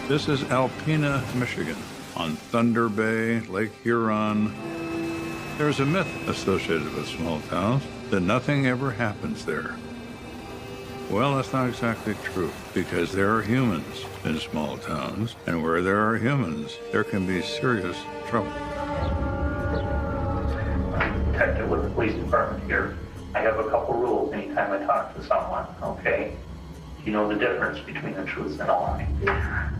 This is Alpena, Michigan, on Thunder Bay, Lake Huron. There's a myth associated with small towns that nothing ever happens there. Well, that's not exactly true, because there are humans in small towns, and where there are humans, there can be serious trouble. I'm a detective with the police department here. I have a couple rules anytime I talk to someone, okay? You know the difference between the truth and a lie.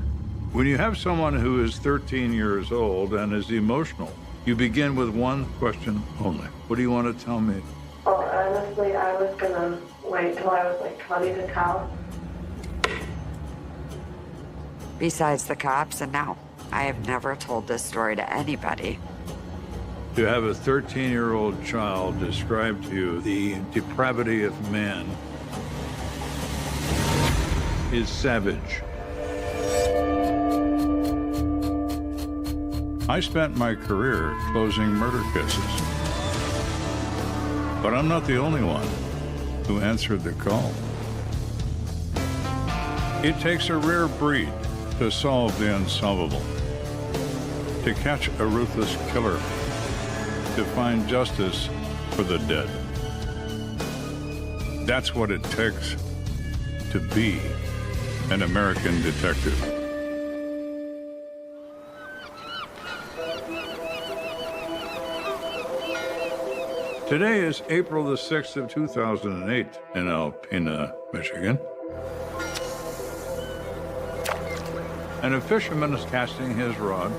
When you have someone who is 13 years old and is emotional, you begin with one question only. What do you want to tell me? Well, honestly, I was gonna wait till I was like 20 to tell. Besides the cops and now, I have never told this story to anybody. To have a 13-year-old child describe to you the depravity of man is savage. I spent my career closing murder cases. But I'm not the only one who answered the call. It takes a rare breed to solve the unsolvable, to catch a ruthless killer, to find justice for the dead. That's what it takes to be an American detective. Today is April the 6th of 2008 in Alpena, Michigan. And a fisherman is casting his rod,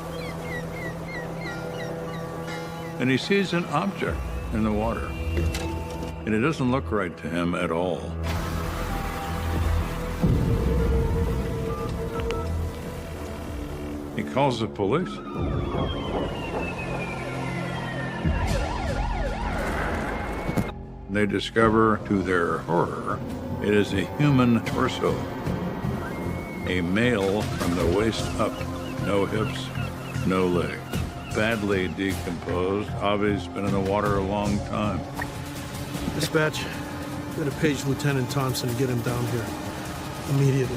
and he sees an object in the water, and it doesn't look right to him at all. He calls the police. They discover, to their horror, it is a human torso. A male from the waist up, no hips, no legs. Badly decomposed, obviously been in the water a long time. Dispatch, gotta page Lieutenant Thompson and get him down here immediately.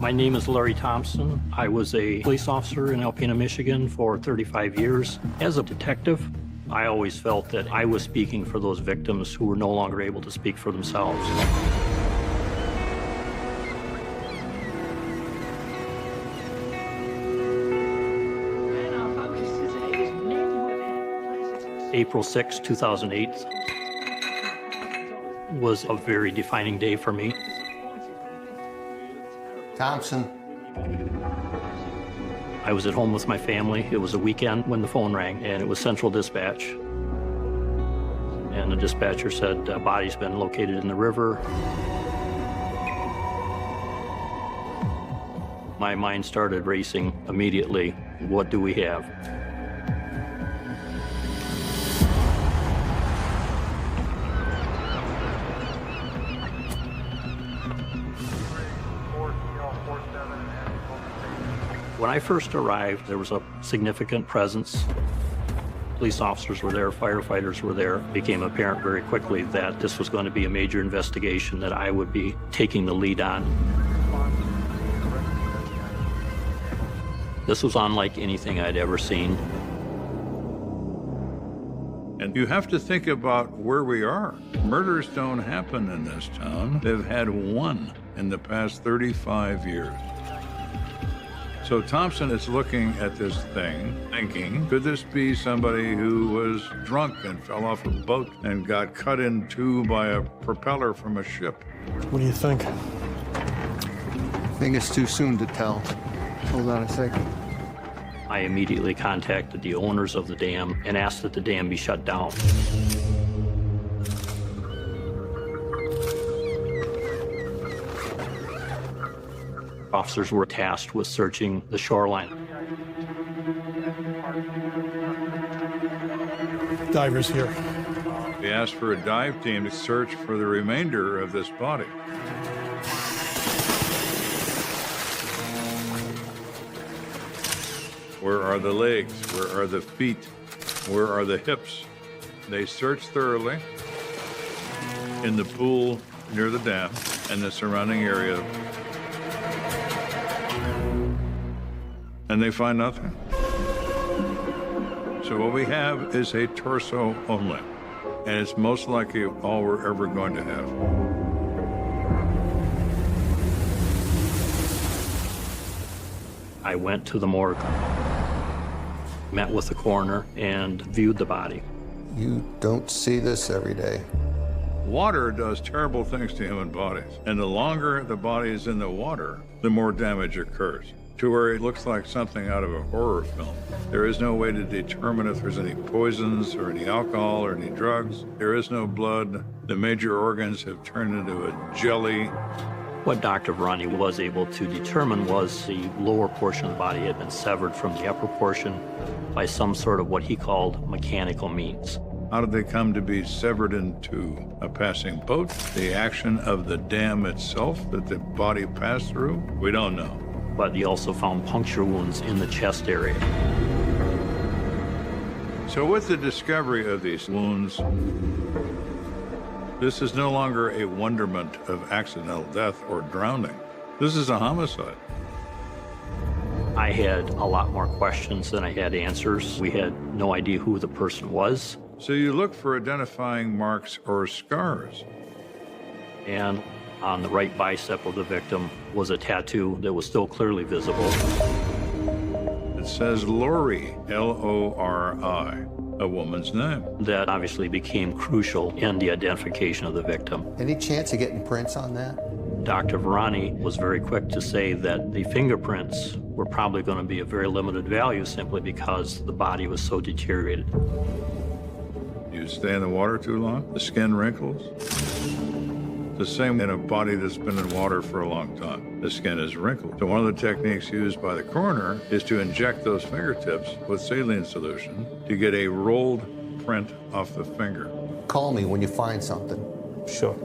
My name is Larry Thompson. I was a police officer in Alpena, Michigan for 35 years. As a detective, I always felt that I was speaking for those victims who were no longer able to speak for themselves. April 6, 2008 was a very defining day for me. Thompson. I was at home with my family. It was a weekend when the phone rang, and it was Central Dispatch. And the dispatcher said, a body's been located in the river. My mind started racing immediately. What do we have? When I first arrived, there was a significant presence. Police officers were there, firefighters were there. It became apparent very quickly that this was going to be a major investigation that I would be taking the lead on. This was unlike anything I'd ever seen. And you have to think about where we are. Murders don't happen in this town. They've had one in the past 35 years. So Thompson is looking at this thing, thinking, could this be somebody who was drunk and fell off a boat and got cut in two by a propeller from a ship? What do you think? I think it's too soon to tell. Hold on a second. I immediately contacted the owners of the dam and asked that the dam be shut down. Officers were tasked with searching the shoreline. Divers here. They asked for a dive team to search for the remainder of this body. Where are the legs? Where are the feet? Where are the hips? They search thoroughly in the pool near the dam and the surrounding area, and they find nothing. So what we have is a torso only, and it's most likely all we're ever going to have. I went to the morgue, met with the coroner, and viewed the body. You don't see this every day. Water does terrible things to human bodies, and the longer the body is in the water, the more damage occurs, to where it looks like something out of a horror film. There is no way to determine if there's any poisons or any alcohol or any drugs. There is no blood. The major organs have turned into a jelly. What Dr. Varani was able to determine was the lower portion of the body had been severed from the upper portion by some sort of what he called mechanical means. How did they come to be severed in two? A passing boat? The action of the dam itself that the body passed through? We don't know. But he also found puncture wounds in the chest area. So with the discovery of these wounds, this is no longer a wonderment of accidental death or drowning. This is a homicide. I had a lot more questions than I had answers. We had no idea who the person was. So you look for identifying marks or scars. And on the right bicep of the victim was a tattoo that was still clearly visible. It says Lori, L-O-R-I, a woman's name. That obviously became crucial in the identification of the victim. Any chance of getting prints on that? Dr. Varani was very quick to say that the fingerprints were probably going to be of very limited value simply because the body was so deteriorated. You stay in the water too long, the skin wrinkles. The same in a body that's been in water for a long time. The skin is wrinkled. So one of the techniques used by the coroner is to inject those fingertips with saline solution to get a rolled print off the finger. Call me when you find something. Sure.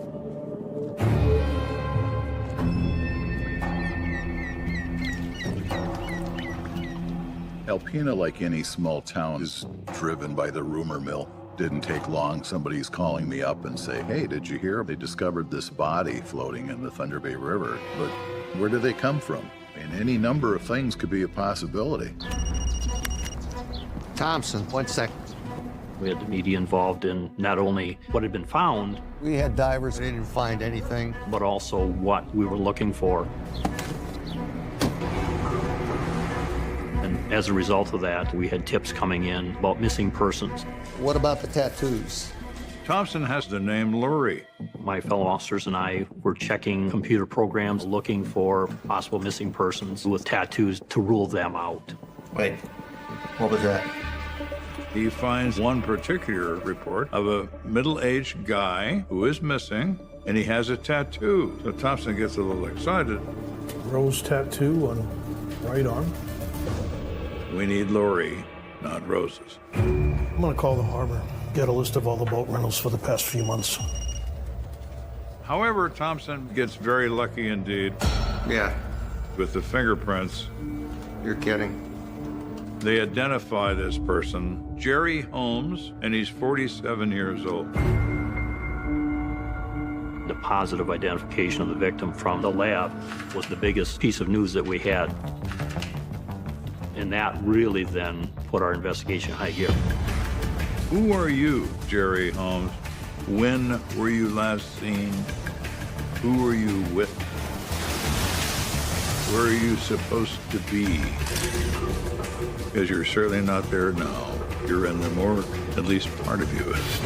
Alpena, like any small town, is driven by the rumor mill. Didn't take long. Somebody's calling me up and say, hey, did you hear? They discovered this body floating in the Thunder Bay River. But where did they come from? And any number of things could be a possibility. Thompson, 1 second. We had the media involved in not only what had been found, We had divers, they didn't find anything. but also what we were looking for. And as a result of that, we had tips coming in about missing persons. What about the tattoos? Thompson has the name Lori. My fellow officers and I were checking computer programs, looking for possible missing persons with tattoos to rule them out. Wait, what was that? He finds one particular report of a middle-aged guy who is missing, and he has a tattoo. So Thompson gets a little excited. Rose tattoo on right arm. We need Lori, not roses. I'm gonna call the harbor, get a list of all the boat rentals for the past few months. However, Thompson gets very lucky indeed Yeah, with the fingerprints. you're kidding. They identify this person, Jerry Holmes, and he's 47 years old. The positive identification of the victim from the lab was the biggest piece of news that we had. And that really then put our investigation in high gear. Who are you, Jerry Holmes? When were you last seen? Who were you with? Where are you supposed to be? Because you're certainly not there now. You're in the morgue. At least part of you is.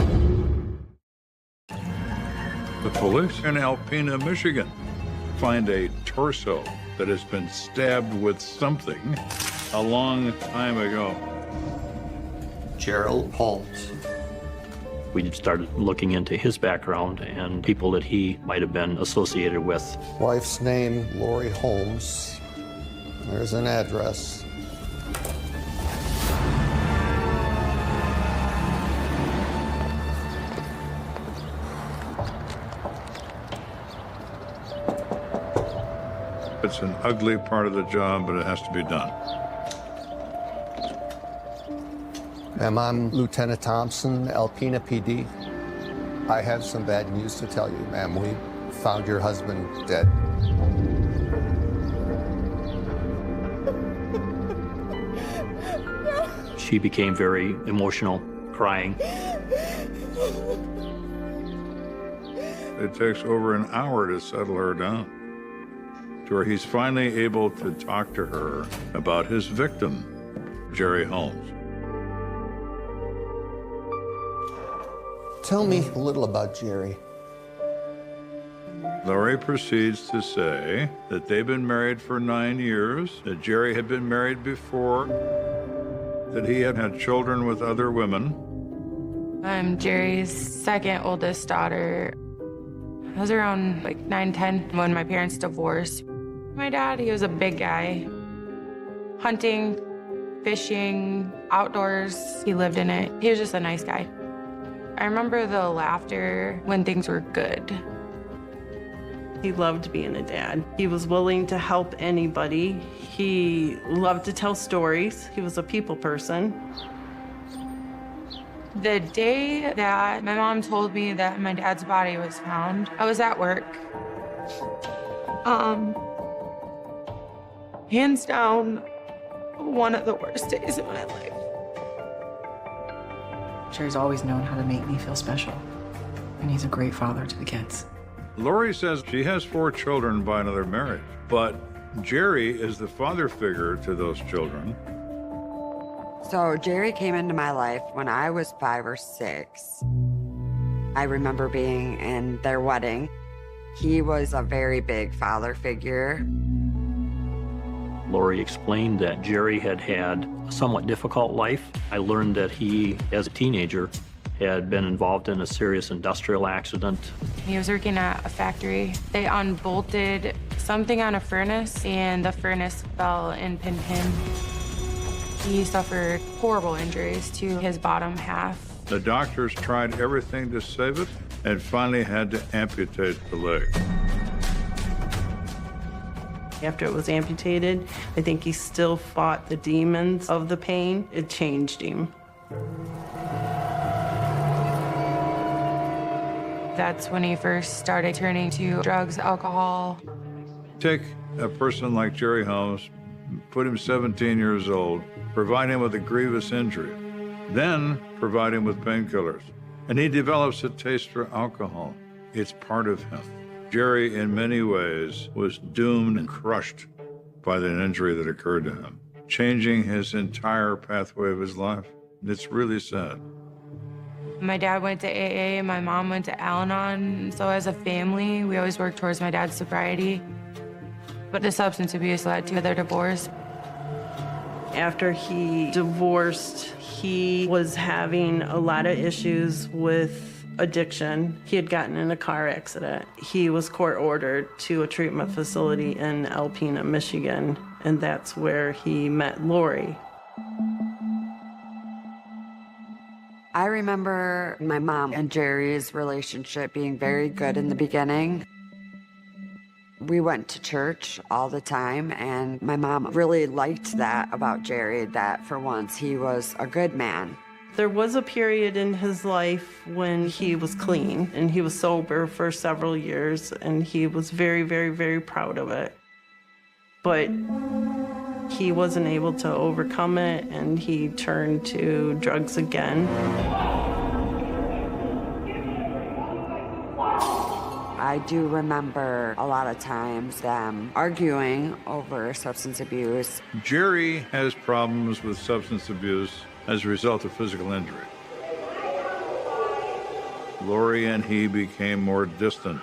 The police in Alpena, Michigan, find a torso that has been stabbed with something a long time ago. Gerald Holmes. We started looking into his background and people that he might have been associated with. Wife's name, Lori Holmes. There's an address. It's an ugly part of the job, but it has to be done. Ma'am, I'm Lieutenant Thompson, Alpena PD. I have some bad news to tell you, ma'am. We found your husband dead. She became very emotional, crying. It takes over an hour to settle her down, to where he's finally able to talk to her about his victim, Jerry Holmes. Tell me a little about Jerry. Lori proceeds to say that they've been married for 9 years, that Jerry had been married before, that he had had children with other women. I'm Jerry's second oldest daughter. I was around like 9, 10 when my parents divorced. My dad, he was a big guy. Hunting, fishing, outdoors, he lived in it. He was just a nice guy. I remember the laughter when things were good. He loved being a dad. He was willing to help anybody. He loved to tell stories. He was a people person. The day that my mom told me that my dad's body was found, I was at work. Hands down, one of the worst days of my life. Jerry's always known how to make me feel special, and he's a great father to the kids. Lori says she has 4 children by another marriage, but Jerry is the father figure to those children. So Jerry came into my life when I was 5 or 6. I remember being in their wedding. He was a very big father figure. Lori explained that Jerry had had a somewhat difficult life. I learned that he, as a teenager, had been involved in a serious industrial accident. He was working at a factory. They unbolted something on a furnace, and the furnace fell and pinned him. He suffered horrible injuries to his bottom half. The doctors tried everything to save it and finally had to amputate the leg. After it was amputated, I think he still fought the demons of the pain. It changed him. That's when he first started turning to drugs, alcohol. Take a person like Jerry Holmes, put him 17 years old, provide him with a grievous injury, then provide him with painkillers, and he develops a taste for alcohol. It's part of him. Jerry, in many ways, was doomed and crushed by the injury that occurred to him, changing his entire pathway of his life. It's really sad. My dad went to AA, my mom went to Al-Anon. So as a family, we always worked towards my dad's sobriety. But the substance abuse led to their divorce. After he divorced, he was having a lot of issues with addiction. He had gotten in a car accident. He was court-ordered to a treatment facility in Alpena, Michigan, and that's where he met Lori. I remember my mom and Jerry's relationship being very good in the beginning. We went to church all the time, and my mom really liked that about Jerry, that for once he was a good man. There was a period in his life when he was clean, and he was sober for several years, and he was very, very, very proud of it. But he wasn't able to overcome it, and he turned to drugs again. I do remember a lot of times them arguing over substance abuse. Jerry has problems with substance abuse as a result of physical injury. Lori and he became more distant.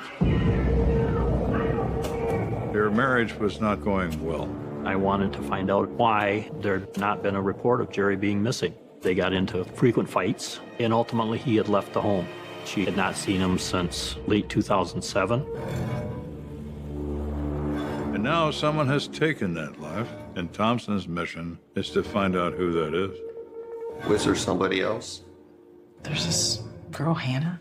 Their marriage was not going well. I wanted to find out why there had not been a report of Jerry being missing. They got into frequent fights, and ultimately he had left the home. She had not seen him since late 2007. And now someone has taken that life, and Thompson's mission is to find out who that is. Was there somebody else? There's this girl, Hannah.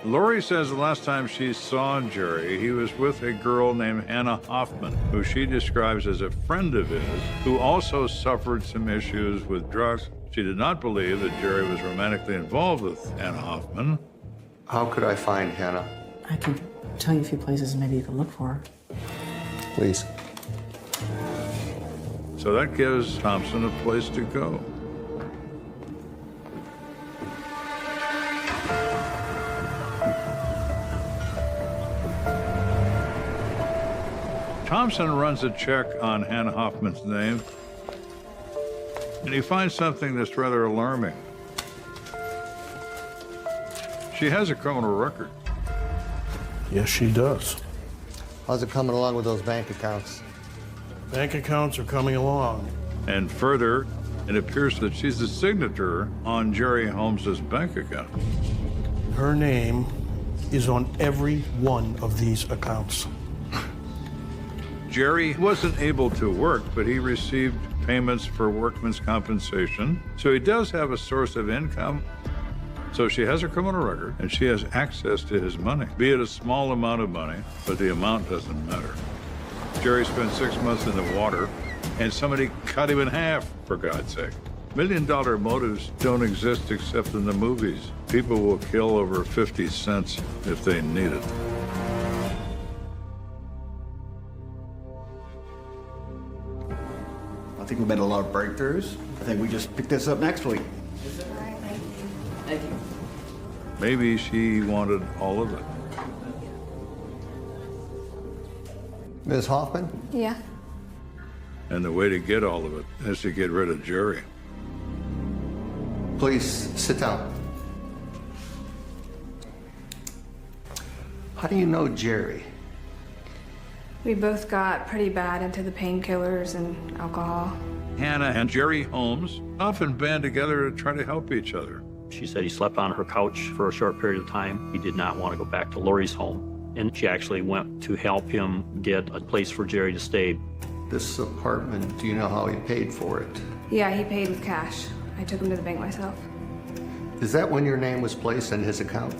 Lori says the last time she saw Jerry, he was with a girl named Hannah Hoffman, who she describes as a friend of his, who also suffered some issues with drugs She did not believe that Jerry was romantically involved with Hannah Hoffman. How could I find Hannah? I can tell you a few places maybe you can look for her. Please. So that gives Thompson a place to go. Thompson runs a check on Hannah Hoffman's name, and he finds something that's rather alarming. She has a criminal record. Yes, she does. How's it coming along with those bank accounts? Bank accounts are coming along. And further, it appears that she's the signature on Jerry Holmes's bank account. Her name is on every one of these accounts. Jerry wasn't able to work, but he received payments for workman's compensation, so he does have a source of income. So she has a criminal record, and she has access to his money, be it a small amount of money, but the amount doesn't matter. Jerry spent 6 months in the water, and somebody cut him in half, for God's sake. $1 million motives don't exist except in the movies. People will kill over 50 cents if they need it. I think we've made a lot of breakthroughs. I think we just pick this up next week. Thank you. Maybe she wanted all of it. Ms. Hoffman? Yeah. And the way to get all of it is to get rid of Jerry. Please sit down. How do you know Jerry? We both got pretty bad into the painkillers and alcohol. Hannah and Jerry Holmes often band together to try to help each other. She said he slept on her couch for a short period of time. He did not want to go back to Lori's home. And she actually went to help him get a place for Jerry to stay. This apartment, do you know how he paid for it? Yeah, he paid with cash. I took him to the bank myself. Is that when your name was placed in his account?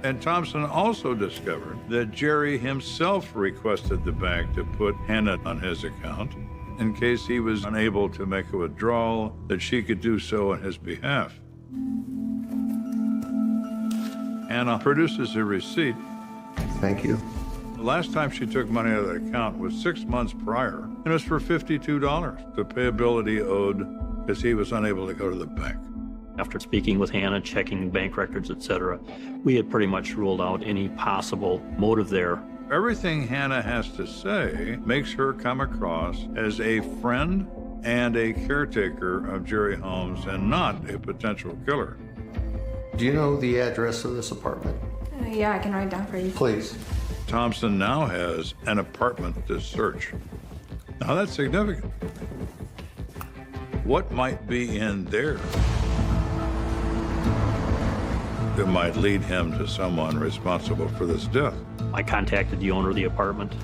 And Thompson also discovered that Jerry himself requested the bank to put Hannah on his account in case he was unable to make a withdrawal, that she could do so on his behalf. Hannah produces a receipt. Thank you. The last time she took money out of the account was 6 months prior, and it was for $52 to pay a bill that he owed because he was unable to go to the bank. After speaking with Hannah, checking bank records, etc., we had pretty much ruled out any possible motive there. Everything Hannah has to say makes her come across as a friend and a caretaker of Jerry Holmes and not a potential killer. Do you know the address of this apartment? Yeah, I can write it down for you. Please. Thompson now has an apartment to search. Now that's significant. What might be in there that might lead him to someone responsible for this death? I contacted the owner of the apartment.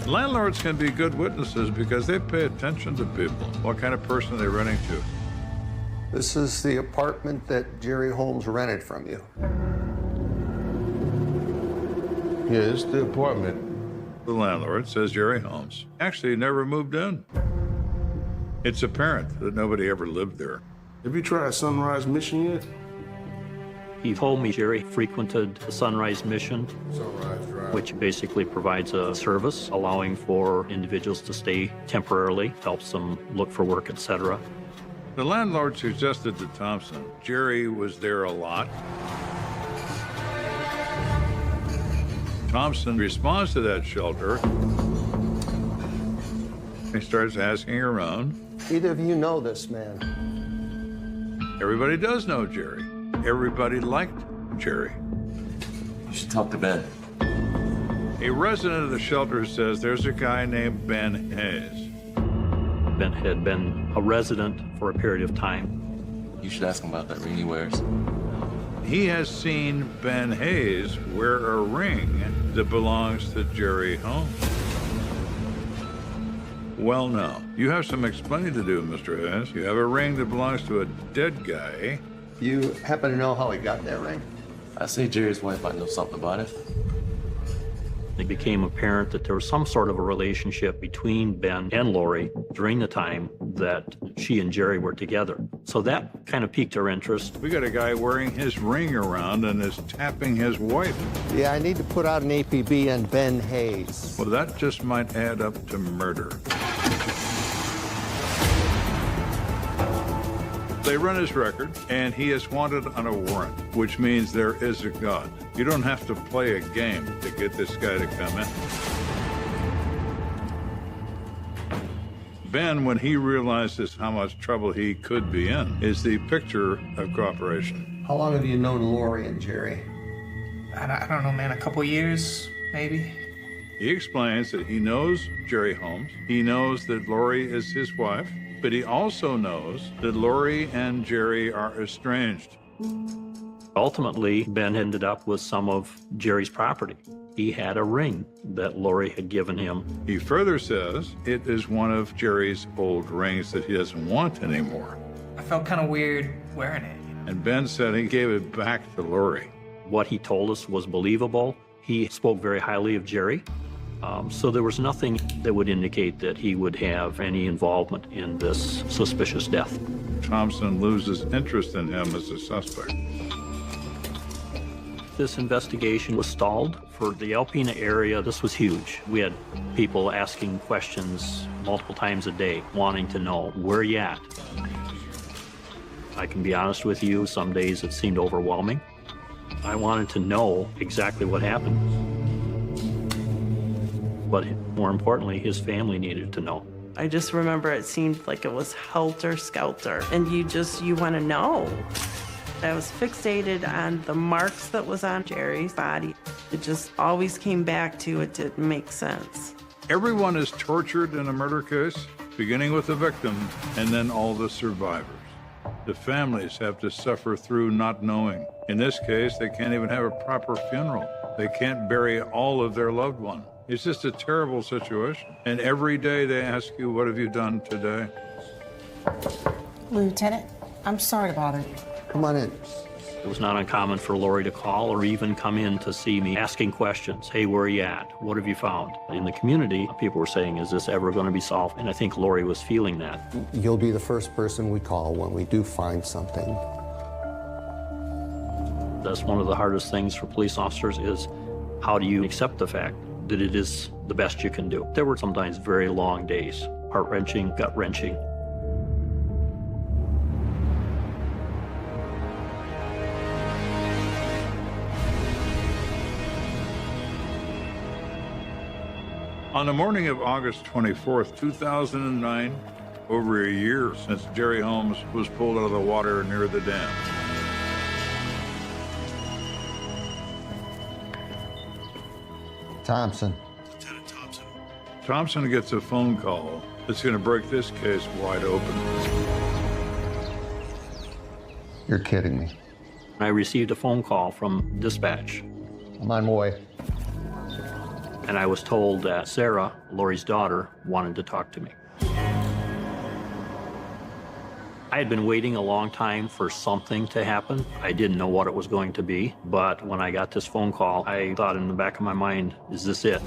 Landlords can be good witnesses because they pay attention to people. What kind of person are they renting to? This is the apartment that Jerry Holmes rented from you. Yeah, it's the apartment. The landlord says Jerry Holmes actually never moved in. It's apparent that nobody ever lived there. Have you tried Sunrise Mission yet? He told me Jerry frequented the Sunrise Mission, Sunrise Drive. which basically provides a service allowing for individuals to stay temporarily, helps them look for work, etc. The landlord suggested to Thompson Jerry was there a lot. Thompson responds to that shelter. He starts asking around. Either of you know this man? Everybody does know Jerry. Everybody liked Jerry. You should talk to Ben. A resident of the shelter says there's a guy named Ben Hayes. Ben had been a resident for a period of time. You should ask him about that ring he wears. He has seen Ben Hayes wear a ring that belongs to Jerry Holmes. Well, now, you have some explaining to do, Mr. Hayes. You have a ring that belongs to a dead guy. You happen to know how he got that ring? I say Jerry's wife might know something about it. It became apparent that there was some sort of a relationship between Ben and Lori during the time that she and Jerry were together. So that kind of piqued our interest. We got a guy wearing his ring around and is tapping his wife. Yeah, I need to put out an APB on Ben Hayes. Well, that just might add up to murder. They run his record, and he is wanted on a warrant, which means there is a God. You don't have to play a game to get this guy to come in. Ben, when he realizes how much trouble he could be in, is the picture of cooperation. How long have you known Lori and Jerry? I don't know, man, a couple years, maybe. He explains that he knows Jerry Holmes, he knows that Lori is his wife, but he also knows that Lori and Jerry are estranged. Ultimately, Ben ended up with some of Jerry's property. He had a ring that Lori had given him. He further says it is one of Jerry's old rings that he doesn't want anymore. I felt kind of weird wearing it. And Ben said he gave it back to Lori. What he told us was believable. He spoke very highly of Jerry. So there was nothing that would indicate that he would have any involvement in this suspicious death. Thompson loses interest in him as a suspect. This investigation was stalled. For the Alpena area, this was huge. We had people asking questions multiple times a day, wanting to know, where are you at? I can be honest with you, some days it seemed overwhelming. I wanted to know exactly what happened. But more importantly, his family needed to know. I just remember it seemed like it was helter-skelter, and you want to know. I was fixated on the marks that was on Jerry's body. It just always came back to it didn't make sense. Everyone is tortured in a murder case, beginning with the victim and then all the survivors. The families have to suffer through not knowing. In this case, they can't even have a proper funeral. They can't bury all of their loved one. It's just a terrible situation. And every day they ask you, what have you done today? Lieutenant, I'm sorry to bother you. Come on in. It was not uncommon for Lori to call or even come in to see me asking questions. Hey, where are you at? What have you found? In the community, people were saying, is this ever going to be solved? And I think Lori was feeling that. You'll be the first person we call when we do find something. That's one of the hardest things for police officers is how do you accept the fact that it is the best you can do? There were sometimes very long days, heart-wrenching, gut-wrenching. On the morning of August 24th, 2009, over a year since Jerry Holmes was pulled out of the water near the dam. Thompson. Lieutenant Thompson. Thompson gets a phone call that's going to break this case wide open. You're kidding me. I received a phone call from dispatch. I'm on my way. And I was told that Sarah, Lori's daughter, wanted to talk to me. I had been waiting a long time for something to happen. I didn't know what it was going to be, but when I got this phone call, I thought in the back of my mind, is this it?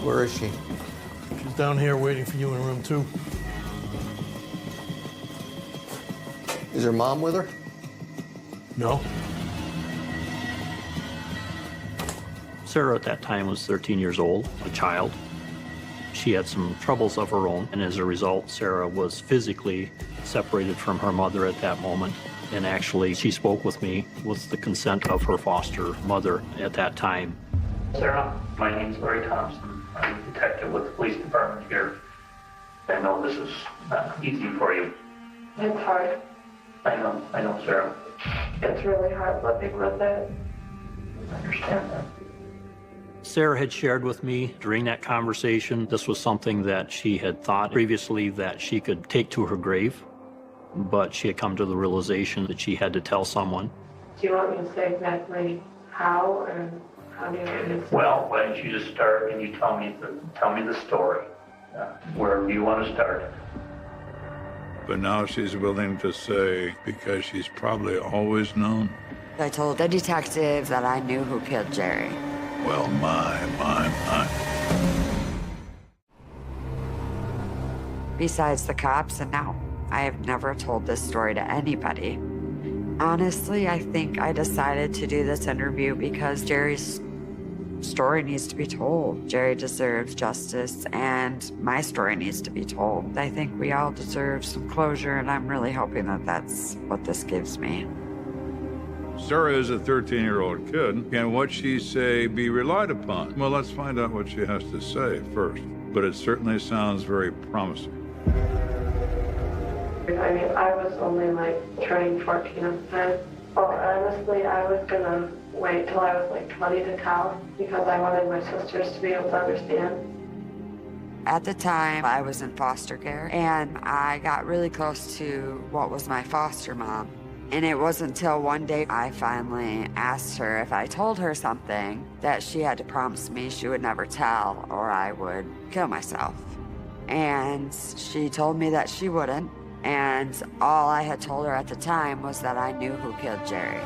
Where is she? She's down here waiting for you in room 2. Is her mom with her? No. Sarah at that time was 13 years old, a child. She had some troubles of her own, and as a result, Sarah was physically separated from her mother at that moment. And actually, she spoke with me with the consent of her foster mother at that time. Sarah, my name's Larry Thompson. I'm a detective with the police department here. I know this is not easy for you. It's hard. I know, Sarah. It's really hard living with it. I understand that. Sarah had shared with me during that conversation, this was something that she had thought previously that she could take to her grave, but she had come to the realization that she had to tell someone. Do you want me to say exactly how, or how do you want me to say? Well, why don't you just start and you tell me the story, wherever you want to start. But now she's willing to say, because she's probably always known. I told the detective that I knew who killed Jerry. Well, my. Besides the cops and now I have never told this story to anybody. Honestly, I think I decided to do this interview because Jerry's story needs to be told. Jerry deserves justice, and my story needs to be told. I think we all deserve some closure, and I'm really hoping that that's what this gives me. Sarah is a 13-year-old kid. Can what she say be relied upon? Well, let's find out what she has to say first. But it certainly sounds very promising. I mean, I was only like turning 14 at the time. Well, honestly, I was gonna wait till I was like 20 to tell because I wanted my sisters to be able to understand. At the time, I was in foster care, and I got really close to what was my foster mom. And it wasn't until one day I finally asked her if I told her something that she had to promise me she would never tell or I would kill myself. And she told me that she wouldn't. And all I had told her at the time was that I knew who killed Jerry.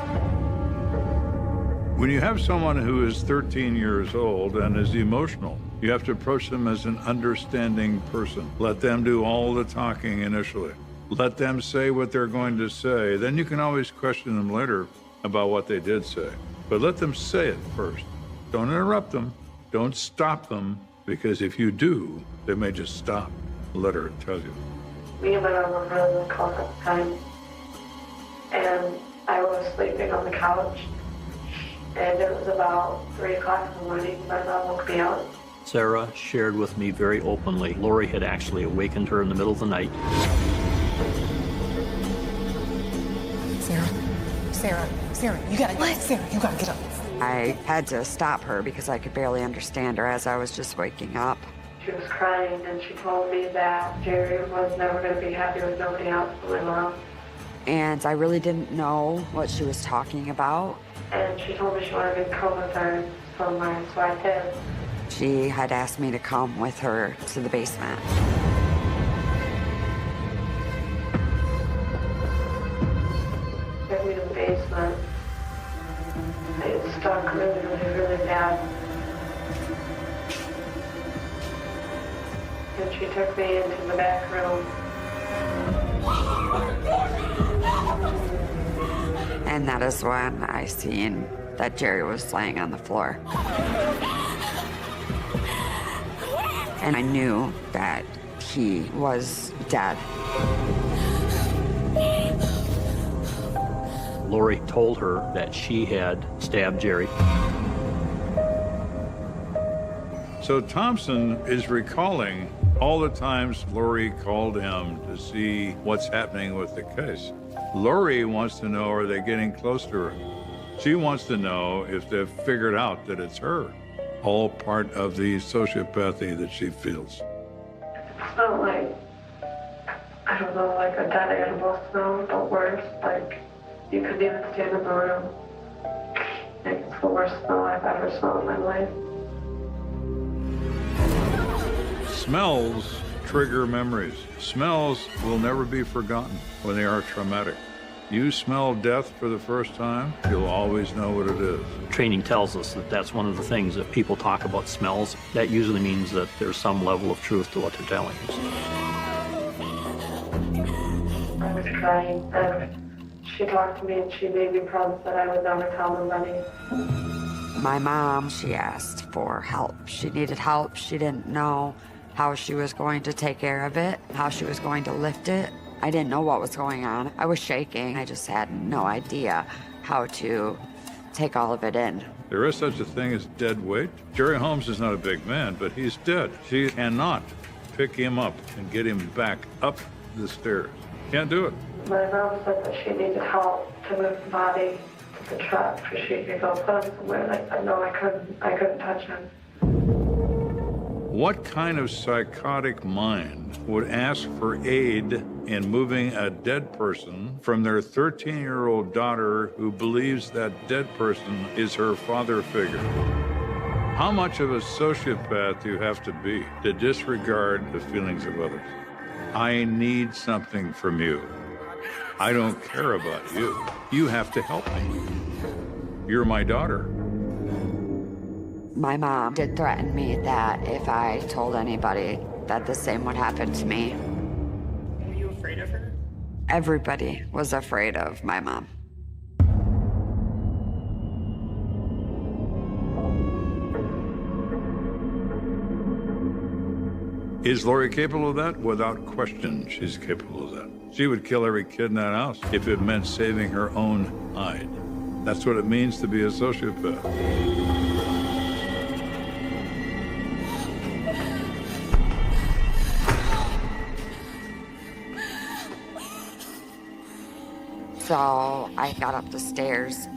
When you have someone who is 13 years old and is emotional, you have to approach them as an understanding person. Let them do all the talking initially. Let them say what they're going to say. Then you can always question them later about what they did say. But let them say it first. Don't interrupt them. Don't stop them, because if you do, they may just stop. Let her tell you. Me and my mom were really close at the time, and I was sleeping on the couch, and it was about 3 o'clock in the morning. My mom woke me up. Sarah shared with me very openly. Lori had actually awakened her in the middle of the night. Sarah, you gotta get up. I had to stop her because I could barely understand her as I was just waking up. She was crying, and she told me that Jerry was never going to be happy with nobody else but my mom. And I really didn't know what she was talking about. And she told me she wanted me to come with her somewhere, so I did. She had asked me to come with her to the basement. Took me to the basement. It stuck really bad. And she took me into the back room. And that is when I seen that Jerry was laying on the floor. And I knew that he was dead. Lori told her that she had stabbed Jerry. So Thompson is recalling all the times Lori called him to see what's happening with the case. Lori wants to know, are they getting close to her? She wants to know if they've figured out that it's her. All part of the sociopathy that she feels. It's not like, I don't know, like a dead animal smell, but worse. Like, you couldn't even stand in the room. It's the worst smell I've ever smelled in my life. Smells trigger memories. Smells will never be forgotten when they are traumatic. You smell death for the first time, you'll always know what it is. Training tells us that that's one of the things that people talk about smells. That usually means that there's some level of truth to what they're telling us. I was crying, and she talked to me and she made me promise that I would never tell nobody. My mom, she asked for help. She needed help. She didn't know how she was going to take care of it, how she was going to lift it. I didn't know what was going on. I was shaking. I just had no idea how to take all of it in. There is such a thing as dead weight. Jerry Holmes is not a big man, but he's dead. She cannot pick him up and get him back up the stairs. Can't do it. My mom said that she needed help to move the body to the truck so she could go put him somewhere. And I said, no, I couldn't touch him. What kind of psychotic mind would ask for aid in moving a dead person from their 13-year-old daughter who believes that dead person is her father figure? How much of a sociopath do you have to be to disregard the feelings of others? I need something from you. I don't care about you. You have to help me. You're my daughter. My mom did threaten me that if I told anybody that the same would happen to me. Were you afraid of her? Everybody was afraid of my mom. Is Lori capable of that? Without question, she's capable of that. She would kill every kid in that house if it meant saving her own hide. That's what it means to be a sociopath. So I got up the stairs.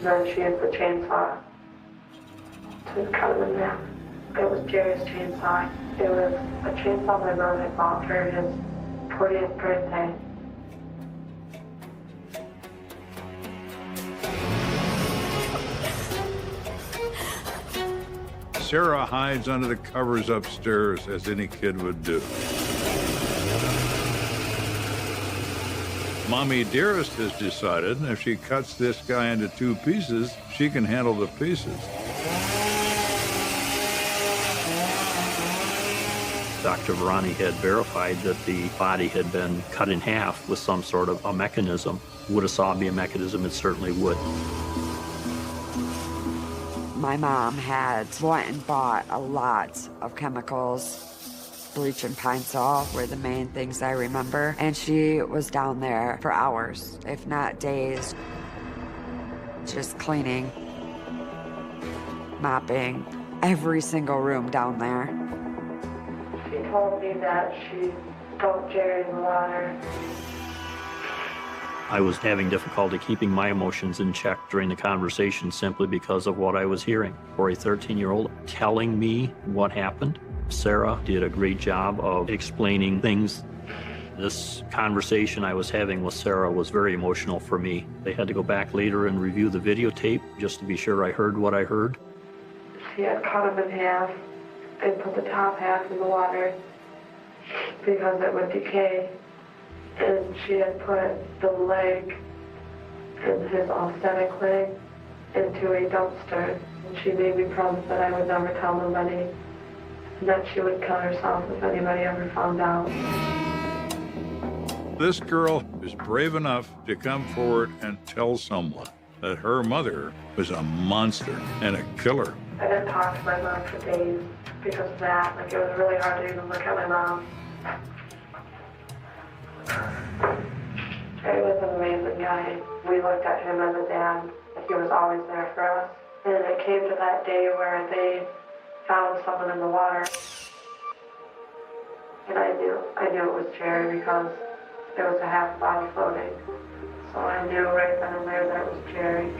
Then she had the chainsaw to cut him in half. It was Jerry's chainsaw. It was a chainsaw my mom had bought for his 40th birthday. Sarah hides under the covers upstairs as any kid would do. Mommy Dearest has decided if she cuts this guy into 2 pieces, she can handle the pieces. Dr. Varani had verified that the body had been cut in half with some sort of a mechanism. Would a saw be a mechanism? It certainly would. My mom had went and bought a lot of chemicals. Bleach and Pine Sol were the main things I remember. And she was down there for hours, if not days, just cleaning, mopping every single room down there. She told me that she dumped Jerry in the water. I was having difficulty keeping my emotions in check during the conversation simply because of what I was hearing. For a 13-year-old telling me what happened, Sarah did a great job of explaining things. This conversation I was having with Sarah was very emotional for me. They had to go back later and review the videotape just to be sure I heard what I heard. She had cut him in half and put the top half in the water because it would decay. And she had put the leg and his authentic leg into a dumpster. And she made me promise that I would never tell nobody, and that she would kill herself if anybody ever found out. This girl is brave enough to come forward and tell someone that her mother was a monster and a killer. I didn't talk to my mom for days because of that. Like, it was really hard to even look at my mom. He was an amazing guy. We looked at him as a dad. He was always there for us. And it came to that day where they found someone in the water. And I knew it was Jerry because there was a half body floating. So I knew right then and there that it was Jerry.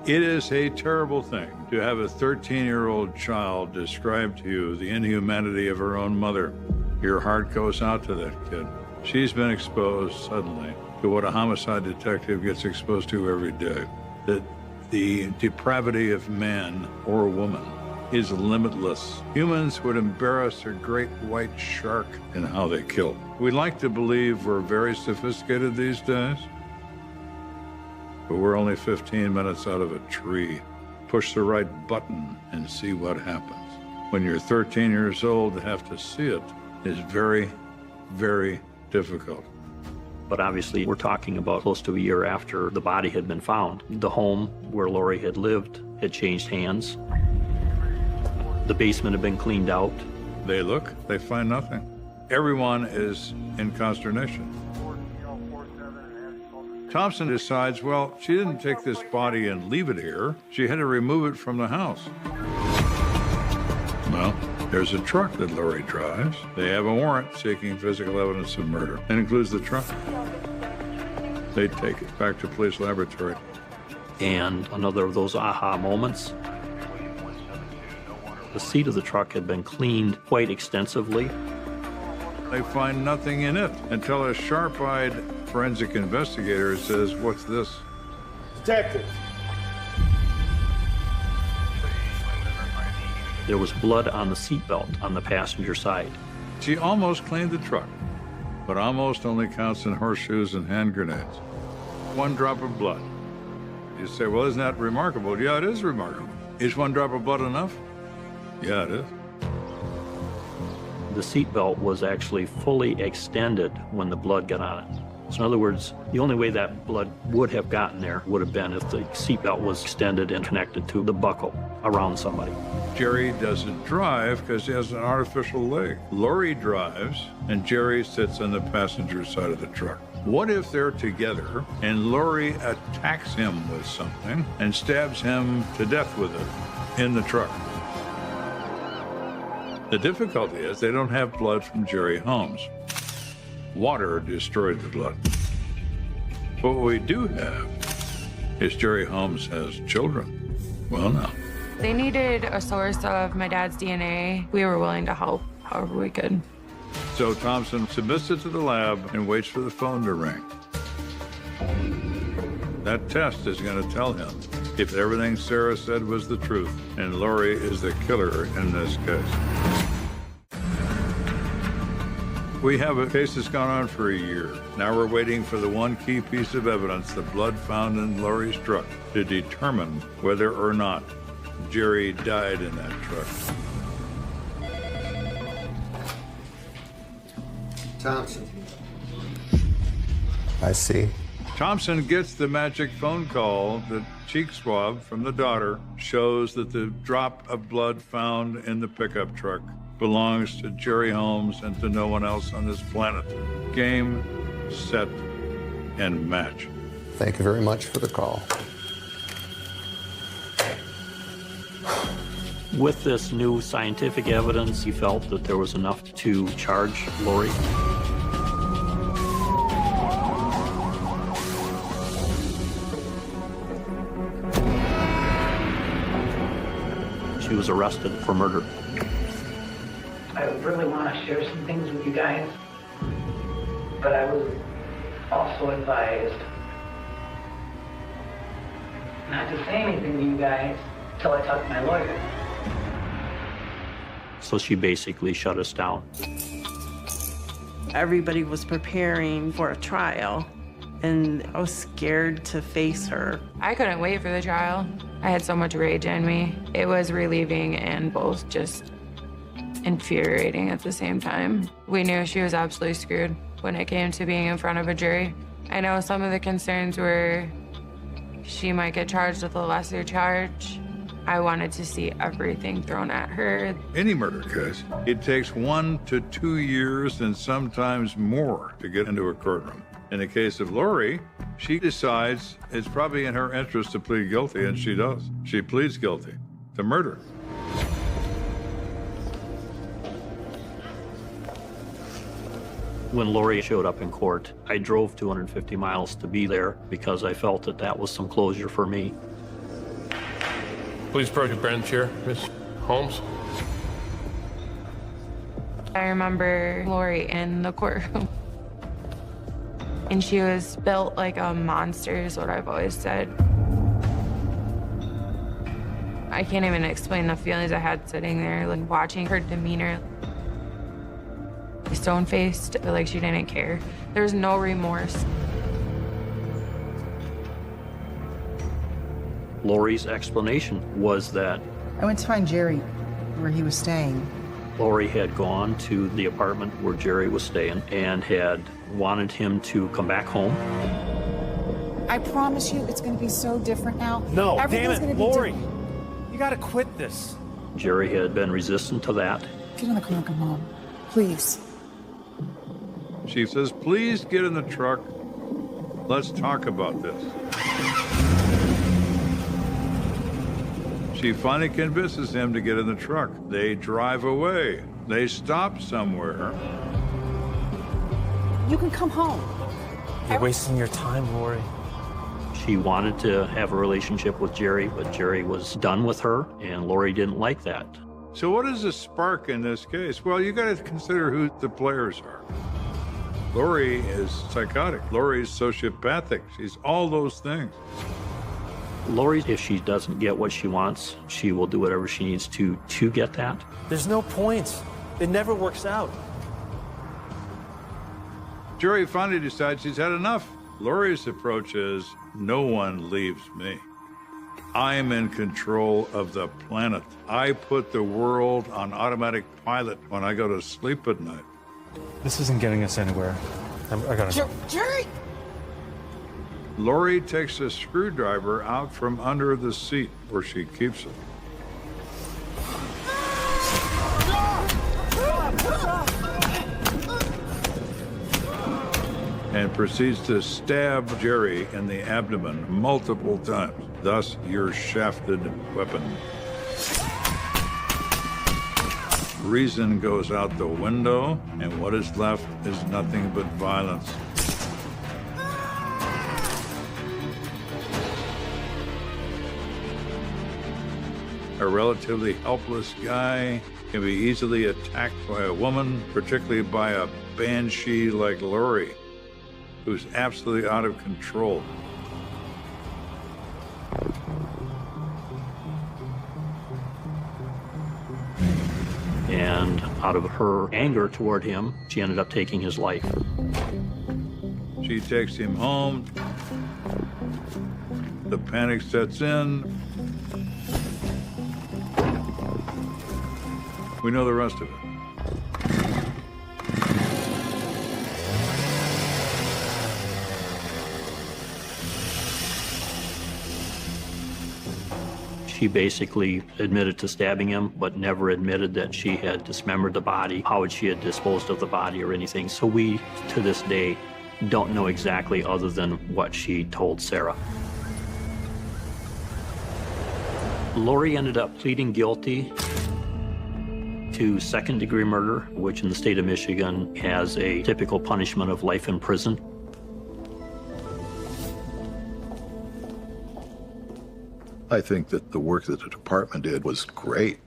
It is a terrible thing to have a 13-year-old child describe to you the inhumanity of her own mother. Your heart goes out to that kid. She's been exposed suddenly to what a homicide detective gets exposed to every day, that the depravity of man or woman is limitless. Humans would embarrass a great white shark in how they kill. We like to believe we're very sophisticated these days, but we're only 15 minutes out of a tree. Push the right button and see what happens. When you're 13 years old, to have to see it is very, very difficult. But obviously, we're talking about close to a year after the body had been found. The home where Lori had lived had changed hands. The basement had been cleaned out. They look, they find nothing. Everyone is in consternation. Thompson decides, well, she didn't take this body and leave it here. She had to remove it from the house. Well, there's a truck that Lori drives. They have a warrant seeking physical evidence of murder. That includes the truck. They take it back to police laboratory. And another of those aha moments. The seat of the truck had been cleaned quite extensively. They find nothing in it until a sharp-eyed forensic investigator says, "What's this?" Detective. There was blood on the seatbelt on the passenger side. She almost cleaned the truck, but almost only counts in horseshoes and hand grenades. 1 drop of blood. You say, well, isn't that remarkable? Yeah, it is remarkable. Is one drop of blood enough? Yeah, it is. The seatbelt was actually fully extended when the blood got on it. So in other words, the only way that blood would have gotten there would have been if the seatbelt was extended and connected to the buckle around somebody. Jerry doesn't drive because he has an artificial leg. Lori drives, and Jerry sits on the passenger side of the truck. What if they're together and Lori attacks him with something and stabs him to death with it in the truck? The difficulty is they don't have blood from Jerry Holmes. Water destroyed the blood. But what we do have is Jerry Holmes has children. Well, now. They needed a source of my dad's DNA. We were willing to help however we could. So Thompson submits it to the lab and waits for the phone to ring. That test is going to tell him if everything Sarah said was the truth and Lori is the killer in this case. We have a case that's gone on for a year. Now we're waiting for the one key piece of evidence, the blood found in Lori's truck, to determine whether or not Jerry died in that truck. Thompson. I see. Thompson gets the magic phone call. The cheek swab from the daughter shows that the drop of blood found in the pickup truck belongs to Jerry Holmes and to no one else on this planet. Game, set, and match. Thank you very much for the call. With this new scientific evidence, he felt that there was enough to charge Lori. She was arrested for murder. I really want to share some things with you guys, but I was also advised not to say anything to you guys until I talk to my lawyer. So she basically shut us down. Everybody was preparing for a trial, and I was scared to face her. I couldn't wait for the trial. I had so much rage in me. It was relieving and both just infuriating at the same time. We knew she was absolutely screwed when it came to being in front of a jury. I know some of the concerns were she might get charged with a lesser charge. I wanted to see everything thrown at her. Any murder case, it takes 1 to 2 years and sometimes more to get into a courtroom. In the case of Lori, she decides it's probably in her interest to plead guilty, and she does. She pleads guilty to murder. When Lori showed up in court, I drove 250 miles to be there because I felt that that was some closure for me. Please approach the bench here, Miss Holmes. I remember Lori in the courtroom. And she was built like a monster, is what I've always said. I can't even explain the feelings I had sitting there, like watching her demeanor. Stone-faced, like she didn't care. There was no remorse. Lori's explanation was that I went to find Jerry where he was staying. Lori had gone to the apartment where Jerry was staying and had wanted him to come back home. I promise you it's going to be so different now. No, Everything's damn it, gonna be Lori. different. You gotta quit this. Jerry had been resistant to that. Get in the car and come home. Please. She says, please get in the truck. Let's talk about this. She finally convinces him to get in the truck. They drive away. They stop somewhere. You can come home. You're wasting your time, Lori. She wanted to have a relationship with Jerry, but Jerry was done with her, and Lori didn't like that. So what is the spark in this case? Well, you got to consider who the players are. Lori is psychotic. Lori's sociopathic. She's all those things. Lori, if she doesn't get what she wants, she will do whatever she needs to get that. There's no point. It never works out. Jerry finally decides he's had enough. Lori's approach is, no one leaves me. I'm in control of the planet. I put the world on automatic pilot when I go to sleep at night. This isn't getting us anywhere. I gotta... Jerry! Lori takes a screwdriver out from under the seat where she keeps it. And proceeds to stab Jerry in the abdomen multiple times, thus your shafted weapon. Reason goes out the window, and what is left is nothing but violence. A relatively helpless guy can be easily attacked by a woman, particularly by a banshee like Lori, who's absolutely out of control. And out of her anger toward him, she ended up taking his life. She takes him home. The panic sets in. We know the rest of it. She basically admitted to stabbing him, but never admitted that she had dismembered the body, how she had disposed of the body or anything. So we, to this day, don't know exactly other than what she told Sarah. Lori ended up pleading guilty to second-degree murder, which in the state of Michigan has a typical punishment of life in prison. I think that the work that the department did was great.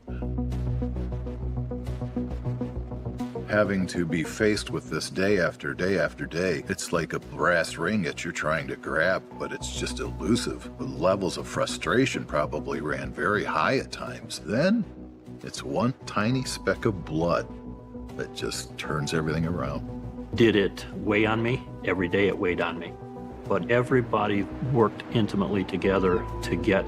Having to be faced with this day after day after day, it's like a brass ring that you're trying to grab, but it's just elusive. The levels of frustration probably ran very high at times. Then, it's one tiny speck of blood that just turns everything around. Did it weigh on me? Every day it weighed on me. But everybody worked intimately together to get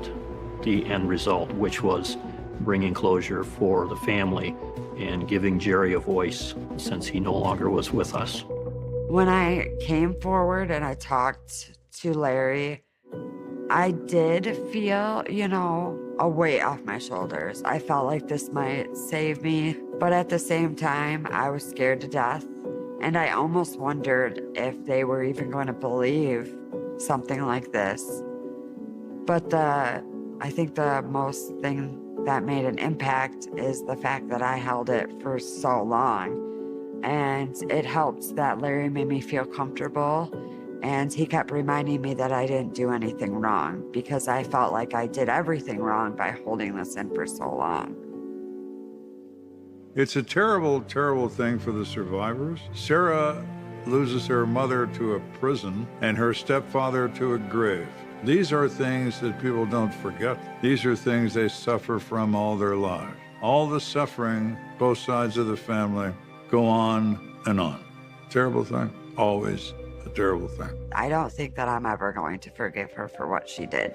the end result, which was bringing closure for the family and giving Jerry a voice since he no longer was with us. When I came forward and I talked to Larry, I did feel, a weight off my shoulders. I felt like this might save me, but at the same time, I was scared to death. And I almost wondered if they were even going to believe something like this. But I think the most thing that made an impact is the fact that I held it for so long. And it helped that Larry made me feel comfortable. And he kept reminding me that I didn't do anything wrong because I felt like I did everything wrong by holding this in for so long. It's a terrible, terrible thing for the survivors. Sarah loses her mother to a prison and her stepfather to a grave. These are things that people don't forget. These are things they suffer from all their lives. All the suffering, both sides of the family, go on and on. Terrible thing, always a terrible thing. I don't think that I'm ever going to forgive her for what she did.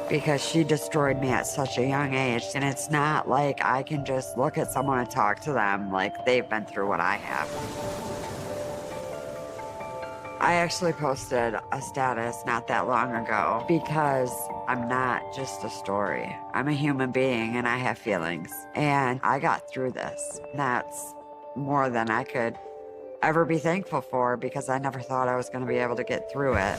Because she destroyed me at such a young age. And it's not like I can just look at someone and talk to them like they've been through what I have. I actually posted a status not that long ago because I'm not just a story. I'm a human being and I have feelings. And I got through this. That's more than I could ever be thankful for because I never thought I was going to be able to get through it.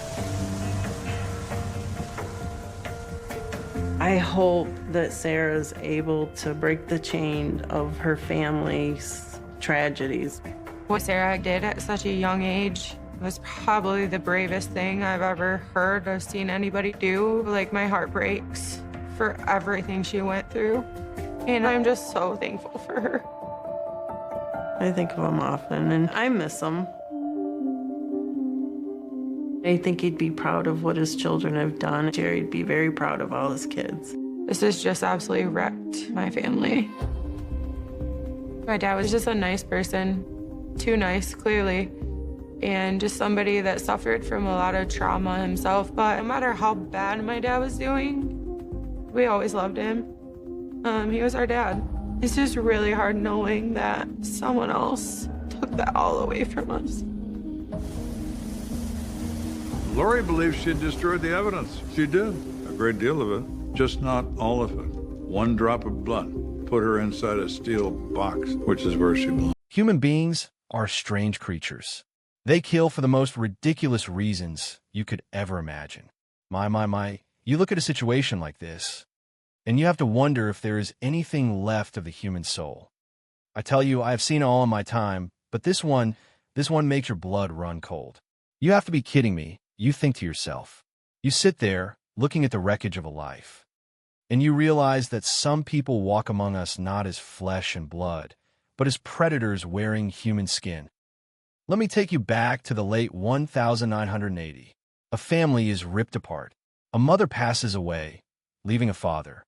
I hope that Sarah's able to break the chain of her family's tragedies. What Sarah did at such a young age was probably the bravest thing I've ever heard or seen anybody do. Like, my heart breaks for everything she went through. And I'm just so thankful for her. I think of him often, and I miss him. I think he'd be proud of what his children have done. Jerry'd be very proud of all his kids. This has just absolutely wrecked my family. My dad was just a nice person. Too nice, clearly. and just somebody that suffered from a lot of trauma himself. But no matter how bad my dad was doing, we always loved him. He was our dad. It's just really hard knowing that someone else took that all away from us. Lori believes she destroyed the evidence. She did. A great deal of it, just not all of it. One drop of blood put her inside a steel box, which is where she belongs. Human beings are strange creatures. They kill for the most ridiculous reasons you could ever imagine. My. You look at a situation like this, and you have to wonder if there is anything left of the human soul. I tell you, I have seen it all in my time, but this one makes your blood run cold. You have to be kidding me, you think to yourself. You sit there, looking at the wreckage of a life, and you realize that some people walk among us not as flesh and blood, but as predators wearing human skin. Let me take you back to the late 1980. A family is ripped apart. A mother passes away, leaving a father.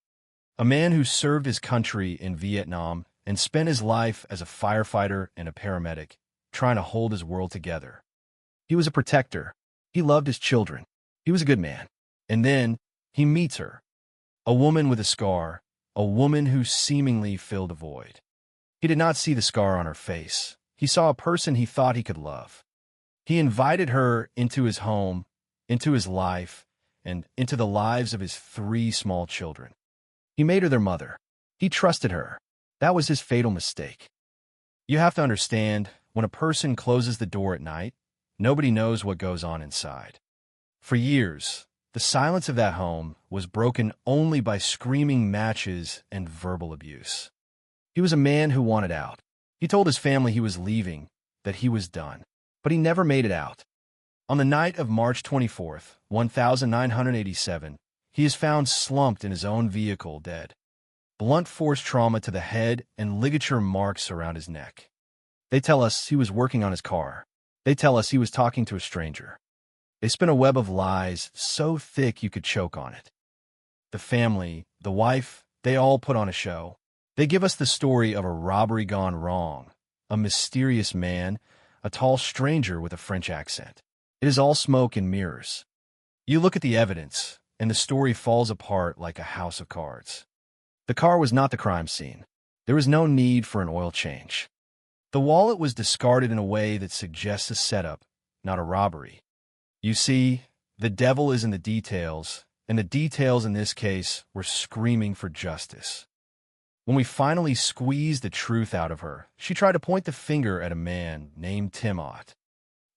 A man who served his country in Vietnam and spent his life as a firefighter and a paramedic, trying to hold his world together. He was a protector. He loved his children. He was a good man. And then he meets her. A woman with a scar, a woman who seemingly filled a void. He did not see the scar on her face. He saw a person he thought he could love. He invited her into his home, into his life, and into the lives of his 3 small children. He made her their mother. He trusted her. That was his fatal mistake. You have to understand, when a person closes the door at night, nobody knows what goes on inside. For years, the silence of that home was broken only by screaming matches and verbal abuse. He was a man who wanted out. He told his family he was leaving, that he was done. But he never made it out. On the night of March 24th, 1987, he is found slumped in his own vehicle, dead. Blunt force trauma to the head and ligature marks around his neck. They tell us he was working on his car. They tell us he was talking to a stranger. They spin a web of lies so thick you could choke on it. The family, the wife, they all put on a show. They give us the story of a robbery gone wrong, a mysterious man, a tall stranger with a French accent. It is all smoke and mirrors. You look at the evidence, and the story falls apart like a house of cards. The car was not the crime scene. There was no need for an oil change. The wallet was discarded in a way that suggests a setup, not a robbery. You see, the devil is in the details, and the details in this case were screaming for justice. When we finally squeezed the truth out of her, she tried to point the finger at a man named Tim Ott.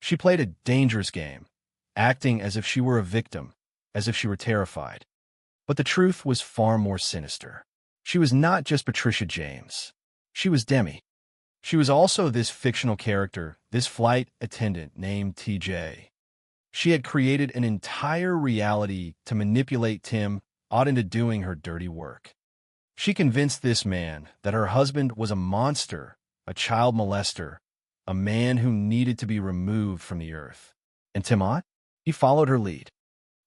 She played a dangerous game, acting as if she were a victim, as if she were terrified. But the truth was far more sinister. She was not just Patricia James. She was Demi. She was also this fictional character, this flight attendant named TJ. She had created an entire reality to manipulate Tim Ott into doing her dirty work. She convinced this man that her husband was a monster, a child molester, a man who needed to be removed from the earth. And Tim Ott? He followed her lead.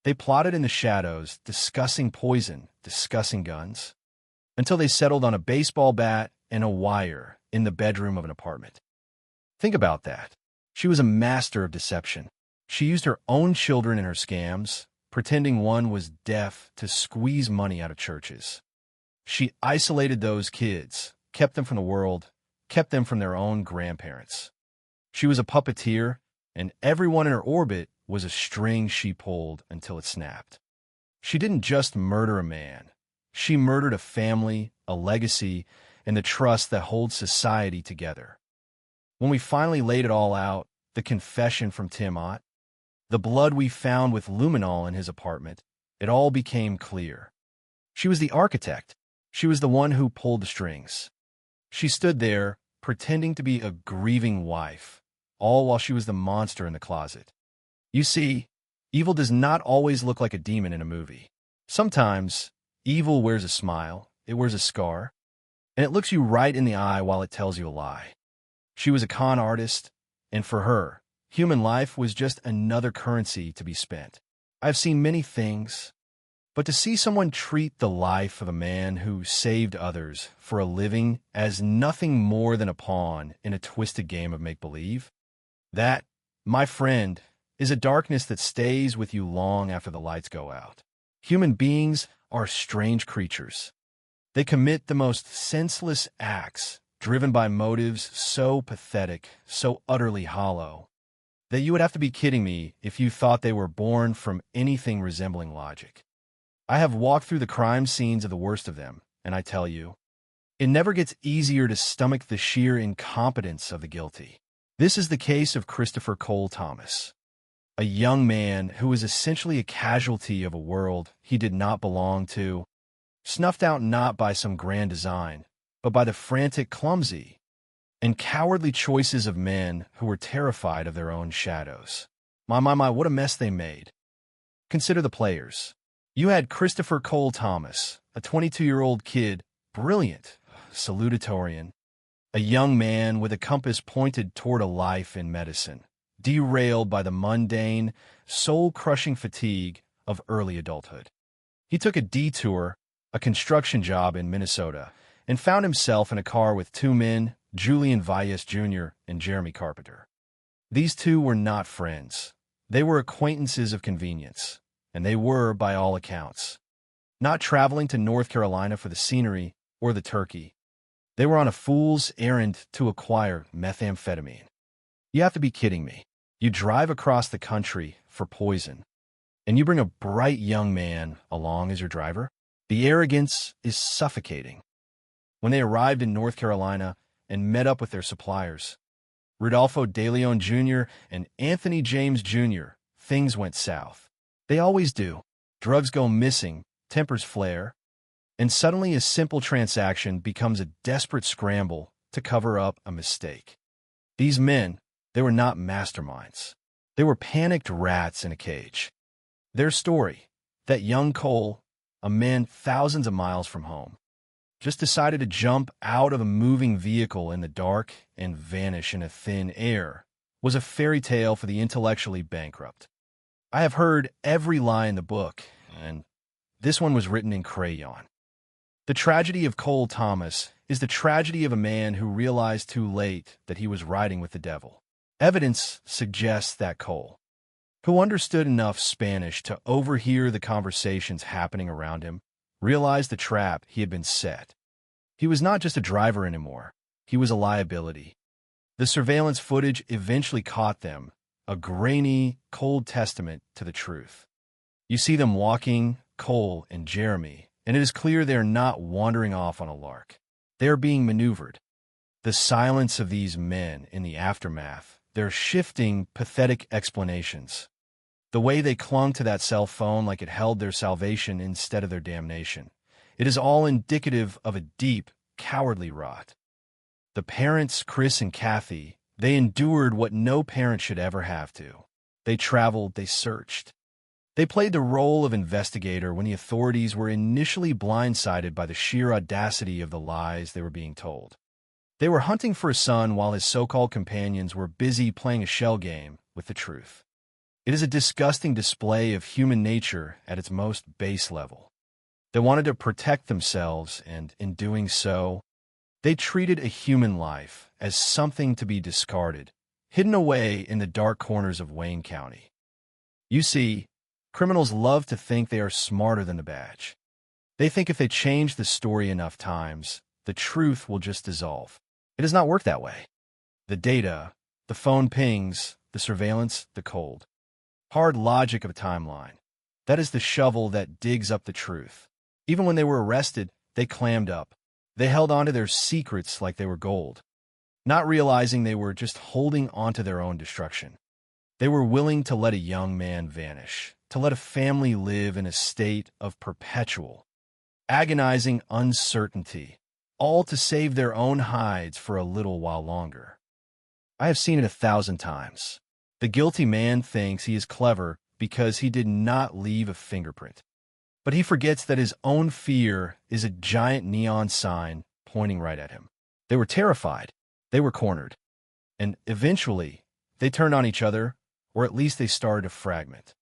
They plotted in the shadows, discussing poison, discussing guns, until they settled on a baseball bat and a wire in the bedroom of an apartment. Think about that. She was a master of deception. She used her own children in her scams, pretending one was deaf to squeeze money out of churches. She isolated those kids, kept them from the world, kept them from their own grandparents. She was a puppeteer, and everyone in her orbit was a string she pulled until it snapped. She didn't just murder a man. She murdered a family, a legacy, and the trust that holds society together. When we finally laid it all out, the confession from Tim Ott, the blood we found with luminol in his apartment, it all became clear. She was the architect. She was the one who pulled the strings. She stood there, pretending to be a grieving wife, all while she was the monster in the closet. You see, evil does not always look like a demon in a movie. Sometimes, evil wears a smile, it wears a scar, and it looks you right in the eye while it tells you a lie. She was a con artist, and for her, human life was just another currency to be spent. I've seen many things, but to see someone treat the life of a man who saved others for a living as nothing more than a pawn in a twisted game of make-believe, that, my friend, is a darkness that stays with you long after the lights go out. Human beings are strange creatures. They commit the most senseless acts, driven by motives so pathetic, so utterly hollow, that you would have to be kidding me if you thought they were born from anything resembling logic. I have walked through the crime scenes of the worst of them, and I tell you, it never gets easier to stomach the sheer incompetence of the guilty. This is the case of Christopher Cole Thomas, a young man who was essentially a casualty of a world he did not belong to, snuffed out not by some grand design, but by the frantic, clumsy, and cowardly choices of men who were terrified of their own shadows. My, what a mess they made. Consider the players. You had Christopher Cole Thomas, a 22-year-old kid, brilliant, salutatorian, a young man with a compass pointed toward a life in medicine, derailed by the mundane, soul-crushing fatigue of early adulthood. He took a detour, a construction job in Minnesota, and found himself in a car with two men, Julian Valles Jr. and Jeremy Carpenter. These two were not friends. They were acquaintances of convenience, and they were, by all accounts, not traveling to North Carolina for the scenery or the turkey. They were on a fool's errand to acquire methamphetamine. You have to be kidding me. You drive across the country for poison, and you bring a bright young man along as your driver? The arrogance is suffocating. When they arrived in North Carolina and met up with their suppliers, Rodolfo De Leon Jr. and Anthony James Jr., things went south. They always do. Drugs go missing, tempers flare, and suddenly a simple transaction becomes a desperate scramble to cover up a mistake. These men, they were not masterminds. They were panicked rats in a cage. Their story, that young Cole, a man thousands of miles from home, just decided to jump out of a moving vehicle in the dark and vanish in a thin air, was a fairy tale for the intellectually bankrupt. I have heard every line in the book, and this one was written in crayon. The tragedy of Cole Thomas is the tragedy of a man who realized too late that he was riding with the devil. Evidence suggests that Cole, who understood enough Spanish to overhear the conversations happening around him, realized the trap he had been set. He was not just a driver anymore. He was a liability. The surveillance footage eventually caught them, a grainy, cold testament to the truth. You see them walking, Cole and Jeremy, and it is clear they are not wandering off on a lark. They are being maneuvered. The silence of these men in the aftermath, their shifting, pathetic explanations, the way they clung to that cell phone like it held their salvation instead of their damnation, it is all indicative of a deep, cowardly rot. The parents, Chris and Kathy, they endured what no parent should ever have to. They traveled, they searched. They played the role of investigator when the authorities were initially blindsided by the sheer audacity of the lies they were being told. They were hunting for a son while his so-called companions were busy playing a shell game with the truth. It is a disgusting display of human nature at its most base level. They wanted to protect themselves, and in doing so, they treated a human life as something to be discarded, hidden away in the dark corners of Wayne County. You see, criminals love to think they are smarter than the badge. They think if they change the story enough times, the truth will just dissolve. It does not work that way. The data, the phone pings, the surveillance, the cold, hard logic of a timeline, that is the shovel that digs up the truth. Even when they were arrested, they clammed up. They held on to their secrets like they were gold, not realizing they were just holding on to their own destruction. They were willing to let a young man vanish, to let a family live in a state of perpetual, agonizing uncertainty, all to save their own hides for a little while longer. I have seen it 1,000 times. The guilty man thinks he is clever because he did not leave a fingerprint. But he forgets that his own fear is a giant neon sign pointing right at him. They were terrified. They were cornered. And eventually, they turned on each other, or at least they started to fragment.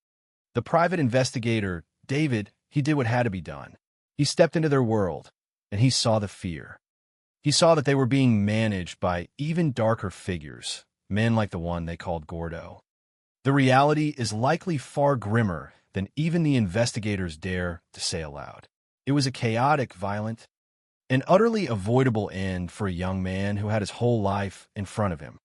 The private investigator, David, he did what had to be done. He stepped into their world, and he saw the fear. He saw that they were being managed by even darker figures, men like the one they called Gordo. The reality is likely far grimmer than even the investigators dare to say aloud. It was a chaotic, violent, and utterly avoidable end for a young man who had his whole life in front of him.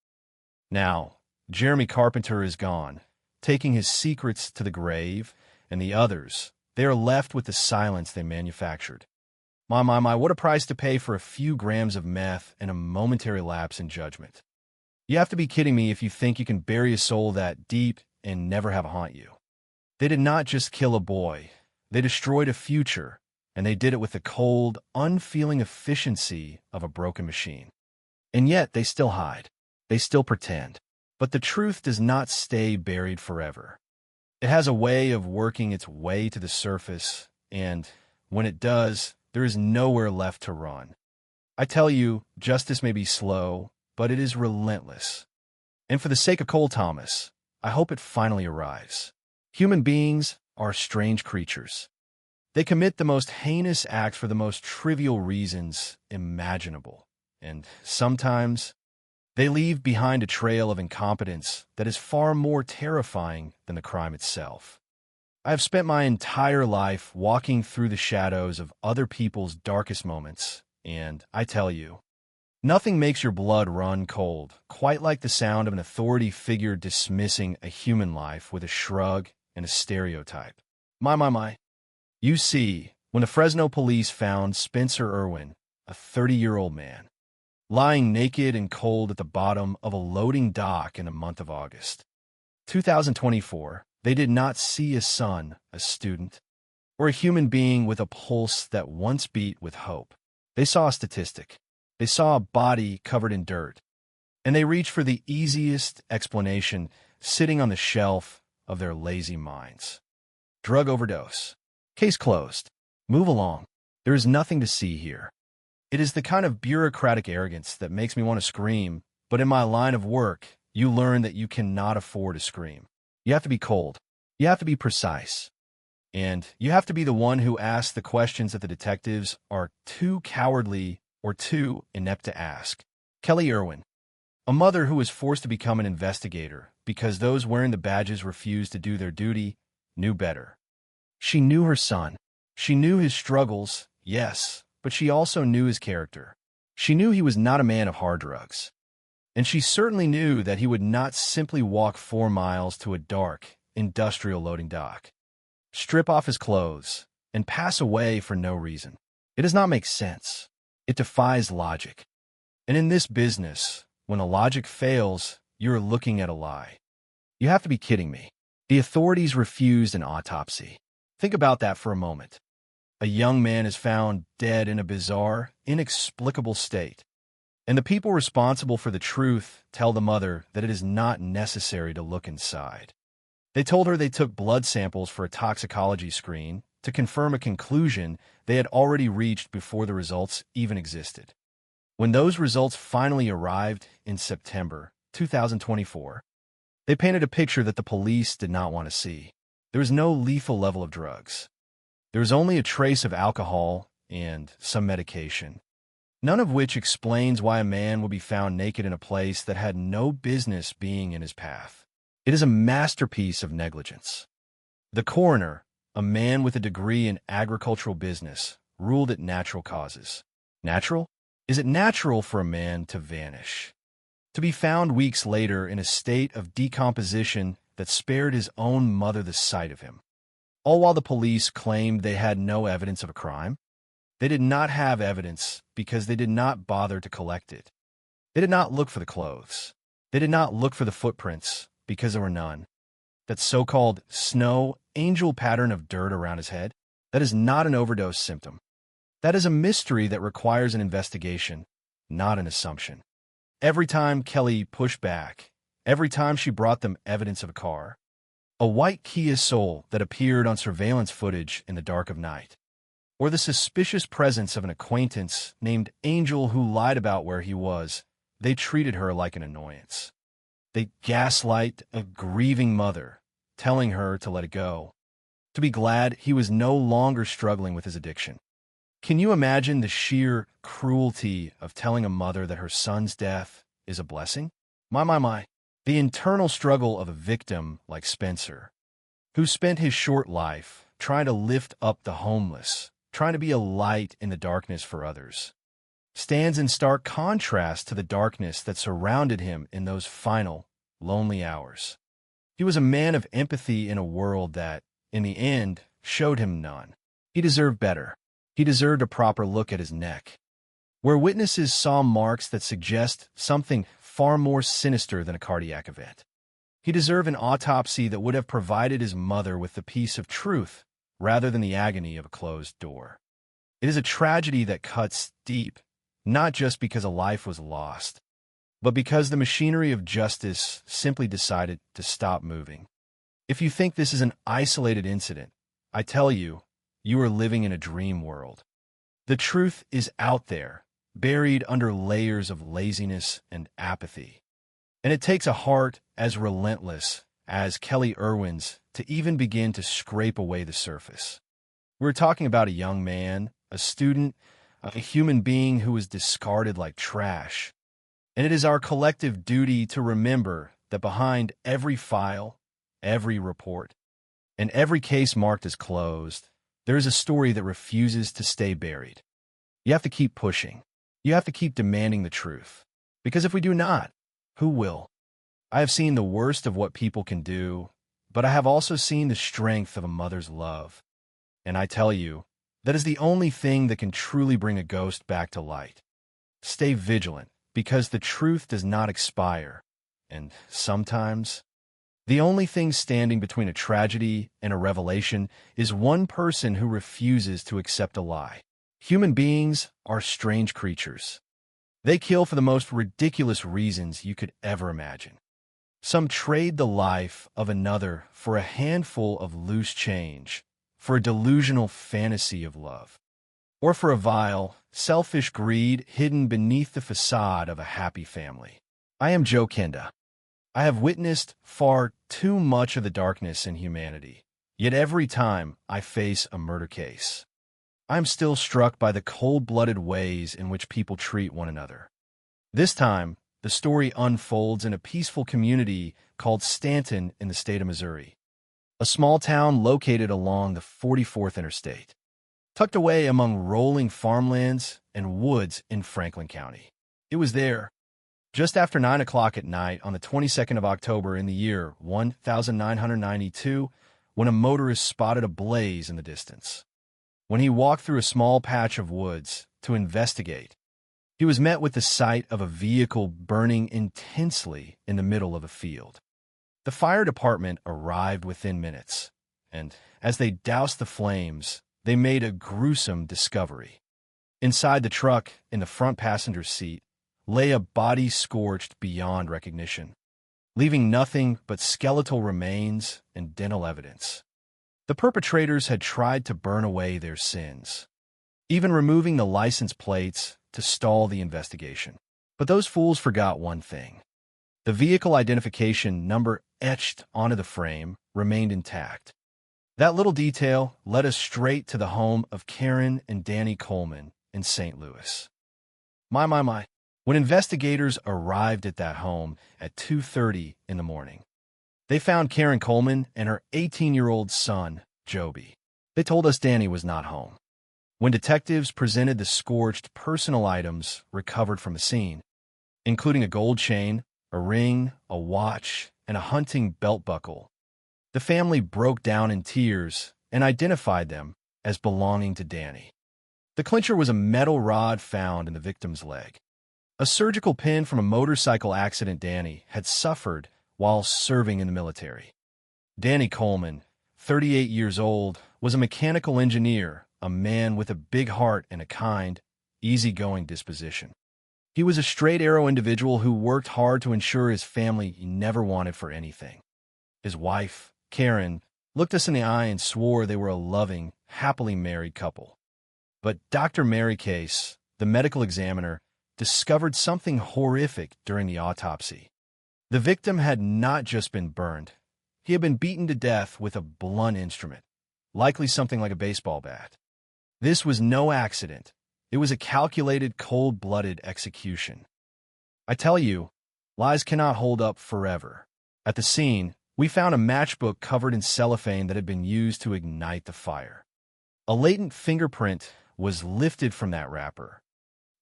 Now, Jeremy Carpenter is gone, taking his secrets to the grave, and the others, they are left with the silence they manufactured. My, what a price to pay for a few grams of meth and a momentary lapse in judgment. You have to be kidding me if you think you can bury a soul that deep and never have it haunt you. They did not just kill a boy. They destroyed a future, and they did it with the cold, unfeeling efficiency of a broken machine. And yet they still hide. They still pretend. But the truth does not stay buried forever. It has a way of working its way to the surface, and when it does, there is nowhere left to run. I tell you, justice may be slow, but it is relentless. And for the sake of Cole Thomas, I hope it finally arrives. Human beings are strange creatures. They commit the most heinous acts for the most trivial reasons imaginable, and sometimes they leave behind a trail of incompetence that is far more terrifying than the crime itself. I have spent my entire life walking through the shadows of other people's darkest moments, and I tell you, nothing makes your blood run cold quite like the sound of an authority figure dismissing a human life with a shrug and a stereotype. My. You see, when the Fresno police found Spencer Irwin, a 30-year-old man, lying naked and cold at the bottom of a loading dock in the month of August 2024, they did not see a son, a student, or a human being with a pulse that once beat with hope. They saw a statistic. They saw a body covered in dirt. And they reached for the easiest explanation sitting on the shelf of their lazy minds. Drug overdose. Case closed. Move along. There is nothing to see here. It is the kind of bureaucratic arrogance that makes me want to scream, but in my line of work, you learn that you cannot afford to scream. You have to be cold. You have to be precise. And you have to be the one who asks the questions that the detectives are too cowardly or too inept to ask. Kelly Irwin, a mother who was forced to become an investigator because those wearing the badges refused to do their duty, knew better. She knew her son. She knew his struggles, yes, but she also knew his character. She knew he was not a man of hard drugs. And she certainly knew that he would not simply walk 4 miles to a dark, industrial loading dock, strip off his clothes, and pass away for no reason. It does not make sense. It defies logic. And in this business, when a logic fails, you're looking at a lie. You have to be kidding me. The authorities refused an autopsy. Think about that for a moment. A young man is found dead in a bizarre, inexplicable state. And the people responsible for the truth tell the mother that it is not necessary to look inside. They told her they took blood samples for a toxicology screen to confirm a conclusion they had already reached before the results even existed. When those results finally arrived in September 2024, they painted a picture that the police did not want to see. There was no lethal level of drugs. There was only a trace of alcohol and some medication, none of which explains why a man would be found naked in a place that had no business being in his path. It is a masterpiece of negligence. The coroner, a man with a degree in agricultural business, ruled it natural causes. Natural? Is it natural for a man to vanish? To be found weeks later in a state of decomposition that spared his own mother the sight of him. All while the police claimed they had no evidence of a crime. They did not have evidence because they did not bother to collect it. They did not look for the clothes. They did not look for the footprints because there were none. That so-called snow angel pattern of dirt around his head, that is not an overdose symptom. That is a mystery that requires an investigation, not an assumption. Every time Kelly pushed back, every time she brought them evidence of a car, a white Kia Soul that appeared on surveillance footage in the dark of night, or the suspicious presence of an acquaintance named Angel who lied about where he was, they treated her like an annoyance. They gaslight a grieving mother, telling her to let it go, to be glad he was no longer struggling with his addiction. Can you imagine the sheer cruelty of telling a mother that her son's death is a blessing? My. The internal struggle of a victim like Spencer, who spent his short life trying to lift up the homeless, trying to be a light in the darkness for others, stands in stark contrast to the darkness that surrounded him in those final, lonely hours. He was a man of empathy in a world that, in the end, showed him none. He deserved better. He deserved a proper look at his neck, where witnesses saw marks that suggest something far more sinister than a cardiac event. He deserved an autopsy that would have provided his mother with the peace of truth rather than the agony of a closed door. It is a tragedy that cuts deep, not just because a life was lost, but because the machinery of justice simply decided to stop moving. If you think this is an isolated incident, I tell you, you are living in a dream world. The truth is out there, buried under layers of laziness and apathy. And it takes a heart as relentless as Kelly Irwin's to even begin to scrape away the surface. We're talking about a young man, a student, a human being who was discarded like trash. And it is our collective duty to remember that behind every file, every report, and every case marked as closed, there is a story that refuses to stay buried. You have to keep pushing. You have to keep demanding the truth. Because if we do not, who will? I have seen the worst of what people can do, but I have also seen the strength of a mother's love. And I tell you, that is the only thing that can truly bring a ghost back to light. Stay vigilant, because the truth does not expire. And sometimes, the only thing standing between a tragedy and a revelation is one person who refuses to accept a lie. Human beings are strange creatures. They kill for the most ridiculous reasons you could ever imagine. Some trade the life of another for a handful of loose change, for a delusional fantasy of love, or for a vile, selfish greed hidden beneath the facade of a happy family. I am Joe Kenda. I have witnessed far too much of the darkness in humanity, yet every time I face a murder case, I am still struck by the cold-blooded ways in which people treat one another. This time, the story unfolds in a peaceful community called Stanton in the state of Missouri, a small town located along the 44th Interstate, tucked away among rolling farmlands and woods in Franklin County. It was there, just after 9 o'clock at night on the 22nd of October in the year 1992, when a motorist spotted a blaze in the distance. When he walked through a small patch of woods to investigate, he was met with the sight of a vehicle burning intensely in the middle of a field. The fire department arrived within minutes, and as they doused the flames, they made a gruesome discovery. Inside the truck, in the front passenger seat, lay a body scorched beyond recognition, leaving nothing but skeletal remains and dental evidence. The perpetrators had tried to burn away their sins, even removing the license plates to stall the investigation. But those fools forgot one thing. The vehicle identification number etched onto the frame remained intact. That little detail led us straight to the home of Karen and Danny Coleman in St. Louis. My. When investigators arrived at that home at 2:30 in the morning, they found Karen Coleman and her 18-year-old son, Joby. They told us Danny was not home. When detectives presented the scorched personal items recovered from the scene, including a gold chain, a ring, a watch, and a hunting belt buckle, the family broke down in tears and identified them as belonging to Danny. The clincher was a metal rod found in the victim's leg, a surgical pin from a motorcycle accident Danny had suffered while serving in the military. Danny Coleman, 38 years old, was a mechanical engineer, a man with a big heart and a kind, easygoing disposition. He was a straight-arrow individual who worked hard to ensure his family never wanted for anything. His wife, Karen, looked us in the eye and swore they were a loving, happily married couple. But Dr. Mary Case, the medical examiner, discovered something horrific during the autopsy. The victim had not just been burned. He had been beaten to death with a blunt instrument, likely something like a baseball bat. This was no accident. It was a calculated, cold-blooded execution. I tell you, Lies cannot hold up forever. At the scene, we found a matchbook covered in cellophane that had been used to ignite the fire. A latent fingerprint was lifted from that wrapper.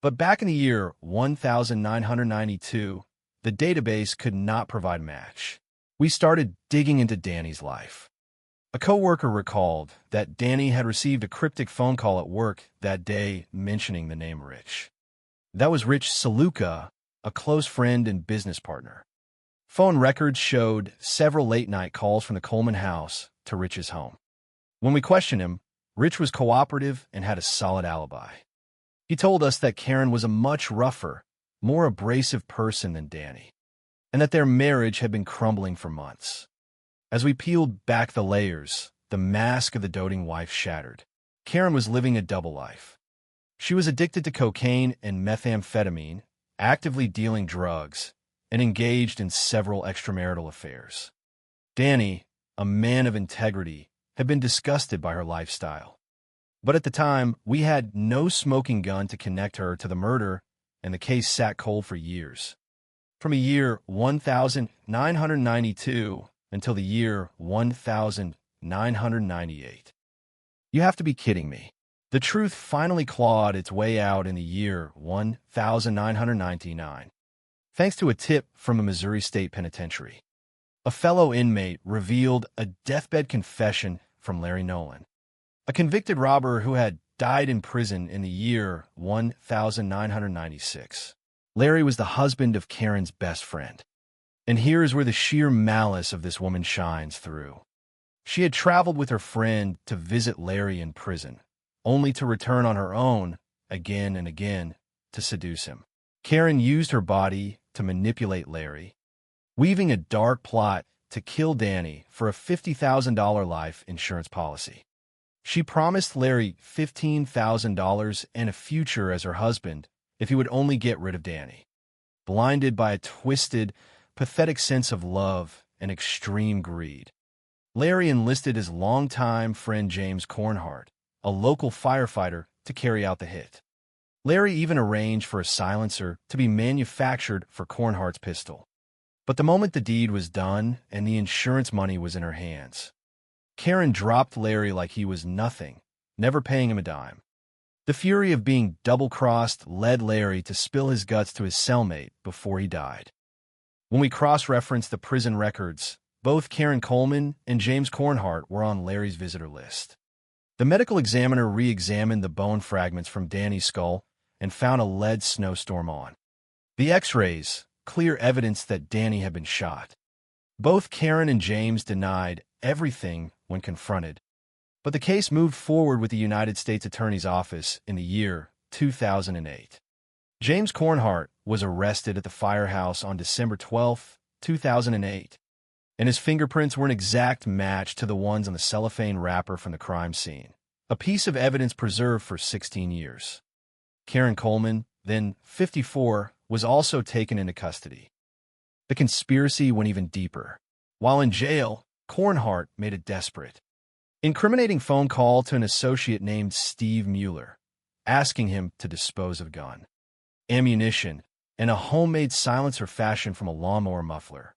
But back in the year 1992, the database could not provide a match. We started digging into Danny's life. A coworker recalled that Danny had received a cryptic phone call at work that day mentioning the name Rich. That was Rich Saluka, a close friend and business partner. Phone records showed several late-night calls from the Coleman house to Rich's home. When we questioned him, Rich was cooperative and had a solid alibi. He told us that Karen was a much rougher, more abrasive person than Danny, and that their marriage had been crumbling for months. As we peeled back the layers, the mask of the doting wife shattered. Karen was living a double life. She was addicted to cocaine and methamphetamine, actively dealing drugs, and engaged in several extramarital affairs. Danny, a man of integrity, had been disgusted by her lifestyle. But at the time, we had no smoking gun to connect her to the murder, and the case sat cold for years. From the year 1992 until the year 1998. You have to be kidding me. The truth finally clawed its way out in the year 1999, thanks to a tip from a Missouri State Penitentiary. A fellow inmate revealed a deathbed confession from Larry Nolan, a convicted robber who had died in prison in the year 1996. Larry was the husband of Karen's best friend. And here's where the sheer malice of this woman shines through. She had traveled with her friend to visit Larry in prison, only to return on her own again and again to seduce him. Karen used her body to manipulate Larry, weaving a dark plot to kill Danny for a $50,000 life insurance policy. She promised Larry $15,000 and a future as her husband if he would only get rid of Danny. Blinded by a twisted, pathetic sense of love and extreme greed, Larry enlisted his longtime friend James Cornhart, a local firefighter, to carry out the hit. Larry even arranged for a silencer to be manufactured for Cornhart's pistol. But the moment the deed was done and the insurance money was in her hands, Karen dropped Larry like he was nothing, never paying him a dime. The fury of being double-crossed led Larry to spill his guts to his cellmate before he died. When we cross-referenced the prison records, both Karen Coleman and James Cornhart were on Larry's visitor list. The medical examiner re-examined the bone fragments from Danny's skull and found a lead snowstorm on. The x-rays, clear evidence that Danny had been shot. Both Karen and James denied everything when confronted, but the case moved forward with the United States Attorney's Office in the year 2008. James Cornhart was arrested at the firehouse on December 12, 2008, and his fingerprints were an exact match to the ones on the cellophane wrapper from the crime scene, a piece of evidence preserved for 16 years. Karen Coleman, then 54, was also taken into custody. The conspiracy went even deeper. While in jail, Cornhart made a desperate, incriminating phone call to an associate named Steve Mueller, asking him to dispose of a gun, ammunition, and a homemade silencer fashioned from a lawnmower muffler.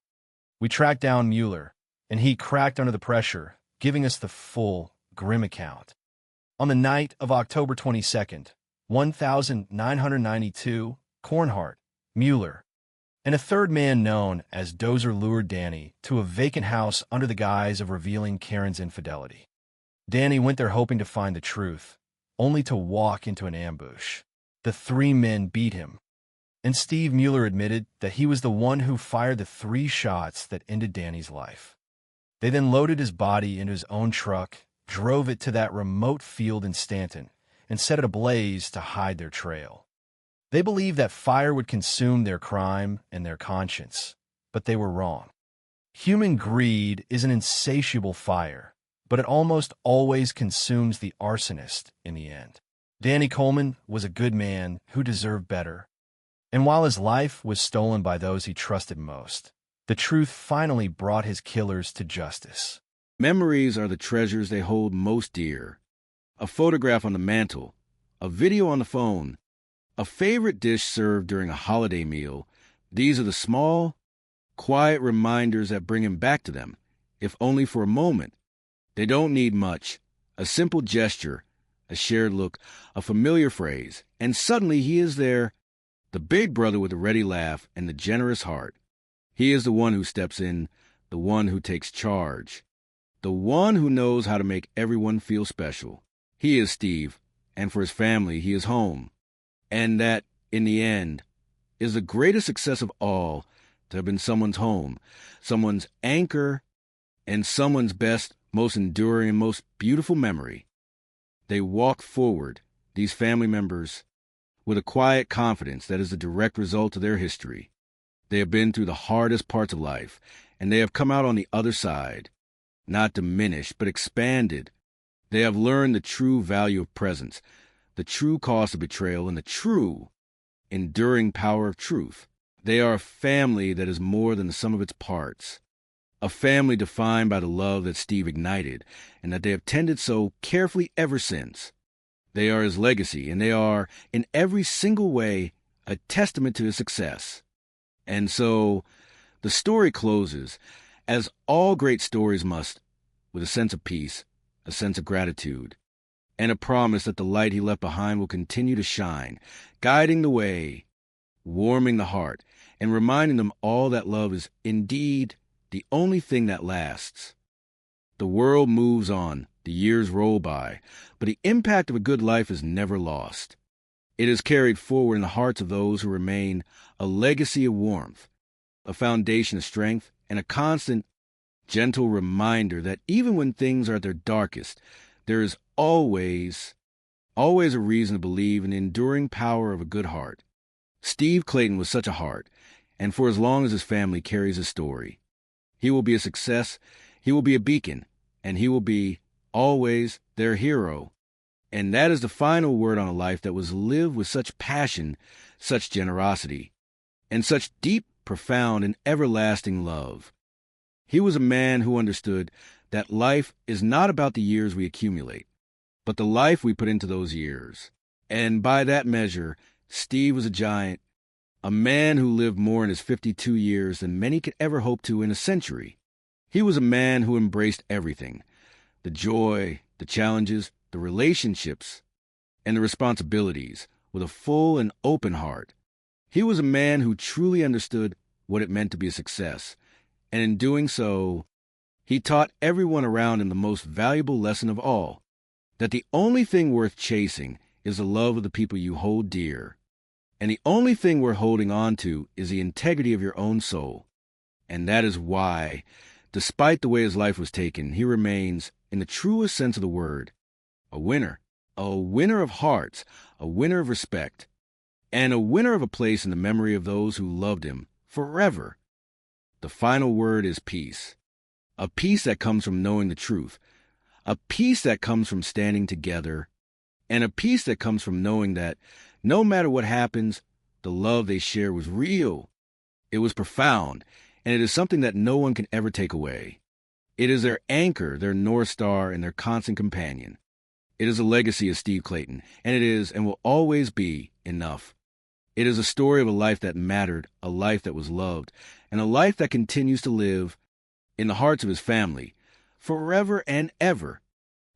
We tracked down Mueller, and he cracked under the pressure, giving us the full, grim account. On the night of October 22nd, 1992, Cornhart, Mueller, and a third man known as Dozer lured Danny to a vacant house under the guise of revealing Karen's infidelity. Danny went there hoping to find the truth, only to walk into an ambush. The three men beat him, and Steve Mueller admitted that he was the one who fired the 3 shots that ended Danny's life. They then loaded his body into his own truck, drove it to that remote field in Stanton, and set it ablaze to hide their trail. They believed that fire would consume their crime and their conscience, but they were wrong. Human greed is an insatiable fire, but it almost always consumes the arsonist in the end. Danny Coleman was a good man who deserved better, and while his life was stolen by those he trusted most, the truth finally brought his killers to justice. Memories are the treasures they hold most dear. A photograph on the mantle, a video on the phone, a favorite dish served during a holiday meal. These are the small, quiet reminders that bring him back to them, if only for a moment. They don't need much, a simple gesture, a shared look, a familiar phrase, and suddenly he is there, the big brother with the ready laugh and the generous heart. He is the one who steps in, the one who takes charge, the one who knows how to make everyone feel special. He is Steve, and for his family, he is home. And that, in the end, is the greatest success of all, to have been someone's home, someone's anchor, and someone's best, most enduring, and most beautiful memory. They walk forward, these family members, with a quiet confidence that is the direct result of their history. They have been through the hardest parts of life, and they have come out on the other side, not diminished, but expanded. They have learned the true value of presence, the true cost of betrayal, and the true, enduring power of truth. They are a family that is more than the sum of its parts, a family defined by the love that Steve ignited, and that they have tended so carefully ever since. They are his legacy, and they are, in every single way, a testament to his success. And so, the story closes, as all great stories must, with a sense of peace, a sense of gratitude, and a promise that the light he left behind will continue to shine, guiding the way, warming the heart, and reminding them all that love is indeed the only thing that lasts. The world moves on, the years roll by, but the impact of a good life is never lost. It is carried forward in the hearts of those who remain a legacy of warmth, a foundation of strength, and a constant, gentle reminder that even when things are at their darkest, there is always a reason to believe in the enduring power of a good heart. Steve Clayton was such a heart, and for as long as his family carries his story, he will be a success, he will be a beacon, and he will be always their hero. And that is the final word on a life that was lived with such passion, such generosity, and such deep, profound, and everlasting love. He was a man who understood that life is not about the years we accumulate, but the life we put into those years. And by that measure, Steve was a giant, a man who lived more in his 52 years than many could ever hope to in a century. He was a man who embraced everything, the joy, the challenges, the relationships, and the responsibilities, with a full and open heart. He was a man who truly understood what it meant to be a success, and in doing so, he taught everyone around him the most valuable lesson of all, that the only thing worth chasing is the love of the people you hold dear, and the only thing worth holding on to is the integrity of your own soul. And that is why, despite the way his life was taken, he remains, in the truest sense of the word, a winner of hearts, a winner of respect, and a winner of a place in the memory of those who loved him forever. The final word is peace, a peace that comes from knowing the truth, a peace that comes from standing together, and a peace that comes from knowing that no matter what happens, the love they share was real, it was profound, and it is something that no one can ever take away. It is their anchor, their North Star, and their constant companion. It is a legacy of Steve Clayton, and it is and will always be enough. It is a story of a life that mattered, a life that was loved, and a life that continues to live in the hearts of his family, forever and ever.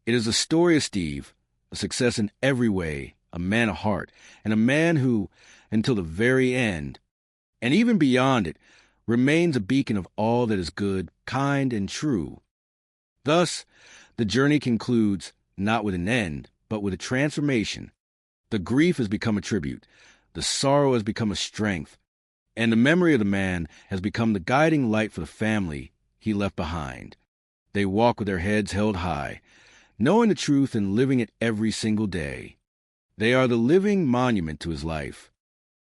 It is a story of Steve, a success in every way, a man of heart, and a man who, until the very end, and even beyond it, remains a beacon of all that is good, kind, and true. Thus, the journey concludes not with an end, but with a transformation. The grief has become a tribute, the sorrow has become a strength, and the memory of the man has become the guiding light for the family he left behind. They walk with their heads held high, knowing the truth and living it every single day. They are the living monument to his life,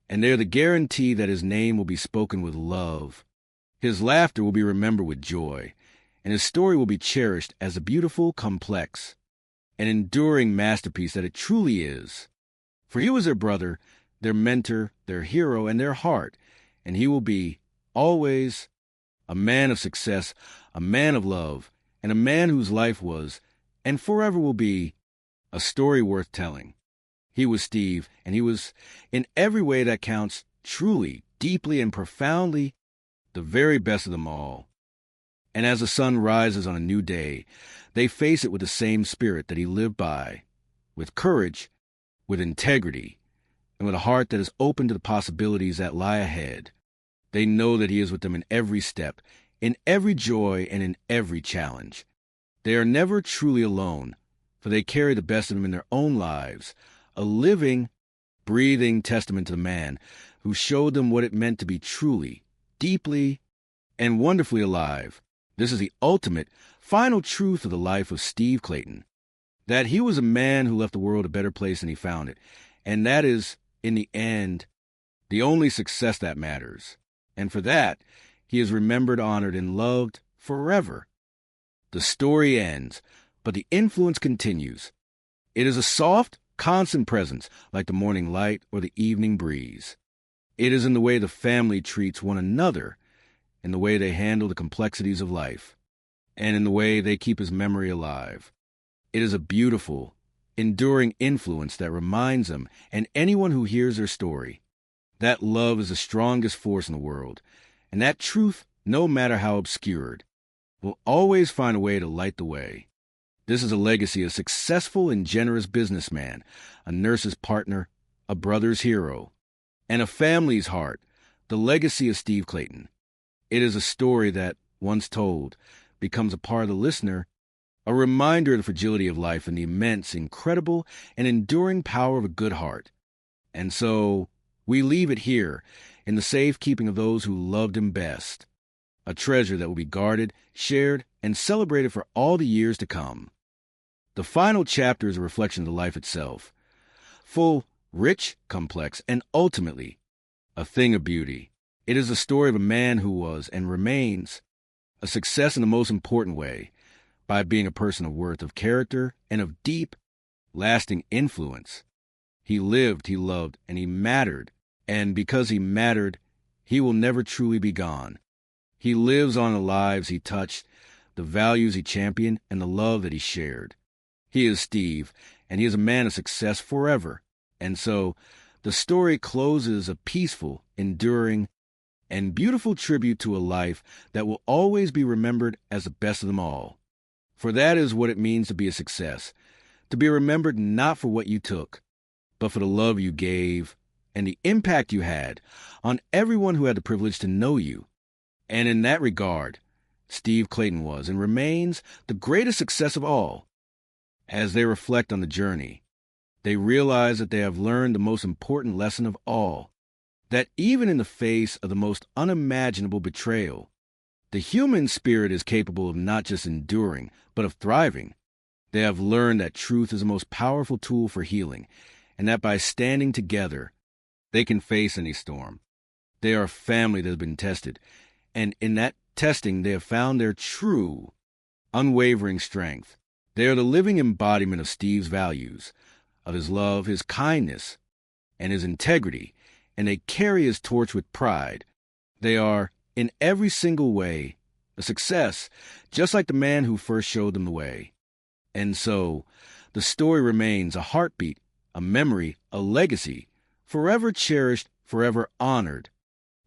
and they are the guarantee that his name will be spoken with love. His laughter will be remembered with joy, and his story will be cherished as a beautiful, complex, and enduring masterpiece that it truly is. For he was their brother, their mentor, their hero, and their heart, and he will be, always, a man of success, a man of love, and a man whose life was, and forever will be, a story worth telling. He was Steve, and he was, in every way that counts, truly, deeply and profoundly the very best of them all. And as the sun rises on a new day, they face it with the same spirit that he lived by, with courage, with integrity, and with a heart that is open to the possibilities that lie ahead. They know that he is with them in every step, in every joy, and in every challenge. They are never truly alone, for they carry the best of him in their own lives, a living, breathing testament to the man who showed them what it meant to be truly, deeply, and wonderfully alive. This is the ultimate, final truth of the life of Steve Clayton, that he was a man who left the world a better place than he found it, and that is, in the end, the only success that matters. And for that, he is remembered, honored, and loved forever. The story ends, but the influence continues. It is a soft, constant presence, like the morning light or the evening breeze. It is in the way the family treats one another, in the way they handle the complexities of life, and in the way they keep his memory alive. It is a beautiful, enduring influence that reminds them, and anyone who hears their story, that love is the strongest force in the world, and that truth, no matter how obscured, will always find a way to light the way. This is a legacy of a successful and generous businessman, a nurse's partner, a brother's hero, and a family's heart, the legacy of Steve Clayton. It is a story that, once told, becomes a part of the listener, a reminder of the fragility of life and the immense, incredible, and enduring power of a good heart. And so, we leave it here, in the safe keeping of those who loved him best, a treasure that will be guarded, shared, and celebrated for all the years to come. The final chapter is a reflection of the life itself, full, rich, complex, and ultimately, a thing of beauty. It is the story of a man who was, and remains, a success in the most important way, by being a person of worth, of character, and of deep, lasting influence. He lived, he loved, and he mattered, and because he mattered, he will never truly be gone. He lives on the lives he touched, the values he championed, and the love that he shared. He is Steve, and he is a man of success forever. And so, the story closes a peaceful, enduring, and beautiful tribute to a life that will always be remembered as the best of them all. For that is what it means to be a success, to be remembered not for what you took, but for the love you gave and the impact you had on everyone who had the privilege to know you. And in that regard, Steve Clayton was and remains the greatest success of all. As they reflect on the journey, they realize that they have learned the most important lesson of all, that even in the face of the most unimaginable betrayal, the human spirit is capable of not just enduring, but of thriving. They have learned that truth is the most powerful tool for healing, and that by standing together, they can face any storm. They are a family that has been tested, and in that testing, they have found their true, unwavering strength. They are the living embodiment of Steve's values, of his love, his kindness, and his integrity, and they carry his torch with pride. They are, in every single way, a success, just like the man who first showed them the way. And so, the story remains a heartbeat, a memory, a legacy, forever cherished, forever honored,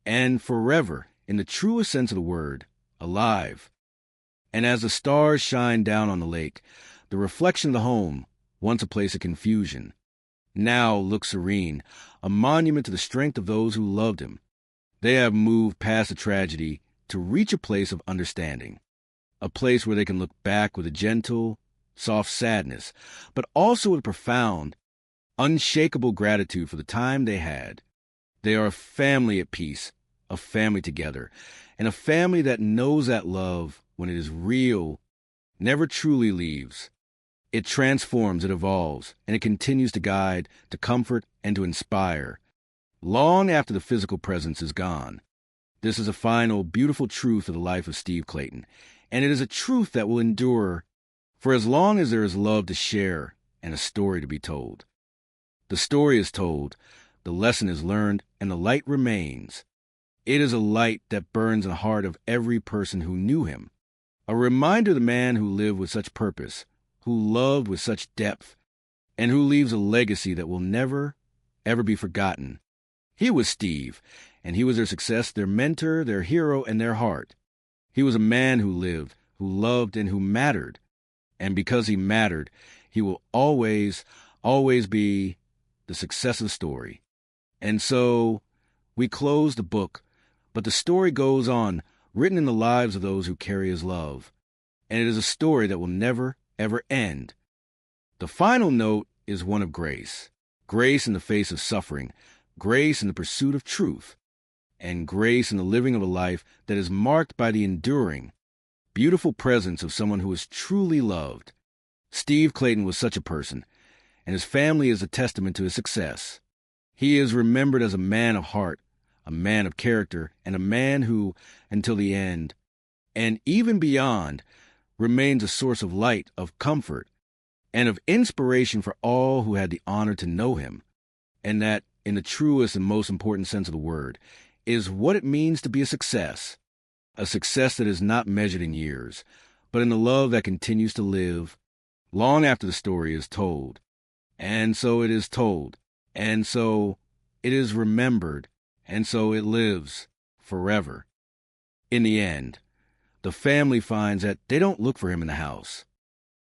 and forever, in the truest sense of the word, alive. And as the stars shine down on the lake, the reflection of the home, once a place of confusion, now looks serene, a monument to the strength of those who loved him. They have moved past the tragedy to reach a place of understanding, a place where they can look back with a gentle, soft sadness, but also with profound, unshakable gratitude for the time they had. They are a family at peace, a family together, and a family that knows that love, when it is real, never truly leaves. It transforms, it evolves, and it continues to guide, to comfort, and to inspire, long after the physical presence is gone. This is a final, beautiful truth of the life of Steve Clayton, and it is a truth that will endure for as long as there is love to share and a story to be told. The story is told, the lesson is learned, and the light remains. It is a light that burns in the heart of every person who knew him, a reminder of the man who lived with such purpose, who loved with such depth, and who leaves a legacy that will never, ever be forgotten. He was Steve, and he was their success, their mentor, their hero, and their heart. He was a man who lived, who loved, and who mattered. And because he mattered, he will always, always be the success of the story. And so we close the book, but the story goes on, written in the lives of those who carry his love. And it is a story that will never, ever end. The final note is one of grace. Grace in the face of suffering, grace in the pursuit of truth, and grace in the living of a life that is marked by the enduring, beautiful presence of someone who is truly loved. Steve Clayton was such a person, and his family is a testament to his success. He is remembered as a man of heart, a man of character, and a man who, until the end, and even beyond, remains a source of light, of comfort, and of inspiration for all who had the honor to know him, and that, in the truest and most important sense of the word, is what it means to be a success that is not measured in years, but in the love that continues to live long after the story is told. And so it is told, and so it is remembered, and so it lives forever. In the end, the family finds that they don't look for him in the house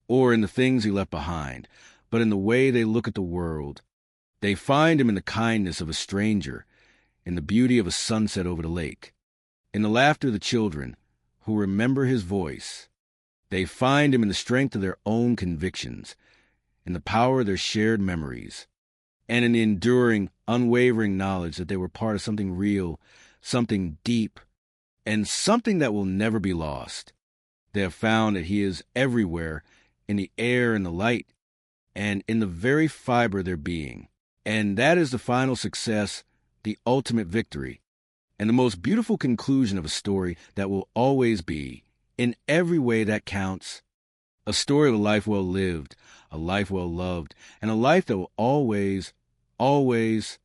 or in the things he left behind, but in the way they look at the world. They find him in the kindness of a stranger, in the beauty of a sunset over the lake, in the laughter of the children who remember his voice. They find him in the strength of their own convictions, in the power of their shared memories, and in the enduring, unwavering knowledge that they were part of something real, something deep, and something that will never be lost. They have found that he is everywhere, in the air and the light, and in the very fiber of their being. And that is the final success, the ultimate victory, and the most beautiful conclusion of a story that will always be, in every way that counts, a story of a life well lived, a life well loved, and a life that will always, always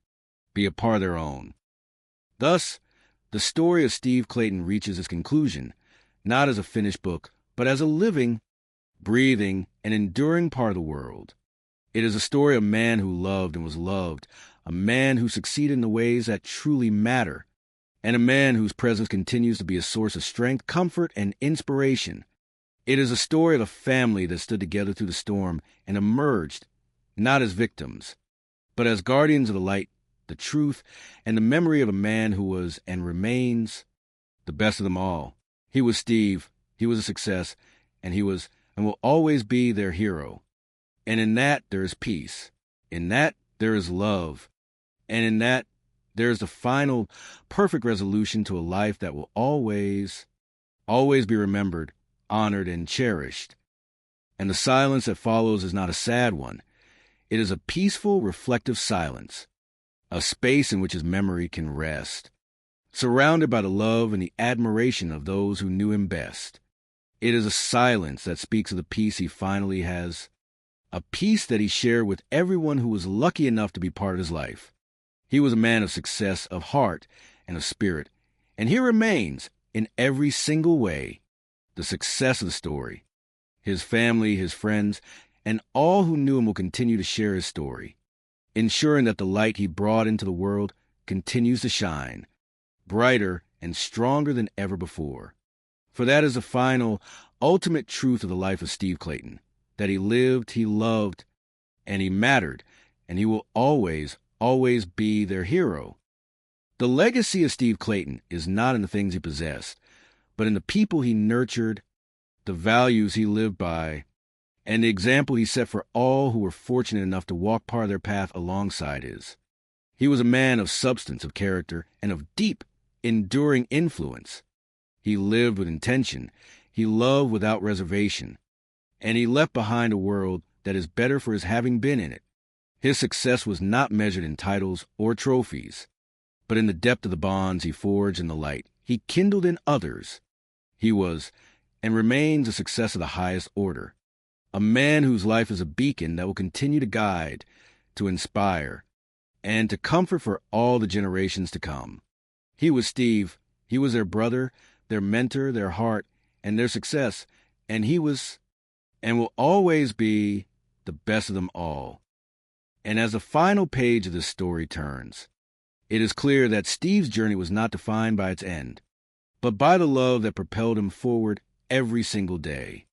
be a part of their own. Thus, the story of Steve Clayton reaches its conclusion, not as a finished book, but as a living, breathing, and enduring part of the world. It is a story of a man who loved and was loved, a man who succeeded in the ways that truly matter, and a man whose presence continues to be a source of strength, comfort, and inspiration. It is a story of a family that stood together through the storm and emerged, not as victims, but as guardians of the light, the truth, and the memory of a man who was and remains the best of them all. He was Steve, he was a success, and he was and will always be their hero. And in that there is peace, in that there is love, and in that there is the final perfect resolution to a life that will always, always be remembered, honored, and cherished. And the silence that follows is not a sad one. It is a peaceful, reflective silence, a space in which his memory can rest, surrounded by the love and the admiration of those who knew him best. It is a silence that speaks of the peace he finally has, a peace that he shared with everyone who was lucky enough to be part of his life. He was a man of success, of heart, and of spirit, and he remains, in every single way, the success of the story. His family, his friends, and all who knew him will continue to share his story, ensuring that the light he brought into the world continues to shine, brighter and stronger than ever before. For that is the final, ultimate truth of the life of Steve Clayton, that he lived, he loved, and he mattered, and he will always, always be their hero. The legacy of Steve Clayton is not in the things he possessed, but in the people he nurtured, the values he lived by, and the example he set for all who were fortunate enough to walk part of their path alongside his. He was a man of substance, of character, and of deep, enduring influence. He lived with intention, he loved without reservation, and he left behind a world that is better for his having been in it. His success was not measured in titles or trophies, but in the depth of the bonds he forged in the light he kindled in others. He was, and remains, a success of the highest order, a man whose life is a beacon that will continue to guide, to inspire, and to comfort for all the generations to come. He was Steve, he was their brother, their mentor, their heart, and their success, and he was, and will always be, the best of them all. And as the final page of this story turns, It is clear that Steve's journey was not defined by its end, but by the love that propelled him forward every single day.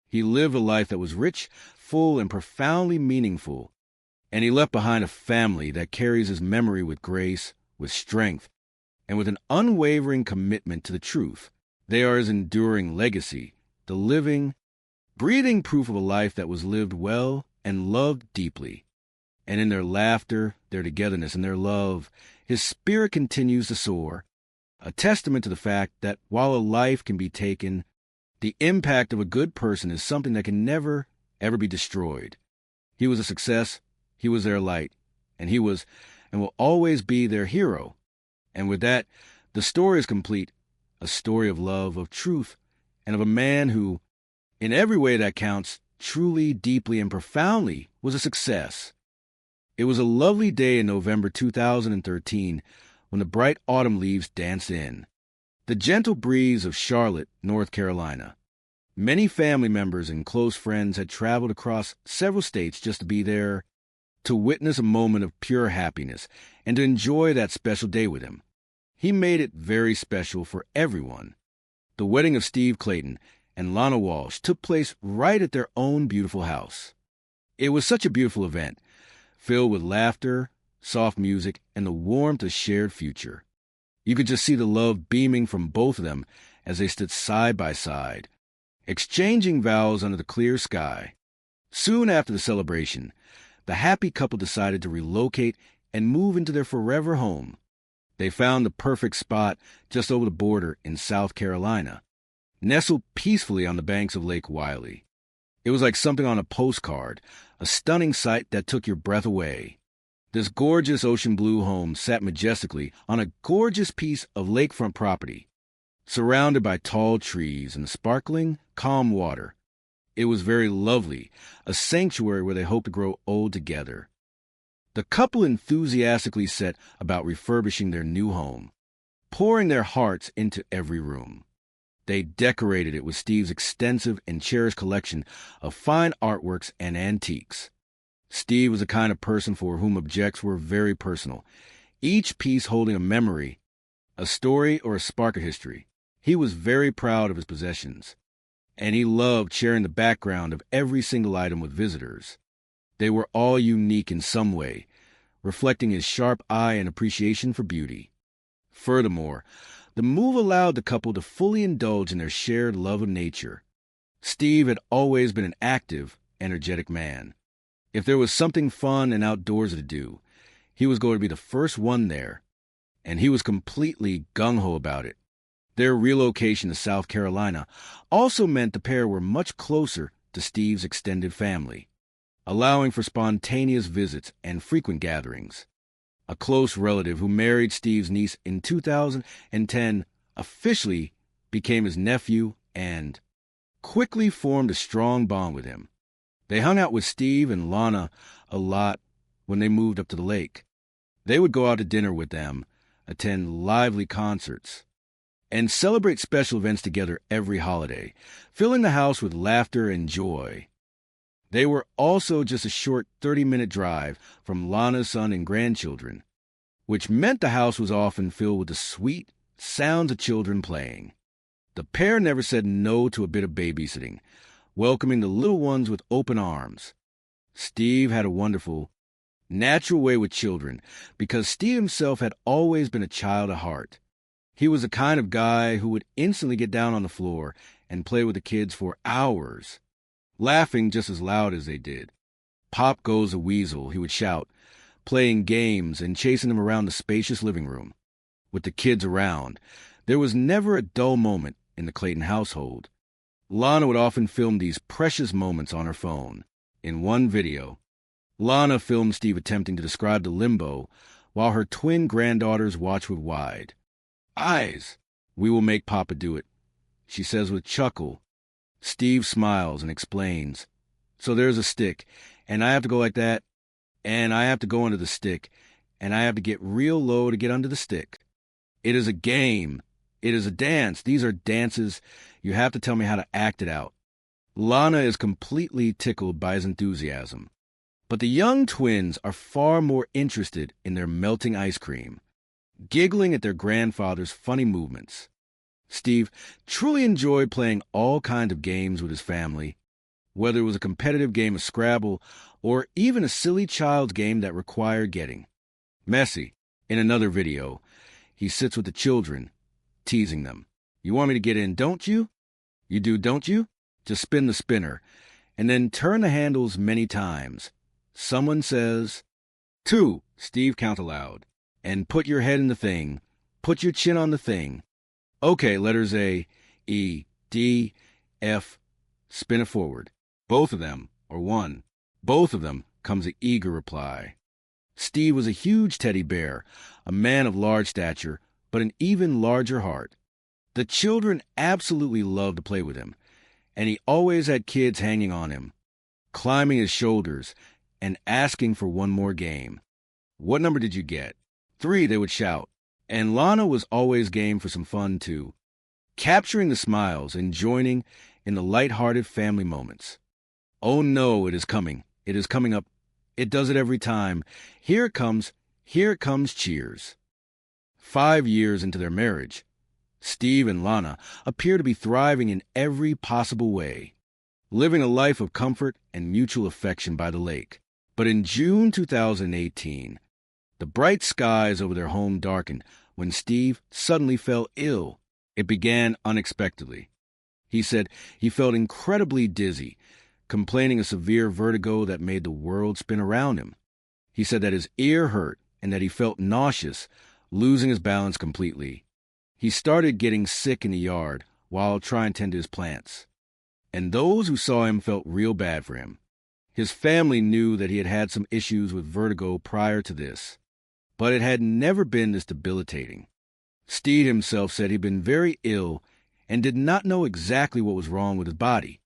He lived a life that was rich, full, and profoundly meaningful, and he left behind a family that carries his memory with grace, with strength, and with an unwavering commitment to the truth. They are his enduring legacy, the living, breathing proof of a life that was lived well and loved deeply. And in their laughter, their togetherness, and their love, his spirit continues to soar, a testament to the fact that while a life can be taken, the impact of a good person is something that can never, ever be destroyed. He was a success, he was their light, and he was and will always be their hero. And with that, the story is complete, a story of love, of truth, and of a man who, in every way that counts, truly, deeply, and profoundly was a success. It was a lovely day in November 2013 when the bright autumn leaves danced in. The gentle breeze of Charlotte, North Carolina. Many family members and close friends had traveled across several states just to be there, to witness a moment of pure happiness, and to enjoy that special day with him. He made it very special for everyone. The wedding of Steve Clayton and Lana Walsh took place right at their own beautiful house. It was such a beautiful event, filled with laughter, soft music, and the warmth of shared future. You could just see the love beaming from both of them as they stood side by side, exchanging vows under the clear sky. Soon after the celebration, the happy couple decided to relocate and move into their forever home. They found the perfect spot just over the border in South Carolina, nestled peacefully on the banks of Lake Wylie. It was like something on a postcard, a stunning sight that took your breath away. This gorgeous ocean blue home sat majestically on a gorgeous piece of lakefront property, surrounded by tall trees and sparkling, calm water. It was very lovely, a sanctuary where they hoped to grow old together. The couple enthusiastically set about refurbishing their new home, pouring their hearts into every room. They decorated it with Steve's extensive and cherished collection of fine artworks and antiques. Steve was the kind of person for whom objects were very personal, each piece holding a memory, a story, or a spark of history. He was very proud of his possessions, and he loved sharing the background of every single item with visitors. They were all unique in some way, reflecting his sharp eye and appreciation for beauty. Furthermore, the move allowed the couple to fully indulge in their shared love of nature. Steve had always been an active, energetic man. If there was something fun and outdoors to do, he was going to be the first one there, and he was completely gung-ho about it. Their relocation to South Carolina also meant the pair were much closer to Steve's extended family, allowing for spontaneous visits and frequent gatherings. A close relative who married Steve's niece in 2010 officially became his nephew and quickly formed a strong bond with him. They hung out with Steve and Lana a lot when they moved up to the lake. They would go out to dinner with them, attend lively concerts, and celebrate special events together every holiday, filling the house with laughter and joy. They were also just a short 30-minute drive from Lana's son and grandchildren, which meant the house was often filled with the sweet sounds of children playing. The pair never said no to a bit of babysitting, welcoming the little ones with open arms. Steve had a wonderful, natural way with children because Steve himself had always been a child at heart. He was the kind of guy who would instantly get down on the floor and play with the kids for hours, laughing just as loud as they did. "Pop goes the weasel," he would shout, playing games and chasing them around the spacious living room. With the kids around, there was never a dull moment in the Clayton household. Lana would often film these precious moments on her phone. In one video, Lana filmed Steve attempting to describe the limbo while her twin granddaughters watched with wide eyes. "We will make Papa do it," she says with chuckle. Steve smiles and explains, "So there's a stick, and I have to go like that, and I have to go under the stick, and I have to get real low to get under the stick. It is a game. It is a dance. These are dances. You have to tell me how to act it out." Lana is completely tickled by his enthusiasm. But the young twins are far more interested in their melting ice cream. giggling at their grandfather's funny movements. Steve truly enjoyed playing all kinds of games with his family, whether it was a competitive game of Scrabble or even a silly child's game that required getting messy. In another video, he sits with the children, teasing them. You want me to get in, don't you? You do, don't you? Just spin the spinner, and then turn the handles many times. Someone says, 2, Steve count aloud, and put your head in the thing. Put your chin on the thing. Okay, letters A, E, D, F, spin it forward. Both of them, or one. Both of them, comes the eager reply. Steve was a huge teddy bear, a man of large stature, but an even larger heart. The children absolutely loved to play with him, and he always had kids hanging on him, climbing his shoulders, and asking for one more game. What number did you get? 3, they would shout, and Lana was always game for some fun, too, capturing the smiles and joining in the light-hearted family moments. Oh no, it is coming up. It does it every time. Here it comes, cheers. 5 years into their marriage, Steve and Lana appear to be thriving in every possible way, living a life of comfort and mutual affection by the lake. But in June 2018, the bright skies over their home darkened when Steve suddenly fell ill. It began unexpectedly. He said he felt incredibly dizzy, complaining of severe vertigo that made the world spin around him. He said that his ear hurt and that he felt nauseous, losing his balance completely. He started getting sick in the yard while trying to tend to his plants, and those who saw him felt real bad for him. His family knew that he had had some issues with vertigo prior to this, but it had never been this debilitating. Steve himself said he'd been very ill and did not know exactly what was wrong with his body.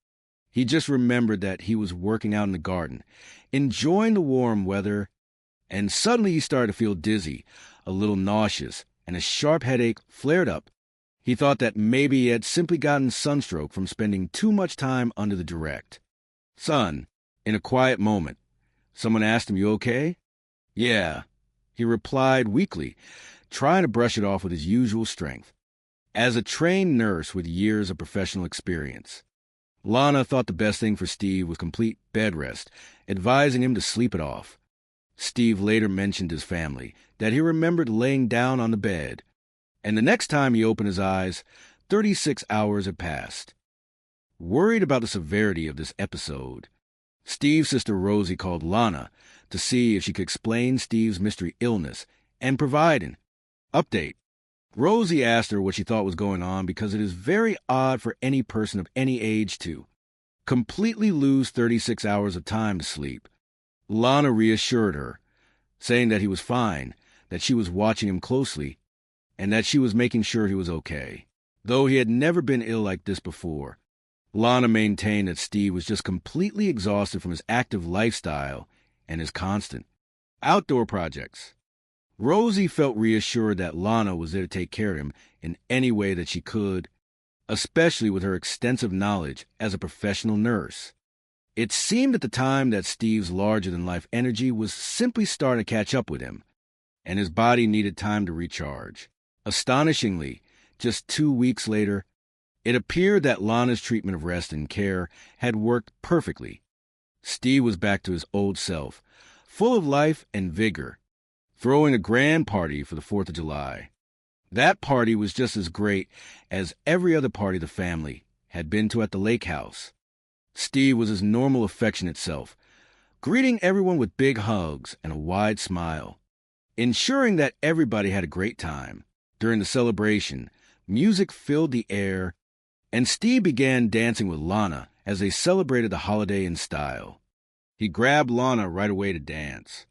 He just remembered that he was working out in the garden, enjoying the warm weather, and suddenly he started to feel dizzy, a little nauseous, and a sharp headache flared up. He thought that maybe he had simply gotten sunstroke from spending too much time under the direct sun. In a quiet moment, someone asked him, "You okay?" "Yeah," he replied weakly, trying to brush it off with his usual strength. As a trained nurse with years of professional experience, Lana thought the best thing for Steve was complete bed rest, advising him to sleep it off. Steve later mentioned to his family that he remembered laying down on the bed, and the next time he opened his eyes, 36 hours had passed. Worried about the severity of this episode, Steve's sister Rosie called Lana to see if she could explain Steve's mystery illness and provide an update. Rosie asked her what she thought was going on because it is very odd for any person of any age to completely lose 36 hours of time to sleep. Lana reassured her, saying that he was fine, that she was watching him closely, and that she was making sure he was okay. Though he had never been ill like this before, Lana maintained that Steve was just completely exhausted from his active lifestyle and his constant outdoor projects. Rosie felt reassured that Lana was there to take care of him in any way that she could, especially with her extensive knowledge as a professional nurse. It seemed at the time that Steve's larger-than-life energy was simply starting to catch up with him, and his body needed time to recharge. Astonishingly, just 2 weeks later, it appeared that Lana's treatment of rest and care had worked perfectly. Steve was back to his old self, full of life and vigor, throwing a grand party for the 4th of July. That party was just as great as every other party the family had been to at the lake house. Steve was his normal affectionate self, greeting everyone with big hugs and a wide smile, ensuring that everybody had a great time. During the celebration, music filled the air, and Steve began dancing with Lana as they celebrated the holiday in style. He grabbed Lana right away to dance,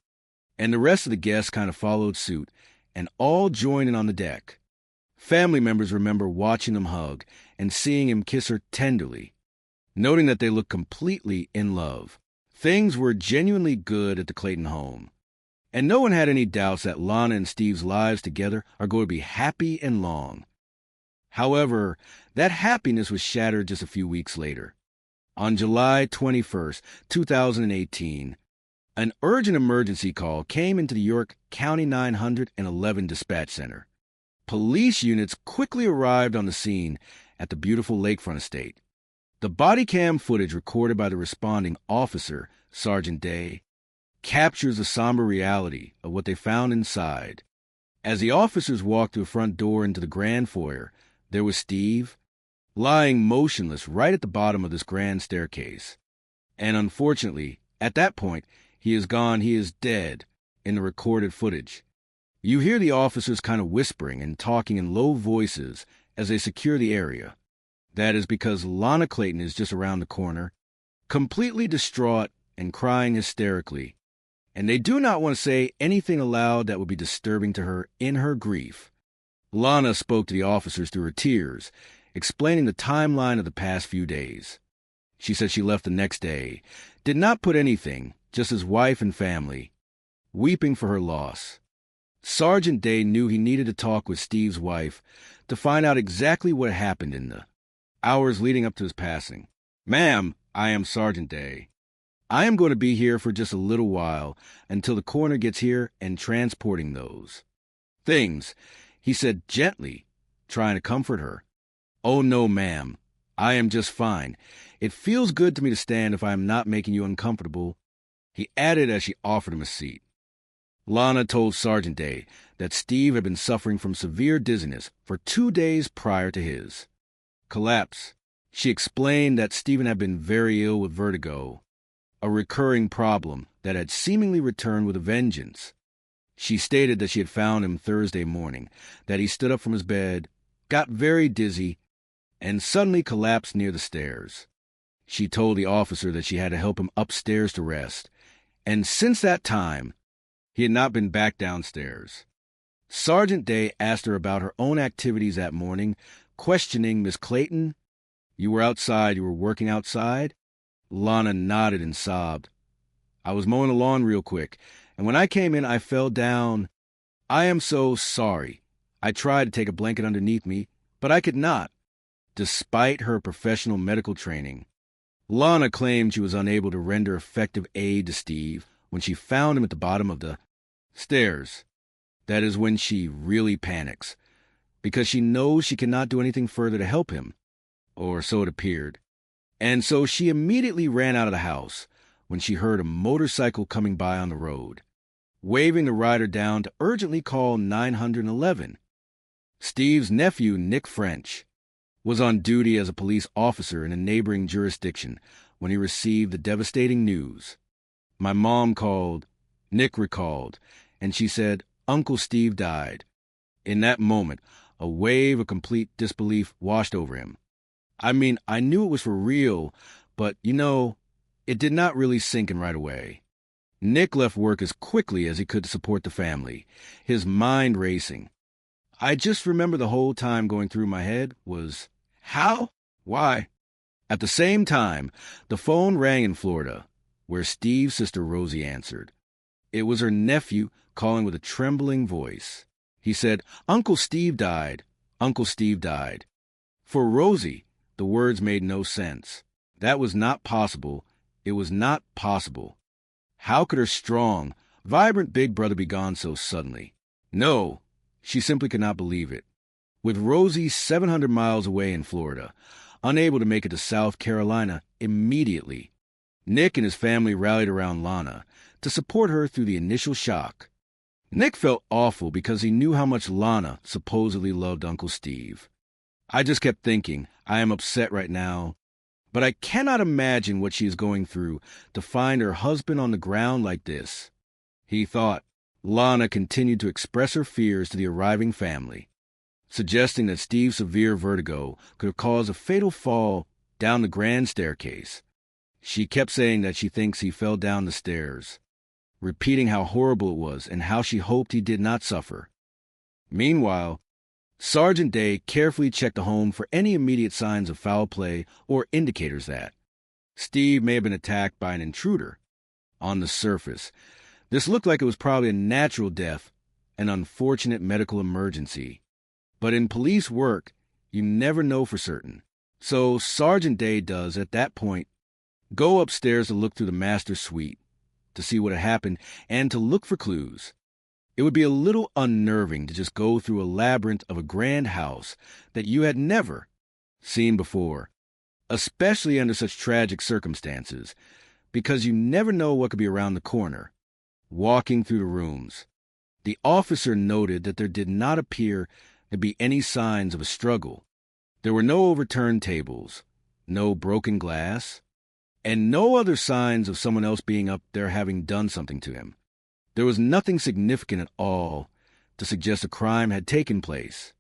and the rest of the guests kind of followed suit and all joined in on the deck. Family members remember watching them hug and seeing him kiss her tenderly, noting that they looked completely in love. Things were genuinely good at the Clayton home, and no one had any doubts that Lana and Steve's lives together are going to be happy and long. However, that happiness was shattered just a few weeks later. On July 21st, 2018, An urgent emergency call came into the York County 911 dispatch center. Police units quickly arrived on the scene at the beautiful lakefront estate. The body cam footage recorded by the responding officer, Sergeant Day, captures the somber reality of what they found inside. As the officers walked through the front door into the grand foyer, there was Steve, lying motionless right at the bottom of this grand staircase. And unfortunately, at that point, he is gone, he is dead, in the recorded footage. You hear the officers kind of whispering and talking in low voices as they secure the area. That is because Lana Clayton is just around the corner, completely distraught and crying hysterically. And they do not want to say anything aloud that would be disturbing to her in her grief. Lana spoke to the officers through her tears, explaining the timeline of the past few days. She said she left the next day, did not put anything, just his wife and family, weeping for her loss. Sergeant Day knew he needed to talk with Steve's wife to find out exactly what happened in the hours leading up to his passing. "Ma'am, I am Sergeant Day. I am going to be here for just a little while until the coroner gets here and transporting those things," he said gently, trying to comfort her. "Oh, no, ma'am. I am just fine. It feels good to me to stand if I am not making you uncomfortable," he added as she offered him a seat. Lana told Sergeant Day that Steve had been suffering from severe dizziness for 2 days prior to his collapse. She explained that Stephen had been very ill with vertigo, a recurring problem that had seemingly returned with a vengeance. She stated that she had found him Thursday morning, that he stood up from his bed, got very dizzy, and suddenly collapsed near the stairs. She told the officer that she had to help him upstairs to rest, and since that time, he had not been back downstairs. Sergeant Day asked her about her own activities that morning, questioning Miss Clayton. "You were outside, you were working outside?" Lana nodded and sobbed. "I was mowing the lawn real quick, and when I came in, I fell down. I am so sorry. I tried to take a blanket underneath me, but I could not." Despite her professional medical training, Lana claimed she was unable to render effective aid to Steve when she found him at the bottom of the stairs. That is when she really panics, because she knows she cannot do anything further to help him, or so it appeared. And so she immediately ran out of the house when she heard a motorcycle coming by on the road, waving the rider down to urgently call 911. Steve's nephew, Nick French, was on duty as a police officer in a neighboring jurisdiction when he received the devastating news. "My mom called," Nick recalled, and she said, "Uncle Steve died." In that moment, a wave of complete disbelief washed over him. "I mean, I knew it was for real, but, it did not really sink in right away." Nick left work as quickly as he could to support the family, his mind racing. "I just remember the whole time going through my head was, how? Why?" At the same time, the phone rang in Florida, where Steve's sister Rosie answered. It was her nephew calling with a trembling voice. He said, "Uncle Steve died. Uncle Steve died." For Rosie, the words made no sense. That was not possible. It was not possible. How could her strong, vibrant big brother be gone so suddenly? No, she simply could not believe it. With Rosie 700 miles away in Florida, unable to make it to South Carolina immediately, Nick and his family rallied around Lana to support her through the initial shock. Nick felt awful because he knew how much Lana supposedly loved Uncle Steve. "I just kept thinking, I am upset right now, but I cannot imagine what she is going through to find her husband on the ground like this," he thought. Lana continued to express her fears to the arriving family, suggesting that Steve's severe vertigo could have caused a fatal fall down the grand staircase. She kept saying that she thinks he fell down the stairs, repeating how horrible it was and how she hoped he did not suffer. Meanwhile, Sergeant Day carefully checked the home for any immediate signs of foul play or indicators that Steve may have been attacked by an intruder. On the surface, this looked like it was probably a natural death, an unfortunate medical emergency. But in police work, you never know for certain. So Sergeant Day does, at that point, go upstairs to look through the master suite, to see what had happened and to look for clues. It would be a little unnerving to just go through a labyrinth of a grand house that you had never seen before, especially under such tragic circumstances, because you never know what could be around the corner. Walking through the rooms, the officer noted that there did not appear to be any signs of a struggle. There were no overturned tables, no broken glass, and no other signs of someone else being up there having done something to him. There was nothing significant at all to suggest a crime had taken place.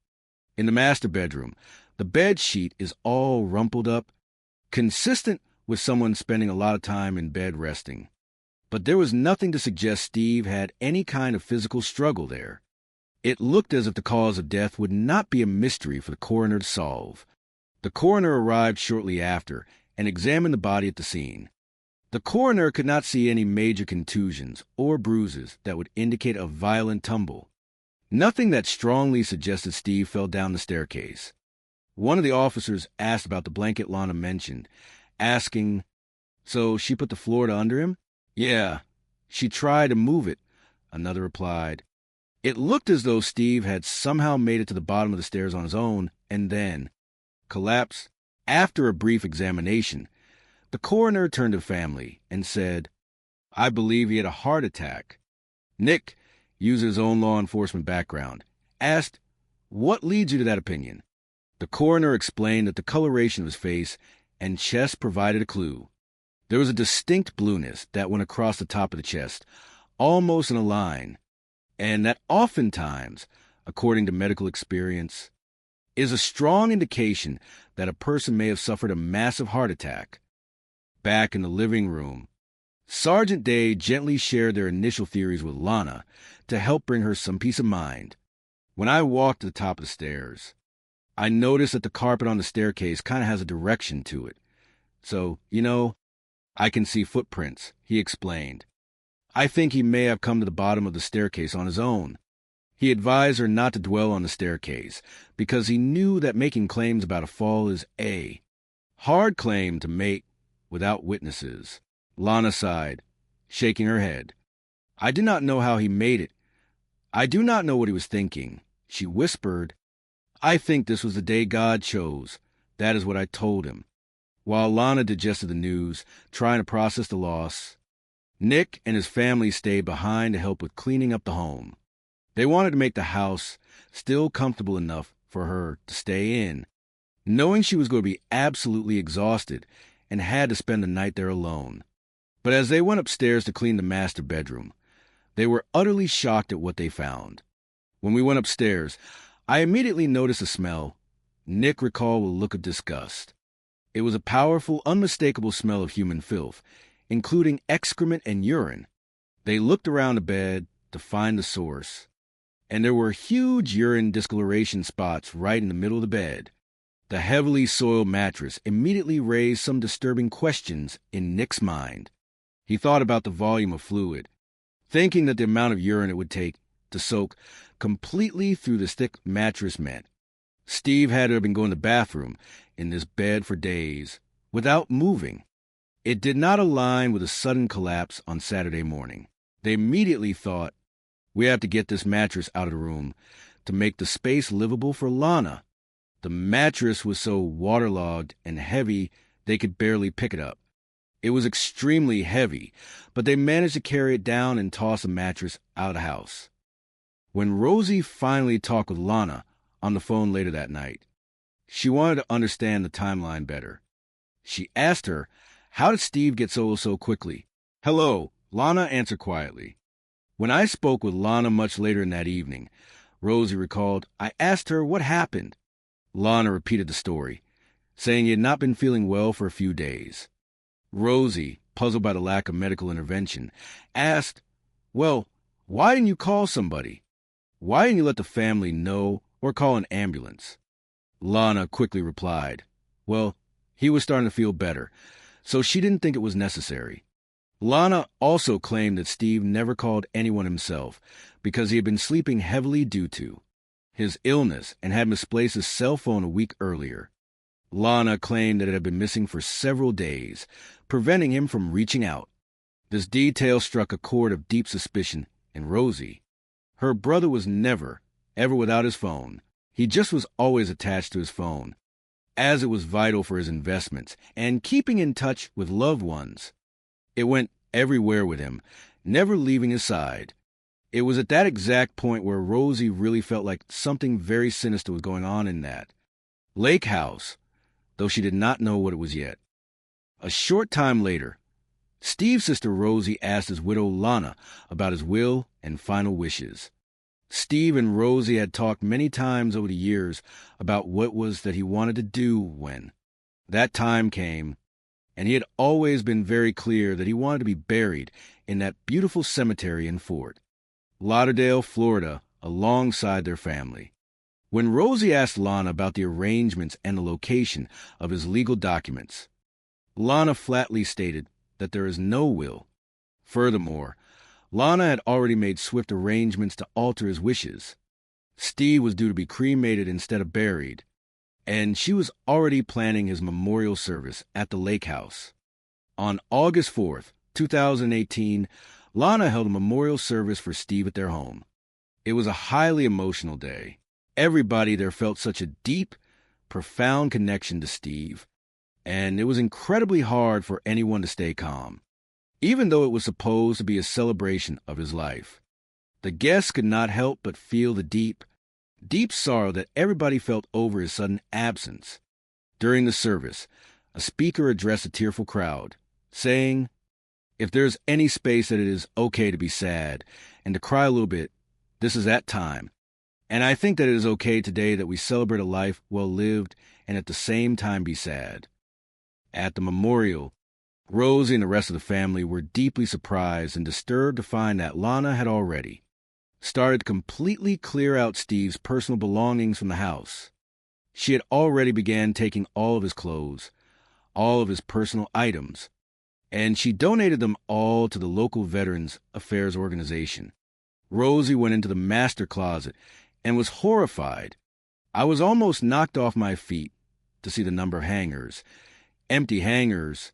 In the master bedroom, the bed sheet is all rumpled up, consistent with someone spending a lot of time in bed resting. But there was nothing to suggest Steve had any kind of physical struggle there. It looked as if the cause of death would not be a mystery for the coroner to solve. The coroner arrived shortly after and examined the body at the scene. The coroner could not see any major contusions or bruises that would indicate a violent tumble. Nothing that strongly suggested Steve fell down the staircase. One of the officers asked about the blanket Lana mentioned, asking, "So she put the Florida under him?" "Yeah, she tried to move it," another replied. It looked as though Steve had somehow made it to the bottom of the stairs on his own and then collapsed. After a brief examination, the coroner turned to the family and said, "I believe he had a heart attack." Nick, using his own law enforcement background, asked, "What leads you to that opinion?" The coroner explained that the coloration of his face and chest provided a clue. There was a distinct blueness that went across the top of the chest, almost in a line, and that oftentimes, according to medical experience, is a strong indication that a person may have suffered a massive heart attack. Back in the living room, Sergeant Day gently shared their initial theories with Lana to help bring her some peace of mind. When I walked to the top of the stairs, I noticed that the carpet on the staircase kind of has a direction to it. So, I can see footprints, he explained. I think he may have come to the bottom of the staircase on his own. He advised her not to dwell on the staircase because he knew that making claims about a fall is a hard claim to make without witnesses. Lana sighed, shaking her head. I did not know how he made it. I do not know what he was thinking. She whispered, I think this was the day God chose. That is what I told him. While Lana digested the news, trying to process the loss, Nick and his family stayed behind to help with cleaning up the home. They wanted to make the house still comfortable enough for her to stay in, knowing she was going to be absolutely exhausted and had to spend the night there alone. But as they went upstairs to clean the master bedroom, they were utterly shocked at what they found. When we went upstairs, I immediately noticed a smell. Nick recalled with a look of disgust. It was a powerful, unmistakable smell of human filth, including excrement and urine. They looked around the bed to find the source, and there were huge urine discoloration spots right in the middle of the bed. The heavily soiled mattress immediately raised some disturbing questions in Nick's mind. He thought about the volume of fluid, thinking that the amount of urine it would take to soak completely through this thick mattress meant Steve had to have been going to the bathroom in this bed for days without moving. It did not align with a sudden collapse on Saturday morning. They immediately thought, we have to get this mattress out of the room to make the space livable for Lana. The mattress was so waterlogged and heavy they could barely pick it up. It was extremely heavy, but they managed to carry it down and toss the mattress out of the house. When Rosie finally talked with Lana on the phone later that night, she wanted to understand the timeline better. She asked her, how did Steve get so quickly? Hello, Lana answered quietly. When I spoke with Lana much later in that evening, Rosie recalled, I asked her what happened. Lana repeated the story, saying he had not been feeling well for a few days. Rosie, puzzled by the lack of medical intervention, asked, well, why didn't you call somebody? Why didn't you let the family know or call an ambulance? Lana quickly replied, well, he was starting to feel better, so she didn't think it was necessary. Lana also claimed that Steve never called anyone himself because he had been sleeping heavily due to his illness and had misplaced his cell phone a week earlier. Lana claimed that it had been missing for several days, preventing him from reaching out. This detail struck a chord of deep suspicion in Rosie. Her brother was never, ever without his phone. He just was always attached to his phone, as it was vital for his investments and keeping in touch with loved ones. It went everywhere with him, never leaving his side. It was at that exact point where Rosie really felt like something very sinister was going on in that lake house, though she did not know what it was yet. A short time later, Steve's sister Rosie asked his widow Lana about his will and final wishes. Steve and Rosie had talked many times over the years about what was that he wanted to do when that time came, and he had always been very clear that he wanted to be buried in that beautiful cemetery in Fort Lauderdale, Florida, alongside their family. When Rosie asked Lana about the arrangements and the location of his legal documents, Lana flatly stated that there is no will. Furthermore, Lana had already made swift arrangements to alter his wishes. Steve was due to be cremated instead of buried, and she was already planning his memorial service at the lake house. On August 4th, 2018, Lana held a memorial service for Steve at their home. It was a highly emotional day. Everybody there felt such a deep, profound connection to Steve, and it was incredibly hard for anyone to stay calm, even though it was supposed to be a celebration of his life. The guests could not help but feel the deep, deep sorrow that everybody felt over his sudden absence. During the service, a speaker addressed a tearful crowd, saying, "If there's any space that it is okay to be sad and to cry a little bit, this is that time. And I think that it is okay today that we celebrate a life well lived and at the same time be sad." At the memorial, Rosie and the rest of the family were deeply surprised and disturbed to find that Lana had already started to completely clear out Steve's personal belongings from the house. She had already began taking all of his clothes, all of his personal items, and she donated them all to the local Veterans Affairs organization. Rosie went into the master closet and was horrified. I was almost knocked off my feet to see the number of hangers, empty hangers,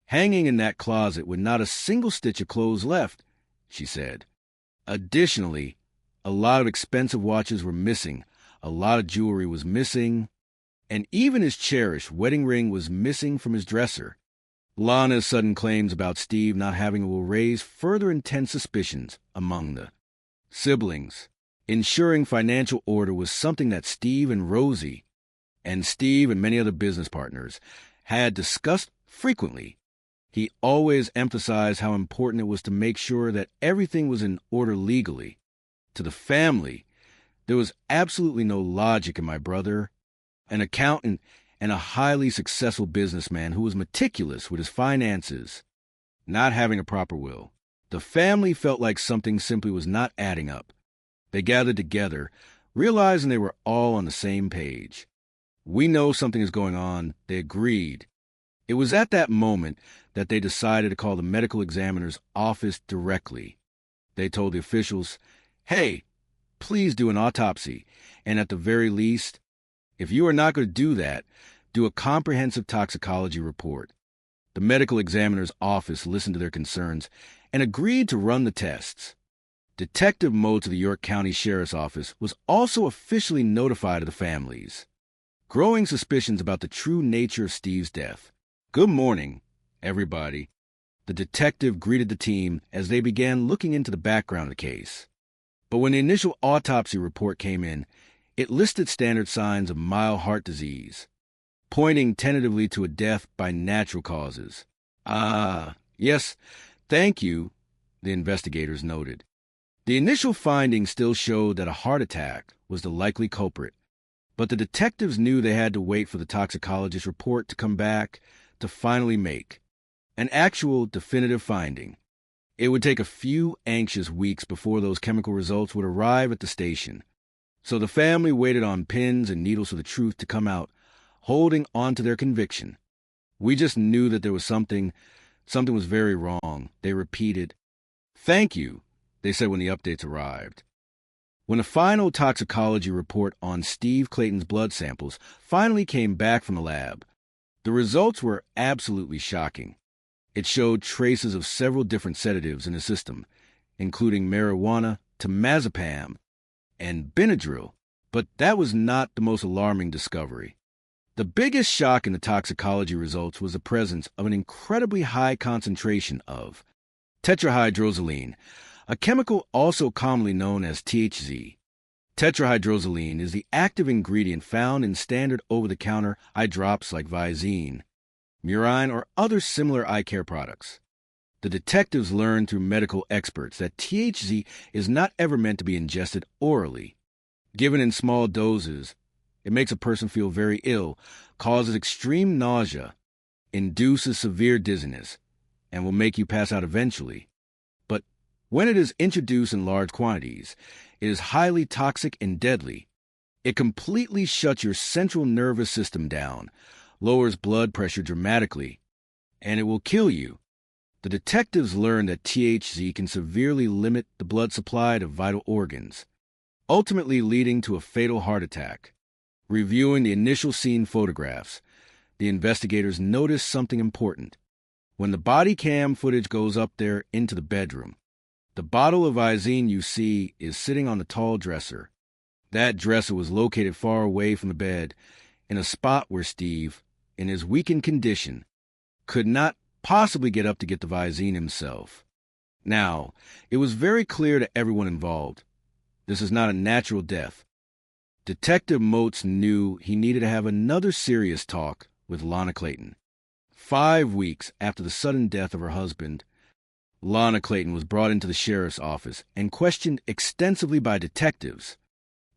hanging in that closet with not a single stitch of clothes left, she said. Additionally, a lot of expensive watches were missing, a lot of jewelry was missing, and even his cherished wedding ring was missing from his dresser. Lana's sudden claims about Steve not having it will raise further intense suspicions among the siblings. Ensuring financial order was something that Steve and Rosie, and Steve and many other business partners, had discussed frequently. He always emphasized how important it was to make sure that everything was in order legally. To the family, there was absolutely no logic in my brother, an accountant and a highly successful businessman who was meticulous with his finances, not having a proper will. The family felt like something simply was not adding up. They gathered together, realizing they were all on the same page. "We know something is going on," they agreed. It was at that moment that they decided to call the medical examiner's office directly. They told the officials, "Hey, please do an autopsy, and at the very least, if you are not going to do that, do a comprehensive toxicology report." The medical examiner's office listened to their concerns and agreed to run the tests. Detective Moe to the York County Sheriff's Office was also officially notified of the families. Growing suspicions about the true nature of Steve's death. "Good morning, everybody." The detective greeted the team as they began looking into the background of the case. But when the initial autopsy report came in, it listed standard signs of mild heart disease, pointing tentatively to a death by natural causes. Yes, thank you, the investigators noted. The initial findings still showed that a heart attack was the likely culprit, but the detectives knew they had to wait for the toxicologist's report to come back to finally make an actual definitive finding. It would take a few anxious weeks before those chemical results would arrive at the station, so the family waited on pins and needles for the truth to come out, holding on to their conviction. "We just knew that there was something was very wrong," they repeated. "Thank you," they said when the updates arrived. When the final toxicology report on Steve Clayton's blood samples finally came back from the lab, the results were absolutely shocking. It showed traces of several different sedatives in his system, including marijuana, temazepam, and Benadryl. But that was not the most alarming discovery. The biggest shock in the toxicology results was the presence of an incredibly high concentration of tetrahydrozoline, a chemical also commonly known as THZ. Tetrahydrozoline is the active ingredient found in standard over-the-counter eye drops like Visine, Murine, or other similar eye care products. The detectives learned through medical experts that THZ is not ever meant to be ingested orally. Given in small doses, it makes a person feel very ill, causes extreme nausea, induces severe dizziness, and will make you pass out eventually. But when it is introduced in large quantities, it is highly toxic and deadly. It completely shuts your central nervous system down, lowers blood pressure dramatically, and it will kill you. The detectives learned that THZ can severely limit the blood supply to vital organs, ultimately leading to a fatal heart attack. Reviewing the initial scene photographs, the investigators noticed something important. When the body cam footage goes up there into the bedroom, the bottle of Visine you see is sitting on the tall dresser. That dresser was located far away from the bed, in a spot where Steve, in his weakened condition, could not possibly get up to get the Visine himself. Now, it was very clear to everyone involved, this is not a natural death. Detective Motes knew he needed to have another serious talk with Lana Clayton. 5 weeks after the sudden death of her husband, Lana Clayton was brought into the sheriff's office and questioned extensively by detectives.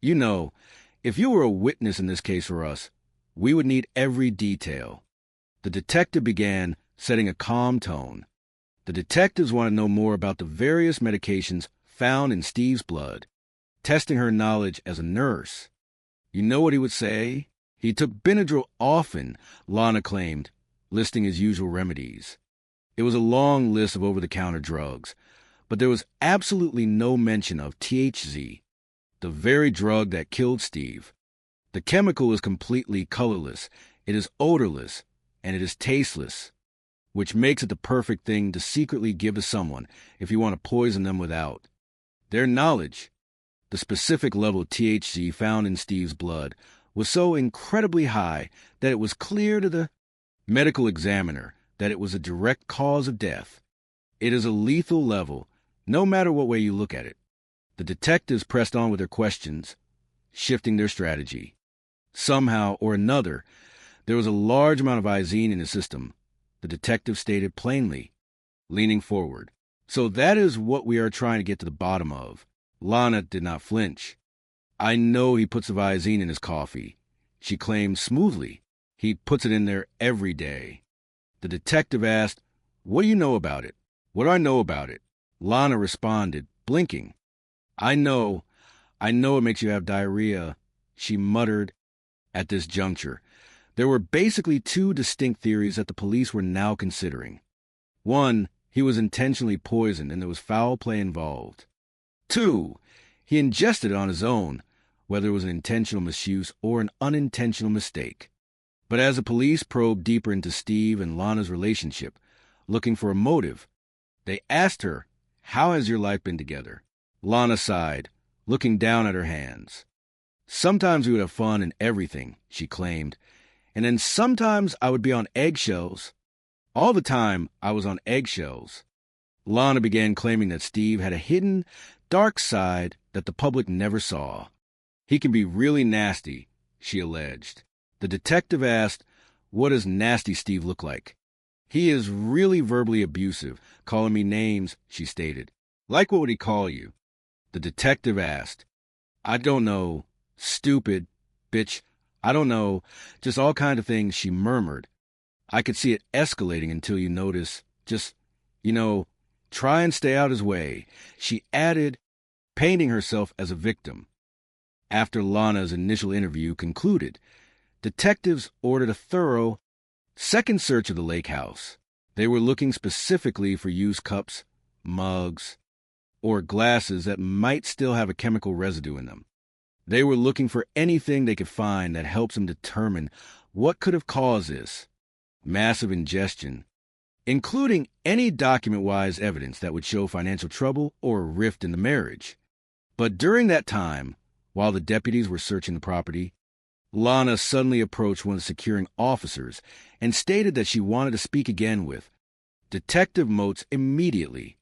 You know, if you were a witness in this case for us, we would need every detail. The detective began setting a calm tone. The detectives wanted to know more about the various medications found in Steve's blood, testing her knowledge as a nurse. You know what he would say? He took Benadryl often, Lana claimed, listing his usual remedies. It was a long list of over-the-counter drugs, but there was absolutely no mention of THZ, the very drug that killed Steve. The chemical is completely colorless, it is odorless, and it is tasteless, which makes it the perfect thing to secretly give to someone if you want to poison them without. Their knowledge, the specific level of THZ found in Steve's blood, was so incredibly high that it was clear to the medical examiner that it was a direct cause of death. It is a lethal level, no matter what way you look at it. The detectives pressed on with their questions, shifting their strategy. Somehow or another, there was a large amount of Visine in his system, the detective stated plainly, leaning forward. So that is what we are trying to get to the bottom of. Lana did not flinch. I know he puts the Visine in his coffee, she claimed smoothly. He puts it in there every day. The detective asked, "What do you know about it?" "What do I know about it?" Lana responded, blinking. I know it makes you have diarrhea," she muttered at this juncture. There were basically 2 distinct theories that the police were now considering. 1, he was intentionally poisoned and there was foul play involved. 2, he ingested it on his own, whether it was an intentional misuse or an unintentional mistake. But as the police probed deeper into Steve and Lana's relationship, looking for a motive, they asked her, "How has your life been together?" Lana sighed, looking down at her hands. "Sometimes we would have fun and everything," she claimed, "and then sometimes I would be on eggshells. All the time I was on eggshells." Lana began claiming that Steve had a hidden, dark side that the public never saw. "He can be really nasty," she alleged. The detective asked, "What does nasty Steve look like?" "He is really verbally abusive, calling me names," she stated. "Like what would he call you?" The detective asked. "I don't know. Stupid. Bitch. I don't know. Just all kind of things," she murmured. "I could see it escalating until you notice. Just, try and stay out his way," she added, painting herself as a victim. After Lana's initial interview concluded, detectives ordered a thorough second search of the lake house. They were looking specifically for used cups, mugs, or glasses that might still have a chemical residue in them. They were looking for anything they could find that helps them determine what could have caused this massive ingestion. including any document-wise evidence that would show financial trouble or a rift in the marriage. But during that time, while the deputies were searching the property, Lana suddenly approached one of the securing officers and stated that she wanted to speak again with Detective Moats immediately.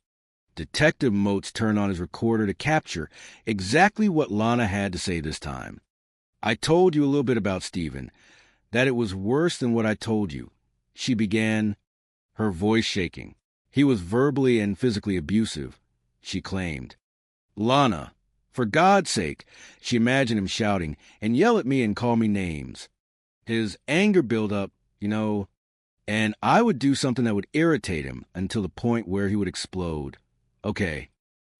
Detective Moats turned on his recorder to capture exactly what Lana had to say this time. "I told you a little bit about Stephen, that it was worse than what I told you," she began, her voice shaking. "He was verbally and physically abusive," she claimed. "Lana, for God's sake," she imagined him shouting, "and yell at me and call me names. His anger built up, and I would do something that would irritate him until the point where he would explode. Okay."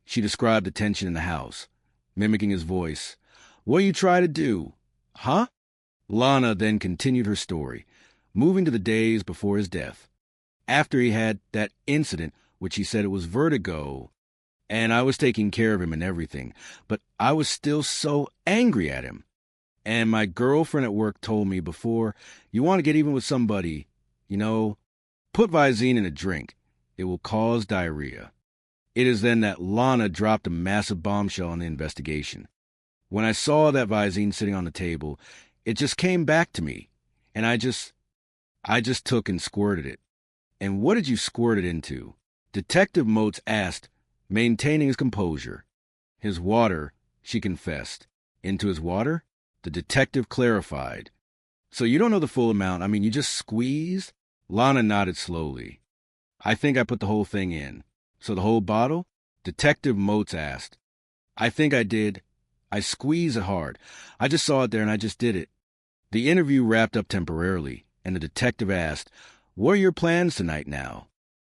She described the tension in the house, mimicking his voice. "What you try to do? Huh?" Lana then continued her story, moving to the days before his death. After he had that incident, which he said it was vertigo, and I was taking care of him and everything, but I was still so angry at him. And my girlfriend at work told me before, you want to get even with somebody, put Visine in a drink. It will cause diarrhea. It is then that Lana dropped a massive bombshell on the investigation. When I saw that Visine sitting on the table, it just came back to me, and I just took and squirted it. "And what did you squirt it into?" Detective Moats asked, maintaining his composure. "His water," she confessed. "Into his water?" The detective clarified. "So you don't know the full amount? I mean, you just squeezed?" Lana nodded slowly. "I think I put the whole thing in." "So the whole bottle?" Detective Moats asked. "I think I did. I squeezed it hard. I just saw it there and I just did it." The interview wrapped up temporarily, and the detective asked, "What are your plans tonight now?"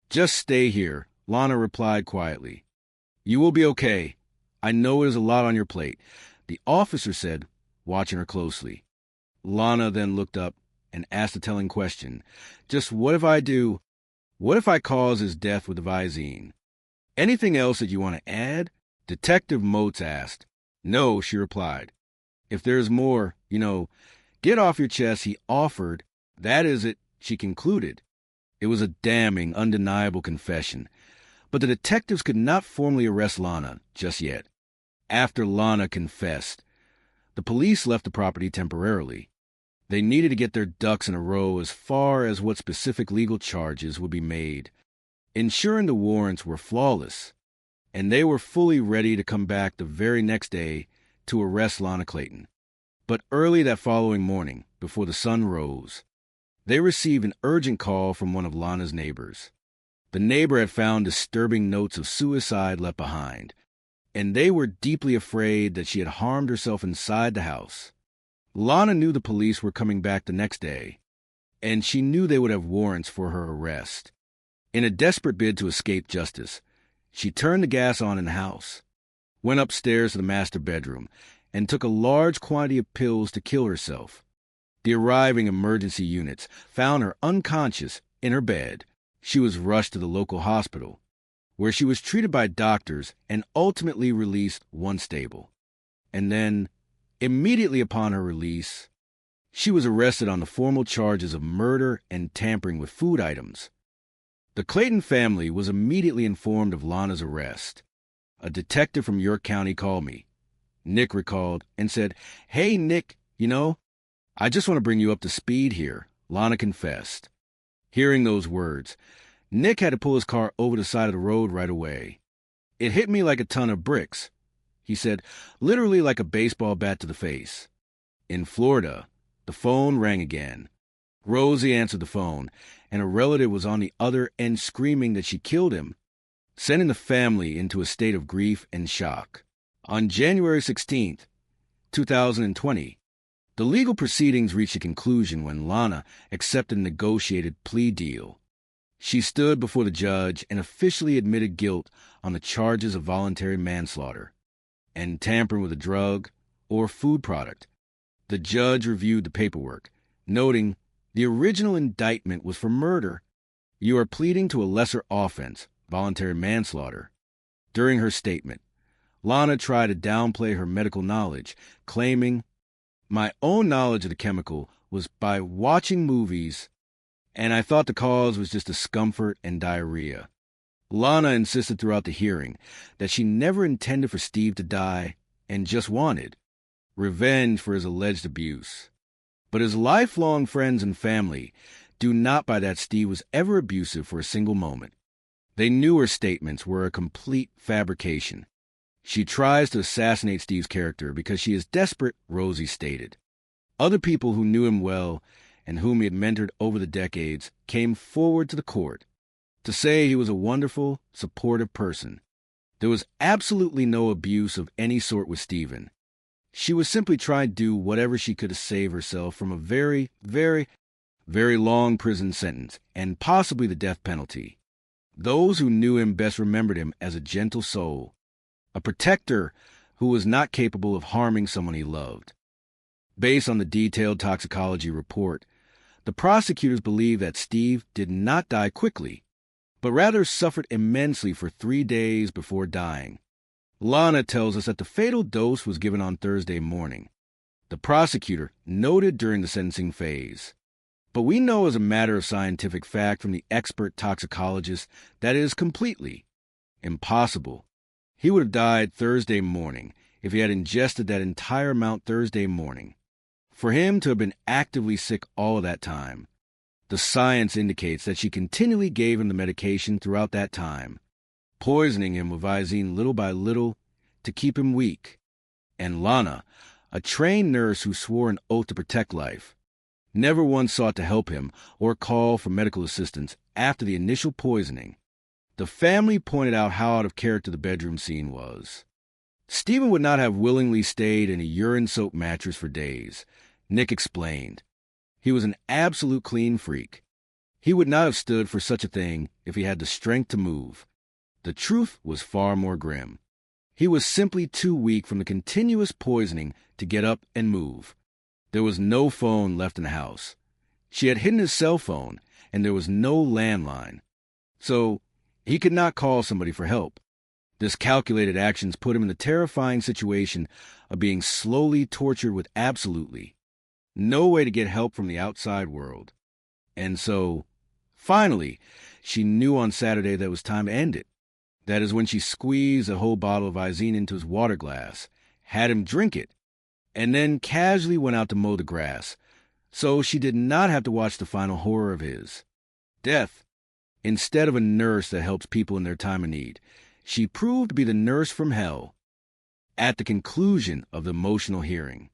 "Just stay here," Lana replied quietly. "You will be okay. I know it is a lot on your plate," the officer said, watching her closely. Lana then looked up and asked a telling question. "Just what if I do? What if I cause his death with the Visine?" "Anything else that you want to add?" Detective Moats asked. "No," she replied. "If there's more, get off your chest," he offered. "That is it," she concluded. It was a damning, undeniable confession. But the detectives could not formally arrest Lana just yet. After Lana confessed, the police left the property temporarily. They needed to get their ducks in a row as far as what specific legal charges would be made, ensuring the warrants were flawless, and they were fully ready to come back the very next day to arrest Lana Clayton. But early that following morning, before the sun rose, they received an urgent call from one of Lana's neighbors. The neighbor had found disturbing notes of suicide left behind, and they were deeply afraid that she had harmed herself inside the house. Lana knew the police were coming back the next day, and she knew they would have warrants for her arrest. In a desperate bid to escape justice, she turned the gas on in the house, went upstairs to the master bedroom, and took a large quantity of pills to kill herself. The arriving emergency units found her unconscious in her bed. She was rushed to the local hospital, where she was treated by doctors and ultimately released once stable. And then, immediately upon her release, she was arrested on the formal charges of murder and tampering with food items. The Clayton family was immediately informed of Lana's arrest. A detective from York County called me. Nick recalled and said, "Hey, Nick, I just want to bring you up to speed here," Lana confessed. Hearing those words, Nick had to pull his car over the side of the road right away. "It hit me like a ton of bricks," he said, "literally like a baseball bat to the face." In Florida, the phone rang again. Rosie answered the phone, and a relative was on the other end screaming that she killed him, sending the family into a state of grief and shock. On January 16th, 2020, the legal proceedings reached a conclusion when Lana accepted a negotiated plea deal. She stood before the judge and officially admitted guilt on the charges of voluntary manslaughter and tampering with a drug or food product. The judge reviewed the paperwork, noting the original indictment was for murder. "You are pleading to a lesser offense, voluntary manslaughter." During her statement, Lana tried to downplay her medical knowledge, claiming, "My own knowledge of the chemical was by watching movies and I thought the cause was just discomfort and diarrhea. Lana insisted throughout the hearing that she never intended for Steve to die and just wanted revenge for his alleged abuse. But his lifelong friends and family do not buy that Steve was ever abusive for a single moment. They knew her statements were a complete fabrication. She tries to assassinate Steve's character because she is desperate, Rosie stated. Other people who knew him well and whom he had mentored over the decades came forward to the court to say he was a wonderful, supportive person. There was absolutely no abuse of any sort with Stephen. She was simply trying to do whatever she could to save herself from a very, very, very long prison sentence and possibly the death penalty. Those who knew him best remembered him as a gentle soul, a protector who was not capable of harming someone he loved. Based on the detailed toxicology report, the prosecutors believe that Steve did not die quickly, but rather suffered immensely for 3 days before dying. Lana tells us that the fatal dose was given on Thursday morning. The prosecutor noted during the sentencing phase. But we know as a matter of scientific fact from the expert toxicologist that it is completely impossible. He would have died Thursday morning if he had ingested that entire amount Thursday morning. For him to have been actively sick all of that time, the science indicates that she continually gave him the medication throughout that time, poisoning him with Visine little by little to keep him weak. And Lana, a trained nurse who swore an oath to protect life, never once sought to help him or call for medical assistance after the initial poisoning. The family pointed out how out of character the bedroom scene was. Stephen would not have willingly stayed in a urine-soaked mattress for days, Nick explained. He was an absolute clean freak. He would not have stood for such a thing if he had the strength to move. The truth was far more grim. He was simply too weak from the continuous poisoning to get up and move. There was no phone left in the house. She had hidden his cell phone, and there was no landline. So he could not call somebody for help. This calculated actions put him in the terrifying situation of being slowly tortured with absolutely no way to get help from the outside world. And so, finally, she knew on Saturday that it was time to end it. That is when she squeezed a whole bottle of Visine into his water glass, had him drink it, and then casually went out to mow the grass, so she did not have to watch the final horror of his death. Instead of a nurse that helps people in their time of need, she proved to be the nurse from hell. At the conclusion of the emotional hearing,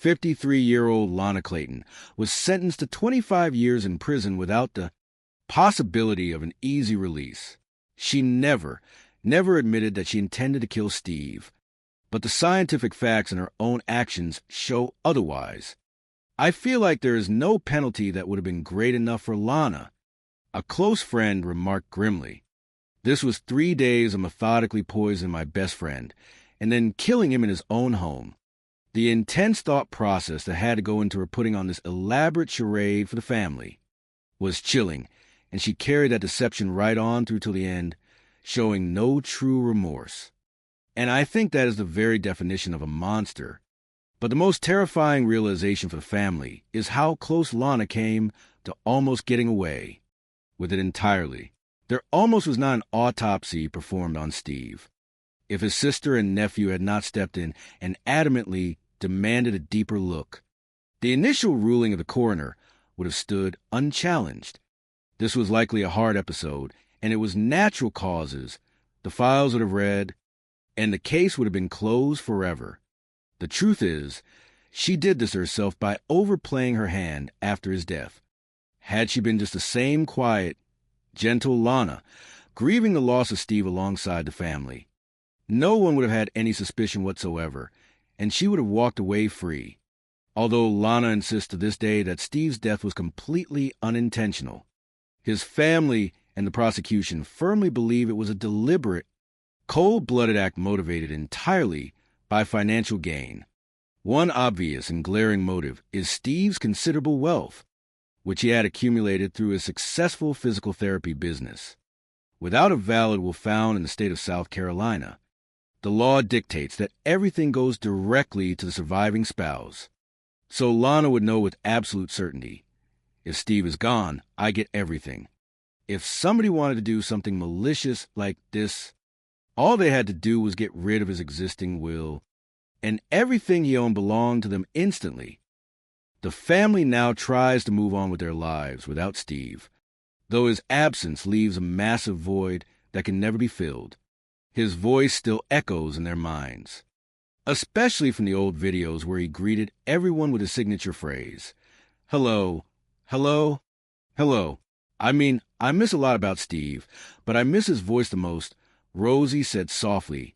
53-year-old Lana Clayton was sentenced to 25 years in prison without the possibility of an easy release. She never admitted that she intended to kill Steve, but the scientific facts and her own actions show otherwise. I feel like there is no penalty that would have been great enough for Lana. A close friend remarked grimly, "This was 3 days of methodically poisoning my best friend and then killing him in his own home." The intense thought process that had to go into her putting on this elaborate charade for the family was chilling, and she carried that deception right on through till the end, showing no true remorse. And I think that is the very definition of a monster. But the most terrifying realization for the family is how close Lana came to almost getting away with it entirely. There almost was not an autopsy performed on Steve. If his sister and nephew had not stepped in and adamantly demanded a deeper look, the initial ruling of the coroner would have stood unchallenged. This was likely a hard episode, and it was natural causes. The files would have read, and the case would have been closed forever. The truth is, she did this herself by overplaying her hand after his death. Had she been just the same quiet, gentle Lana, grieving the loss of Steve alongside the family, no one would have had any suspicion whatsoever, and she would have walked away free. Although Lana insists to this day that Steve's death was completely unintentional, his family and the prosecution firmly believe it was a deliberate, cold-blooded act motivated entirely by financial gain. One obvious and glaring motive is Steve's considerable wealth, which he had accumulated through his successful physical therapy business. Without a valid will found in the state of South Carolina, the law dictates that everything goes directly to the surviving spouse. So Lana would know with absolute certainty, If Steve is gone, I get everything. If somebody wanted to do something malicious like this, all they had to do was get rid of his existing will, and everything he owned belonged to them instantly. The family now tries to move on with their lives without Steve, though his absence leaves a massive void that can never be filled. His voice still echoes in their minds, especially from the old videos where he greeted everyone with his signature phrase, "Hello, hello, hello." I mean, I miss a lot about Steve, but I miss his voice the most, Rosie said softly,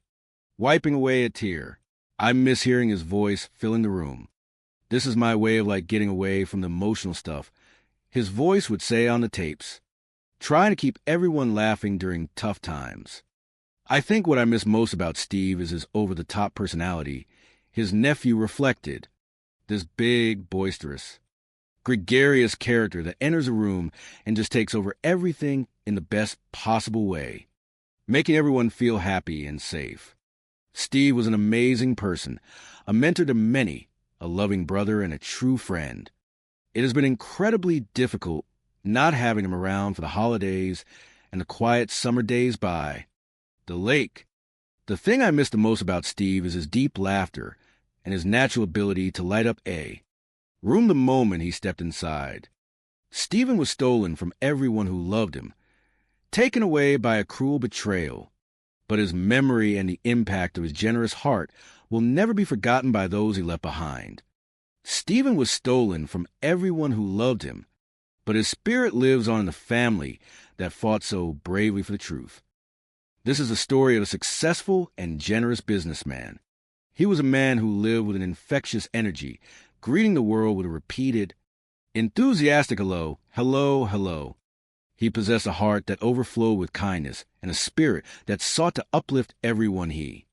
wiping away a tear. I miss hearing his voice filling the room. This is my way of getting away from the emotional stuff. His voice would say on the tapes, trying to keep everyone laughing during tough times. I think what I miss most about Steve is his over-the-top personality. His nephew reflected, this big, boisterous, gregarious character that enters a room and just takes over everything in the best possible way, making everyone feel happy and safe. Steve was an amazing person, a mentor to many, a loving brother, and a true friend. It has been incredibly difficult not having him around for the holidays and the quiet summer days by the lake. The thing I miss the most about Steve is his deep laughter and his natural ability to light up a room the moment he stepped inside. Stephen was stolen from everyone who loved him, taken away by a cruel betrayal, but his memory and the impact of his generous heart will never be forgotten by those he left behind. Stephen was stolen from everyone who loved him, but his spirit lives on in the family that fought so bravely for the truth. This is a story of a successful and generous businessman. He was a man who lived with an infectious energy, greeting the world with a repeated, enthusiastic hello, hello, hello. He possessed a heart that overflowed with kindness and a spirit that sought to uplift everyone he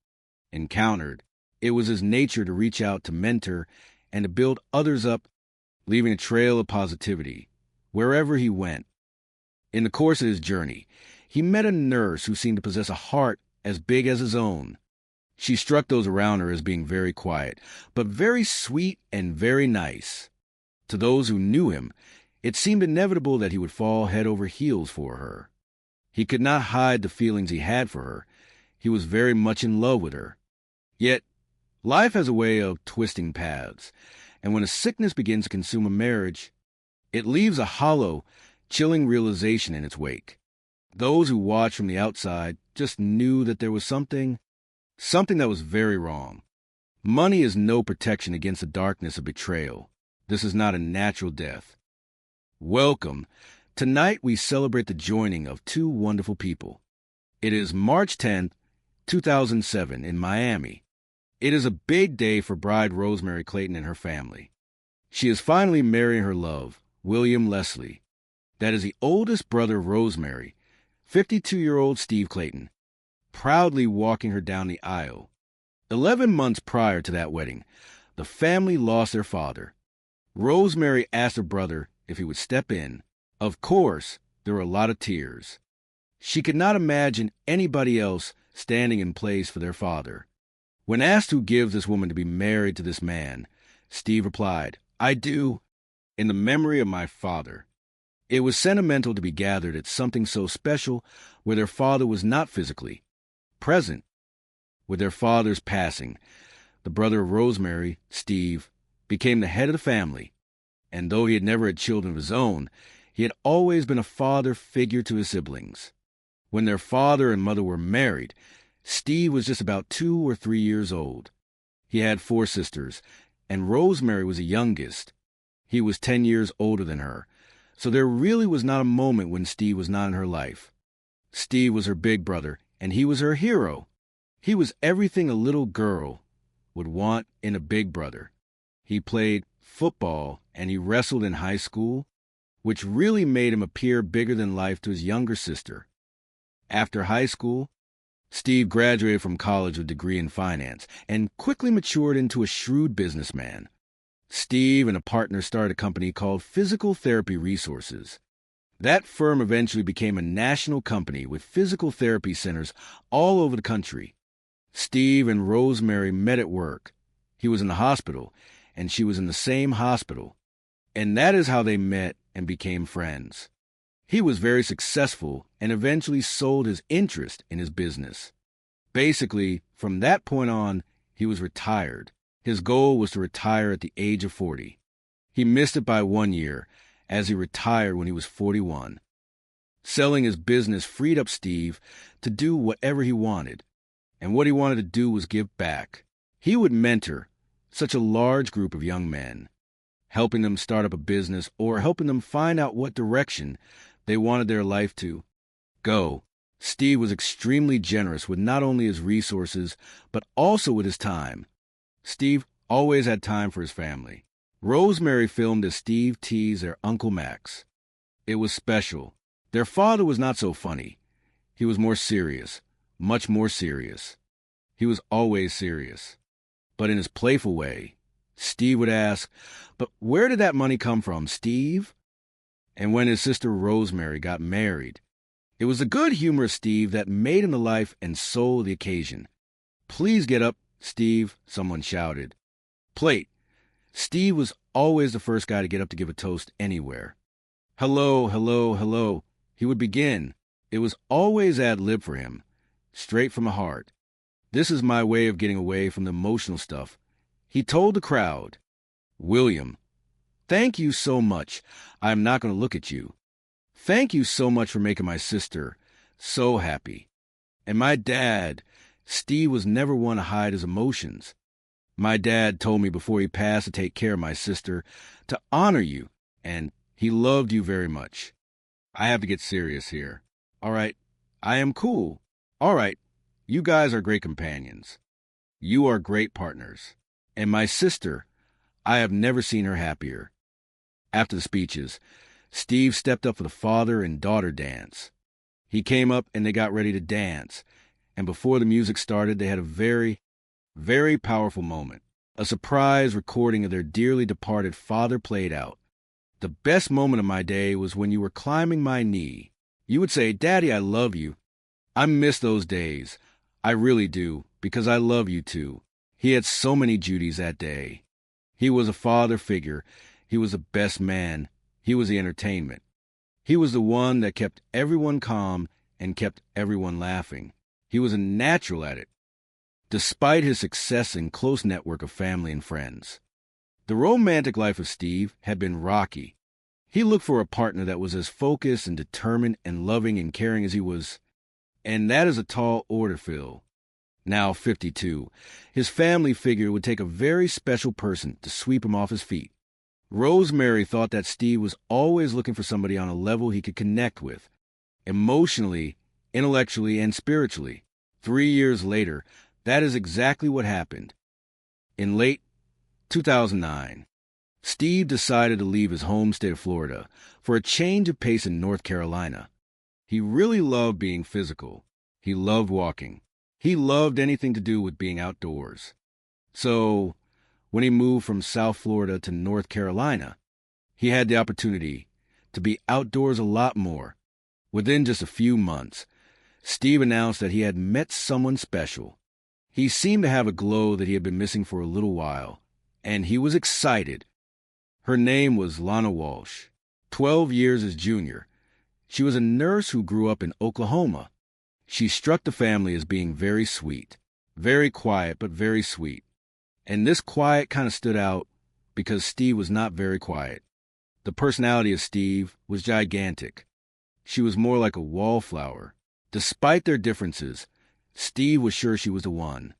encountered. It was his nature to reach out, to mentor, and to build others up, leaving a trail of positivity wherever he went. In the course of his journey, he met a nurse who seemed to possess a heart as big as his own. She struck those around her as being very quiet, but very sweet and very nice. To those who knew him, it seemed inevitable that he would fall head over heels for her. He could not hide the feelings he had for her. He was very much in love with her. Yet, life has a way of twisting paths, and when a sickness begins to consume a marriage, it leaves a hollow, chilling realization in its wake. Those who watched from the outside just knew that there was something that was very wrong. Money is no protection against the darkness of betrayal. This is not a natural death. Welcome. Tonight we celebrate the joining of two wonderful people. It is March 10th, 2007 in Miami. It is a big day for bride Rosemary Clayton and her family. She is finally marrying her love, William Leslie. That is the oldest brother of Rosemary, 52-year-old Steve Clayton, proudly walking her down the aisle. 11 months prior to that wedding, the family lost their father. Rosemary asked her brother if he would step in. Of course, there were a lot of tears. She could not imagine anybody else standing in place for their father. When asked who gives this woman to be married to this man, Steve replied, "I do, in the memory of my father." It was sentimental to be gathered at something so special where their father was not physically present. With their father's passing, the brother of Rosemary, Steve, became the head of the family, and though he had never had children of his own, he had always been a father figure to his siblings. When their father and mother were married, Steve was just about 2 or 3 years old. He had 4 sisters, and Rosemary was the youngest. He was 10 years older than her, so there really was not a moment when Steve was not in her life. Steve was her big brother, and he was her hero. He was everything a little girl would want in a big brother. He played football and he wrestled in high school, which really made him appear bigger than life to his younger sister. After high school, Steve graduated from college with a degree in finance and quickly matured into a shrewd businessman. Steve and a partner started a company called Physical Therapy Resources. That firm eventually became a national company with physical therapy centers all over the country. Steve and Rosemary met at work. He was in the hospital, and she was in the same hospital. And that is how they met and became friends. He was very successful and eventually sold his interest in his business. Basically, from that point on, he was retired. His goal was to retire at the age of 40. He missed it by 1 year, as he retired when he was 41. Selling his business freed up Steve to do whatever he wanted, and what he wanted to do was give back. He would mentor such a large group of young men, helping them start up a business or helping them find out what direction they wanted their life to go. Steve was extremely generous with not only his resources, but also with his time. Steve always had time for his family. Rosemary filmed as Steve teased their Uncle Max. It was special. Their father was not so funny. He was more serious, much more serious. He was always serious. But in his playful way, Steve would ask, "But where did that money come from, Steve?" And when his sister Rosemary got married, it was the good humor of Steve that made him the life and soul of the occasion. "Please get up, Steve," someone shouted. "Plate." Steve was always the first guy to get up to give a toast anywhere. "Hello, hello, hello." He would begin. It was always ad-lib for him, straight from the heart. This is my way of getting away from the emotional stuff. He told the crowd, "William, thank you so much. I'm not going to look at you. Thank you so much for making my sister so happy. And my dad, Steve was never one to hide his emotions. My dad told me before he passed to take care of my sister, to honor you, and he loved you very much. I have to get serious here. All right, I am cool. All right, you guys are great companions. You are great partners. And my sister, I have never seen her happier." After the speeches, Steve stepped up for the father and daughter dance. He came up and they got ready to dance. And before the music started, they had a very, very powerful moment. A surprise recording of their dearly departed father played out. "The best moment of my day was when you were climbing my knee. You would say, 'Daddy, I love you.' I miss those days. I really do, because I love you too." He had so many duties that day. He was a father figure. He was the best man. He was the entertainment. He was the one that kept everyone calm and kept everyone laughing. He was a natural at it, despite his success and close network of family and friends. The romantic life of Steve had been rocky. He looked for a partner that was as focused and determined and loving and caring as he was, and that is a tall order to fill. Now 52, his family figure would take a very special person to sweep him off his feet. Rosemary thought that Steve was always looking for somebody on a level he could connect with, emotionally, intellectually, and spiritually. 3 years later, that is exactly what happened. In late 2009, Steve decided to leave his home state of Florida for a change of pace in North Carolina. He really loved being physical. He loved walking. He loved anything to do with being outdoors. So, when he moved from South Florida to North Carolina, he had the opportunity to be outdoors a lot more. Within just a few months, Steve announced that he had met someone special. He seemed to have a glow that he had been missing for a little while, and he was excited. Her name was Lana Walsh, 12 years his junior. She was a nurse who grew up in Oklahoma. She struck the family as being very sweet, very quiet, but very sweet. And this quiet kind of stood out because Steve was not very quiet. The personality of Steve was gigantic. She was more like a wallflower. Despite their differences, Steve was sure she was the one.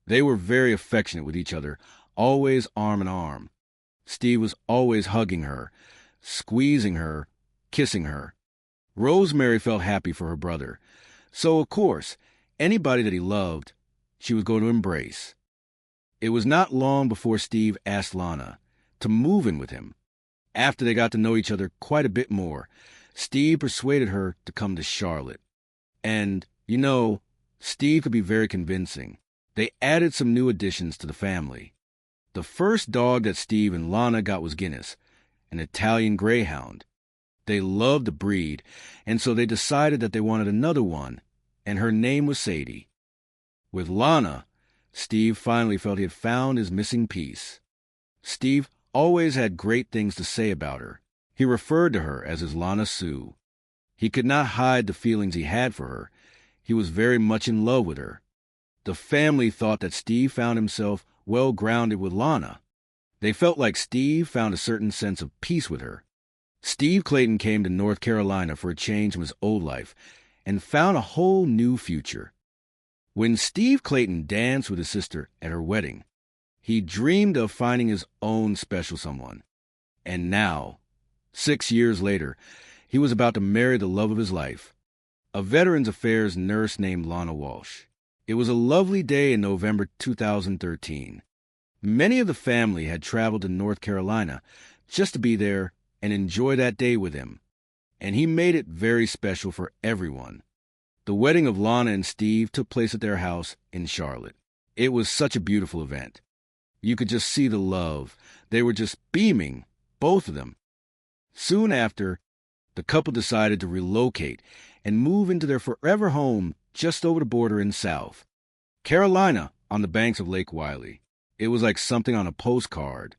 They were very affectionate with each other, always arm in arm. Steve was always hugging her, squeezing her, kissing her. Rosemary felt happy for her brother. So, of course, anybody that he loved, she was going to embrace. It was not long before Steve asked Lana to move in with him. After they got to know each other quite a bit more, Steve persuaded her to come to Charlotte. And, you know, Steve could be very convincing. They added some new additions to the family. The first dog that Steve and Lana got was Guinness, an Italian greyhound. They loved the breed, and so they decided that they wanted another one, and her name was Sadie. With Lana, Steve finally felt he had found his missing piece. Steve always had great things to say about her. He referred to her as his Lana Sue. He could not hide the feelings he had for her. He was very much in love with her. The family thought that Steve found himself well grounded with Lana. They felt like Steve found a certain sense of peace with her. Steve Clayton came to North Carolina for a change from his old life and found a whole new future. When Steve Clayton danced with his sister at her wedding, he dreamed of finding his own special someone. And now, 6 years later, he was about to marry the love of his life, a Veterans Affairs nurse named Lana Walsh. It was a lovely day in November 2013. Many of the family had traveled to North Carolina just to be there and enjoy that day with him, and he made it very special for everyone. The wedding of Lana and Steve took place at their house in Charlotte. It was such a beautiful event. You could just see the love. They were just beaming, both of them. Soon after, the couple decided to relocate and move into their forever home just over the border in South Carolina on the banks of Lake Wylie. It was like something on a postcard.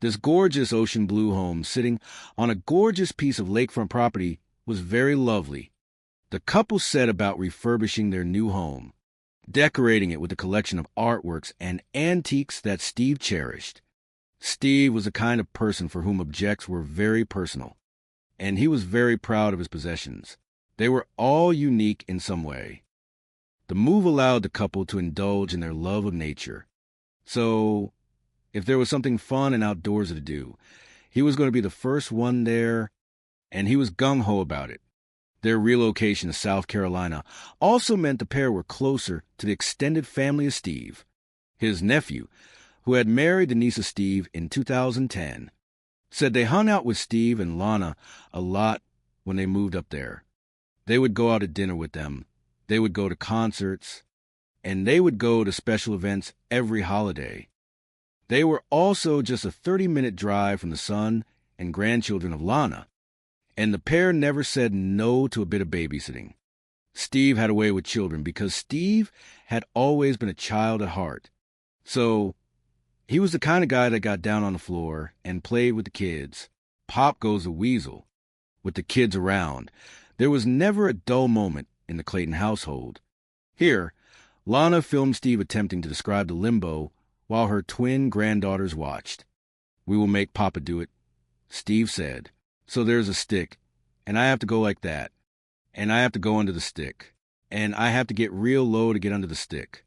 This gorgeous ocean blue home sitting on a gorgeous piece of lakefront property was very lovely. The couple set about refurbishing their new home, decorating it with a collection of artworks and antiques that Steve cherished. Steve was the kind of person for whom objects were very personal, and he was very proud of his possessions. They were all unique in some way. The move allowed the couple to indulge in their love of nature. So, if there was something fun and outdoorsy to do, he was going to be the first one there, and he was gung-ho about it. Their relocation to South Carolina also meant the pair were closer to the extended family of Steve, his nephew, who had married the niece of Steve in 2010. Said they hung out with Steve and Lana a lot when they moved up there. They would go out to dinner with them. They would go to concerts, and they would go to special events every holiday. They were also just a 30-minute drive from the son and grandchildren of Lana, and the pair never said no to a bit of babysitting. Steve had a way with children because Steve had always been a child at heart. So, he was the kind of guy that got down on the floor and played with the kids. Pop goes the weasel. With the kids around, there was never a dull moment in the Clayton household. Here, Lana filmed Steve attempting to describe the limbo while her twin granddaughters watched. "We will make Papa do it," Steve said. "So there's a stick, and I have to go like that, and I have to go under the stick, and I have to get real low to get under the stick.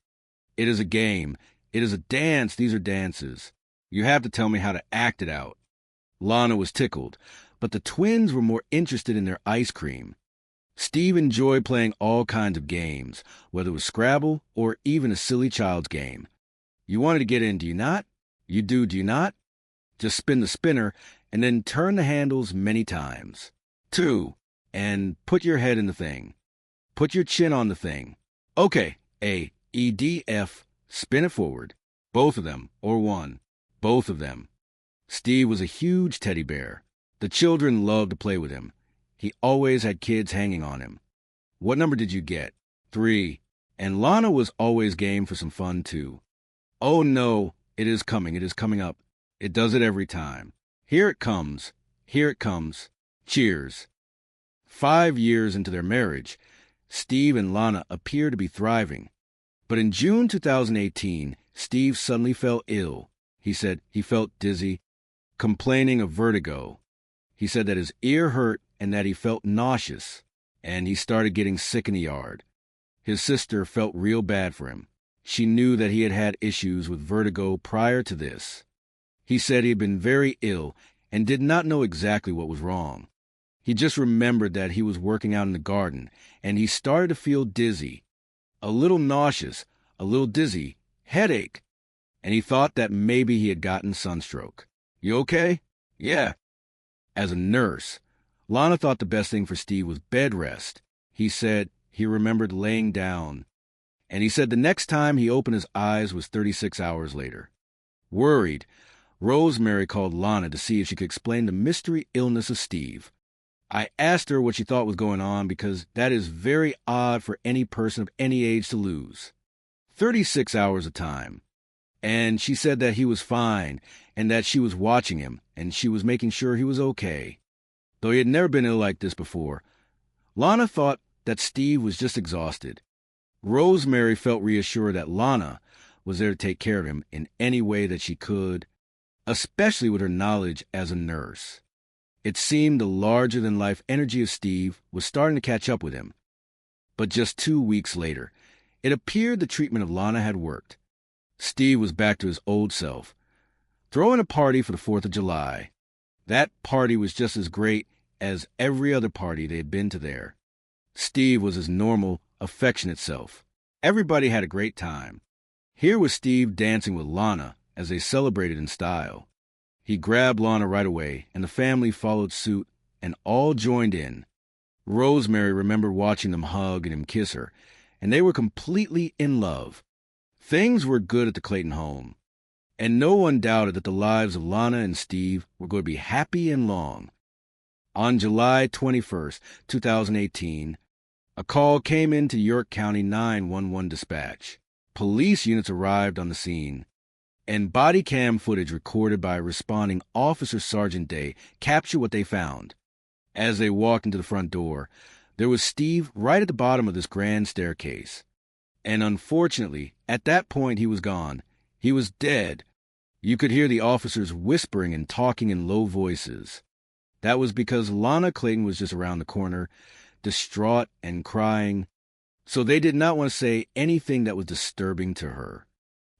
It is a game. It is a dance. These are dances. You have to tell me how to act it out." Lana was tickled, but the twins were more interested in their ice cream. Steve enjoyed playing all kinds of games, whether it was Scrabble or even a silly child's game. You wanted to get in, do you not? You do you not? Just spin the spinner and then turn the handles many times. 2, and put your head in the thing. Put your chin on the thing. Okay, A, E, D, F, spin it forward. Both of them, or one. Both of them. Steve was a huge teddy bear. The children loved to play with him. He always had kids hanging on him. "What number did you get?" 3. And Lana was always game for some fun, too. "Oh, no, it is coming up. It does it every time. Here it comes. Cheers." 5 years into their marriage, Steve and Lana appear to be thriving. But in June 2018, Steve suddenly fell ill. He said he felt dizzy, complaining of vertigo. He said that his ear hurt and that he felt nauseous, and he started getting sick in the yard. His sister felt real bad for him. She knew that he had had issues with vertigo prior to this. He said he had been very ill and did not know exactly what was wrong. He just remembered that he was working out in the garden, and he started to feel dizzy, a little nauseous, a little dizzy, headache, and he thought that maybe he had gotten sunstroke. "You okay?" "Yeah." As a nurse, Lana thought the best thing for Steve was bed rest. He said he remembered laying down, and he said the next time he opened his eyes was 36 hours later. Worried, Rosemary called Lana to see if she could explain the mystery illness of Steve. I asked her what she thought was going on because that is very odd for any person of any age to lose. 36 hours of time. And she said that he was fine and that she was watching him and she was making sure he was okay. Though he had never been ill like this before, Lana thought that Steve was just exhausted. Rosemary felt reassured that Lana was there to take care of him in any way that she could, especially with her knowledge as a nurse. It seemed the larger-than-life energy of Steve was starting to catch up with him. But just 2 weeks later, it appeared the treatment of Lana had worked. Steve was back to his old self, throwing a party for the 4th of July. That party was just as great as every other party they had been to there. Steve was his normal, affectionate self. Everybody had a great time. Here was Steve dancing with Lana as they celebrated in style. He grabbed Lana right away, and the family followed suit and all joined in. Rosemary remembered watching them hug and him kiss her, and they were completely in love. Things were good at the Clayton home, and no one doubted that the lives of Lana and Steve were going to be happy and long. On July 21st, 2018, a call came into York County 911 dispatch. Police units arrived on the scene, and body cam footage recorded by responding Officer Sergeant Day captured what they found. As they walked into the front door, there was Steve right at the bottom of this grand staircase. And unfortunately, at that point he was gone. He was dead. You could hear the officers whispering and talking in low voices. That was because Lana Clayton was just around the corner, distraught and crying, so they did not want to say anything that was disturbing to her.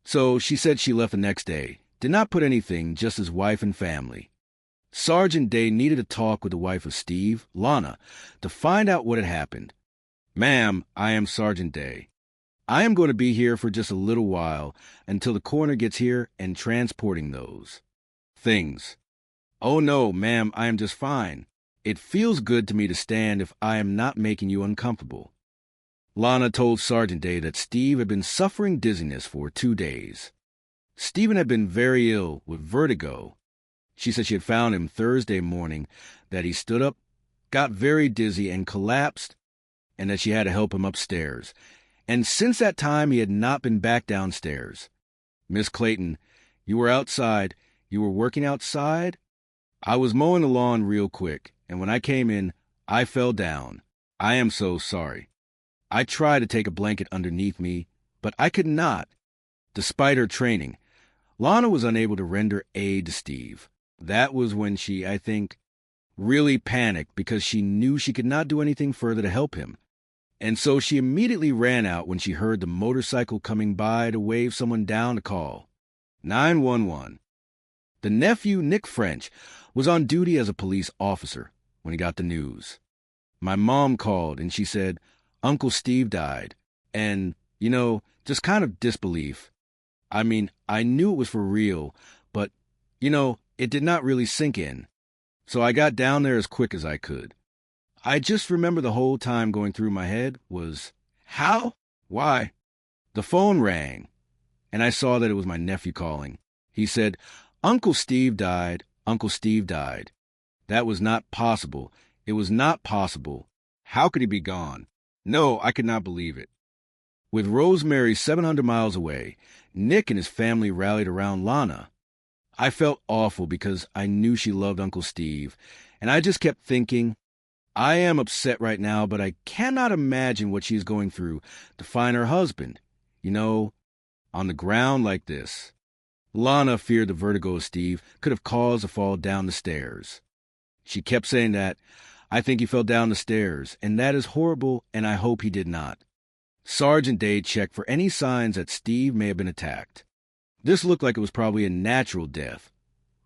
So she said she left the next day, did not put anything, just his wife and family. Sergeant Day needed to talk with the wife of Steve, Lana, to find out what had happened. "Ma'am, I am Sergeant Day. I am going to be here for just a little while until the coroner gets here and transporting those things." "Oh, no, ma'am, I am just fine. It feels good to me to stand if I am not making you uncomfortable." Lana told Sergeant Day that Steve had been suffering dizziness for 2 days. Stephen had been very ill with vertigo. She said she had found him Thursday morning, that he stood up, got very dizzy, and collapsed, and that she had to help him upstairs. And since that time, he had not been back downstairs. "Miss Clayton, you were outside. You were working outside?" "I was mowing the lawn real quick, and when I came in, I fell down. I am so sorry. I tried to take a blanket underneath me, but I could not." Despite her training, Lana was unable to render aid to Steve. That was when she, I think, really panicked because she knew she could not do anything further to help him. And so she immediately ran out when she heard the motorcycle coming by to wave someone down to call 911. The nephew, Nick French, was on duty as a police officer when he got the news. My mom called and she said, "Uncle Steve died." And, just kind of disbelief. I mean, I knew it was for real, but, it did not really sink in. So I got down there as quick as I could. I just remember the whole time going through my head was, how? Why? The phone rang, and I saw that it was my nephew calling. He said, "Uncle Steve died. Uncle Steve died." That was not possible. It was not possible. How could he be gone? No, I could not believe it. With Rosemary 700 miles away, Nick and his family rallied around Lana. I felt awful because I knew she loved Uncle Steve, and I just kept thinking, I am upset right now, but I cannot imagine what she is going through to find her husband, on the ground like this. Lana feared the vertigo of Steve could have caused a fall down the stairs. She kept saying that, "I think he fell down the stairs, and that is horrible, and I hope he did not." Sergeant Day checked for any signs that Steve may have been attacked. This looked like it was probably a natural death,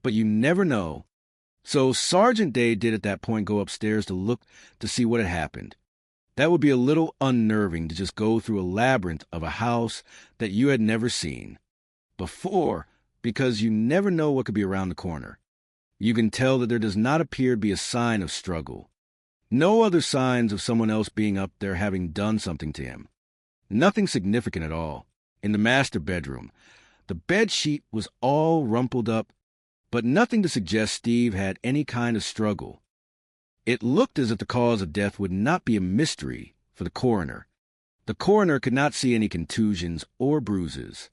but you never know. So Sergeant Day did at that point go upstairs to look to see what had happened. That would be a little unnerving to just go through a labyrinth of a house that you had never seen before, because you never know what could be around the corner. You can tell that there does not appear to be a sign of struggle. No other signs of someone else being up there having done something to him. Nothing significant at all. In the master bedroom, the bed sheet was all rumpled up, but nothing to suggest Steve had any kind of struggle. It looked as if the cause of death would not be a mystery for the coroner. The coroner could not see any contusions or bruises.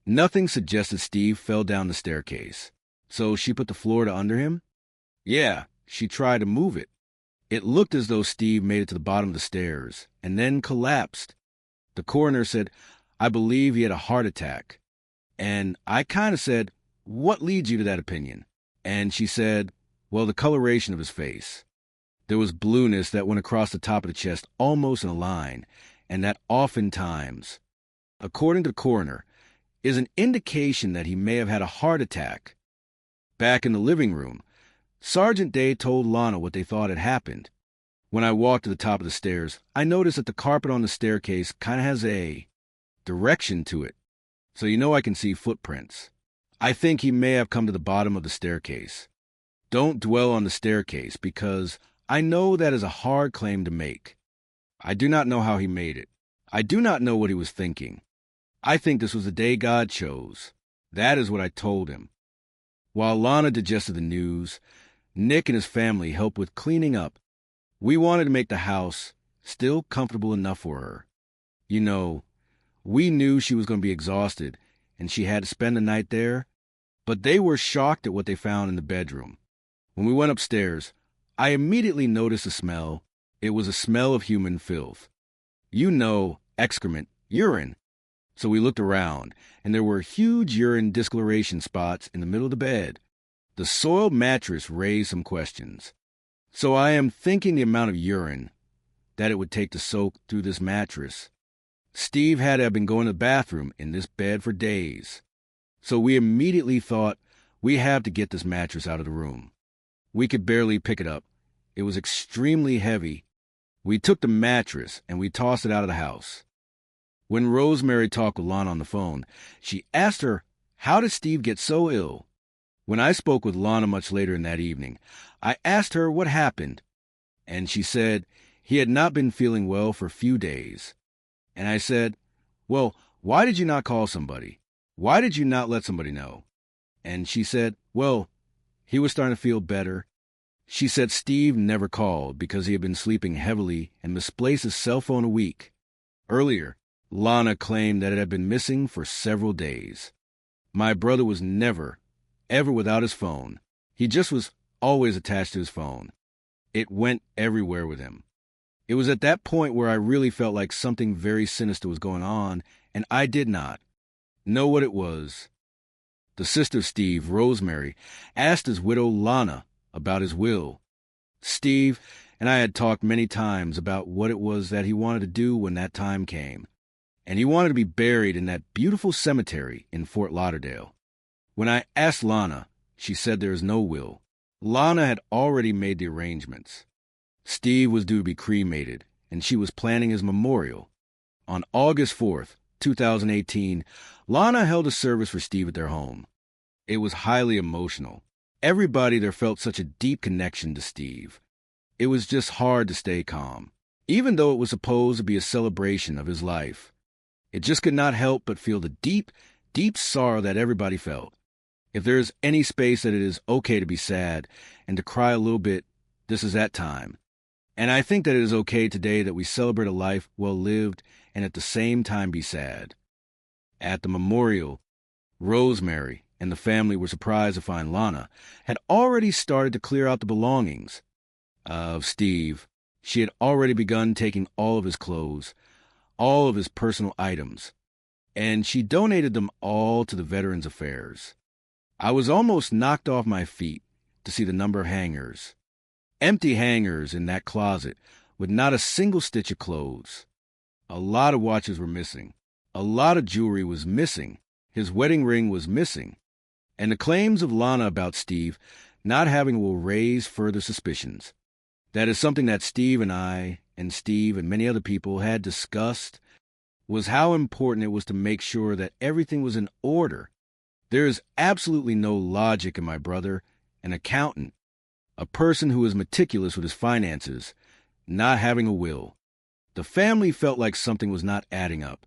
Nothing suggested Steve fell down the staircase. So she put the floor to under him? Yeah, She tried to move it. It looked as though Steve made it to the bottom of the stairs and then collapsed. The coroner said, I believe he had a heart attack. And I kind of said, what leads you to that opinion? And she said, well, the coloration of his face. There was blueness that went across the top of the chest almost in a line, and that oftentimes, according to the coroner, is an indication that he may have had a heart attack. Back in the living room, Sergeant Day told Lana what they thought had happened. When I walked to the top of the stairs, I noticed that the carpet on the staircase kind of has a direction to it, so you know I can see footprints. I think he may have come to the bottom of the staircase. Don't dwell on the staircase, because I know that is a hard claim to make. I do not know how he made it. I do not know what he was thinking. I think this was the day God chose. That is what I told him. While Lana digested the news, Nick and his family helped with cleaning up. We wanted to make the house still comfortable enough for her. You know, we knew she was going to be exhausted and she had to spend the night there, but they were shocked at what they found in the bedroom. When we went upstairs, I immediately noticed a smell. It was a smell of human filth. You know, excrement, urine. So we looked around, and there were huge urine discoloration spots in the middle of the bed. The soiled mattress raised some questions. So I am thinking the amount of urine that it would take to soak through this mattress. Steve had to have been going to the bathroom in this bed for days. So we immediately thought, we have to get this mattress out of the room. We could barely pick it up. It was extremely heavy. We took the mattress and we tossed it out of the house. When Rosemary talked with Lana on the phone, she asked her, how did Steve get so ill? When I spoke with Lana much later in that evening, I asked her what happened, and she said he had not been feeling well for a few days. And I said, well, why did you not call somebody? Why did you not let somebody know? And she said, well, he was starting to feel better. She said Steve never called because he had been sleeping heavily and misplaced his cell phone a week. Earlier, Lana claimed that it had been missing for several days. My brother was never, ever without his phone. He just was always attached to his phone. It went everywhere with him. It was at that point where I really felt like something very sinister was going on, and I did not know what it was. The sister of Steve, Rosemary, asked his widow Lana about his will. Steve and I had talked many times about what it was that he wanted to do when that time came. And he wanted to be buried in that beautiful cemetery in Fort Lauderdale. When I asked Lana, she said there is no will. Lana had already made the arrangements. Steve was due to be cremated, and she was planning his memorial. On August 4th, 2018, Lana held a service for Steve at their home. It was highly emotional. Everybody there felt such a deep connection to Steve. It was just hard to stay calm, even though it was supposed to be a celebration of his life. It just could not help but feel the deep, deep sorrow that everybody felt. If there is any space that it is okay to be sad and to cry a little bit, this is that time. And I think that it is okay today that we celebrate a life well lived and at the same time be sad. At the memorial, Rosemary and the family were surprised to find Lana had already started to clear out the belongings of Steve. She had already begun taking all of his clothes, all of his personal items, and she donated them all to the Veterans Affairs. I was almost knocked off my feet to see the number of hangers. Empty hangers in that closet with not a single stitch of clothes. A lot of watches were missing. A lot of jewelry was missing. His wedding ring was missing. And the claims of Lana about Steve not having will raise further suspicions. That is something that Steve and I, and Steve and many other people had discussed, was how important it was to make sure that everything was in order. There is absolutely no logic in my brother, an accountant, a person who is meticulous with his finances, not having a will. The family felt like something was not adding up.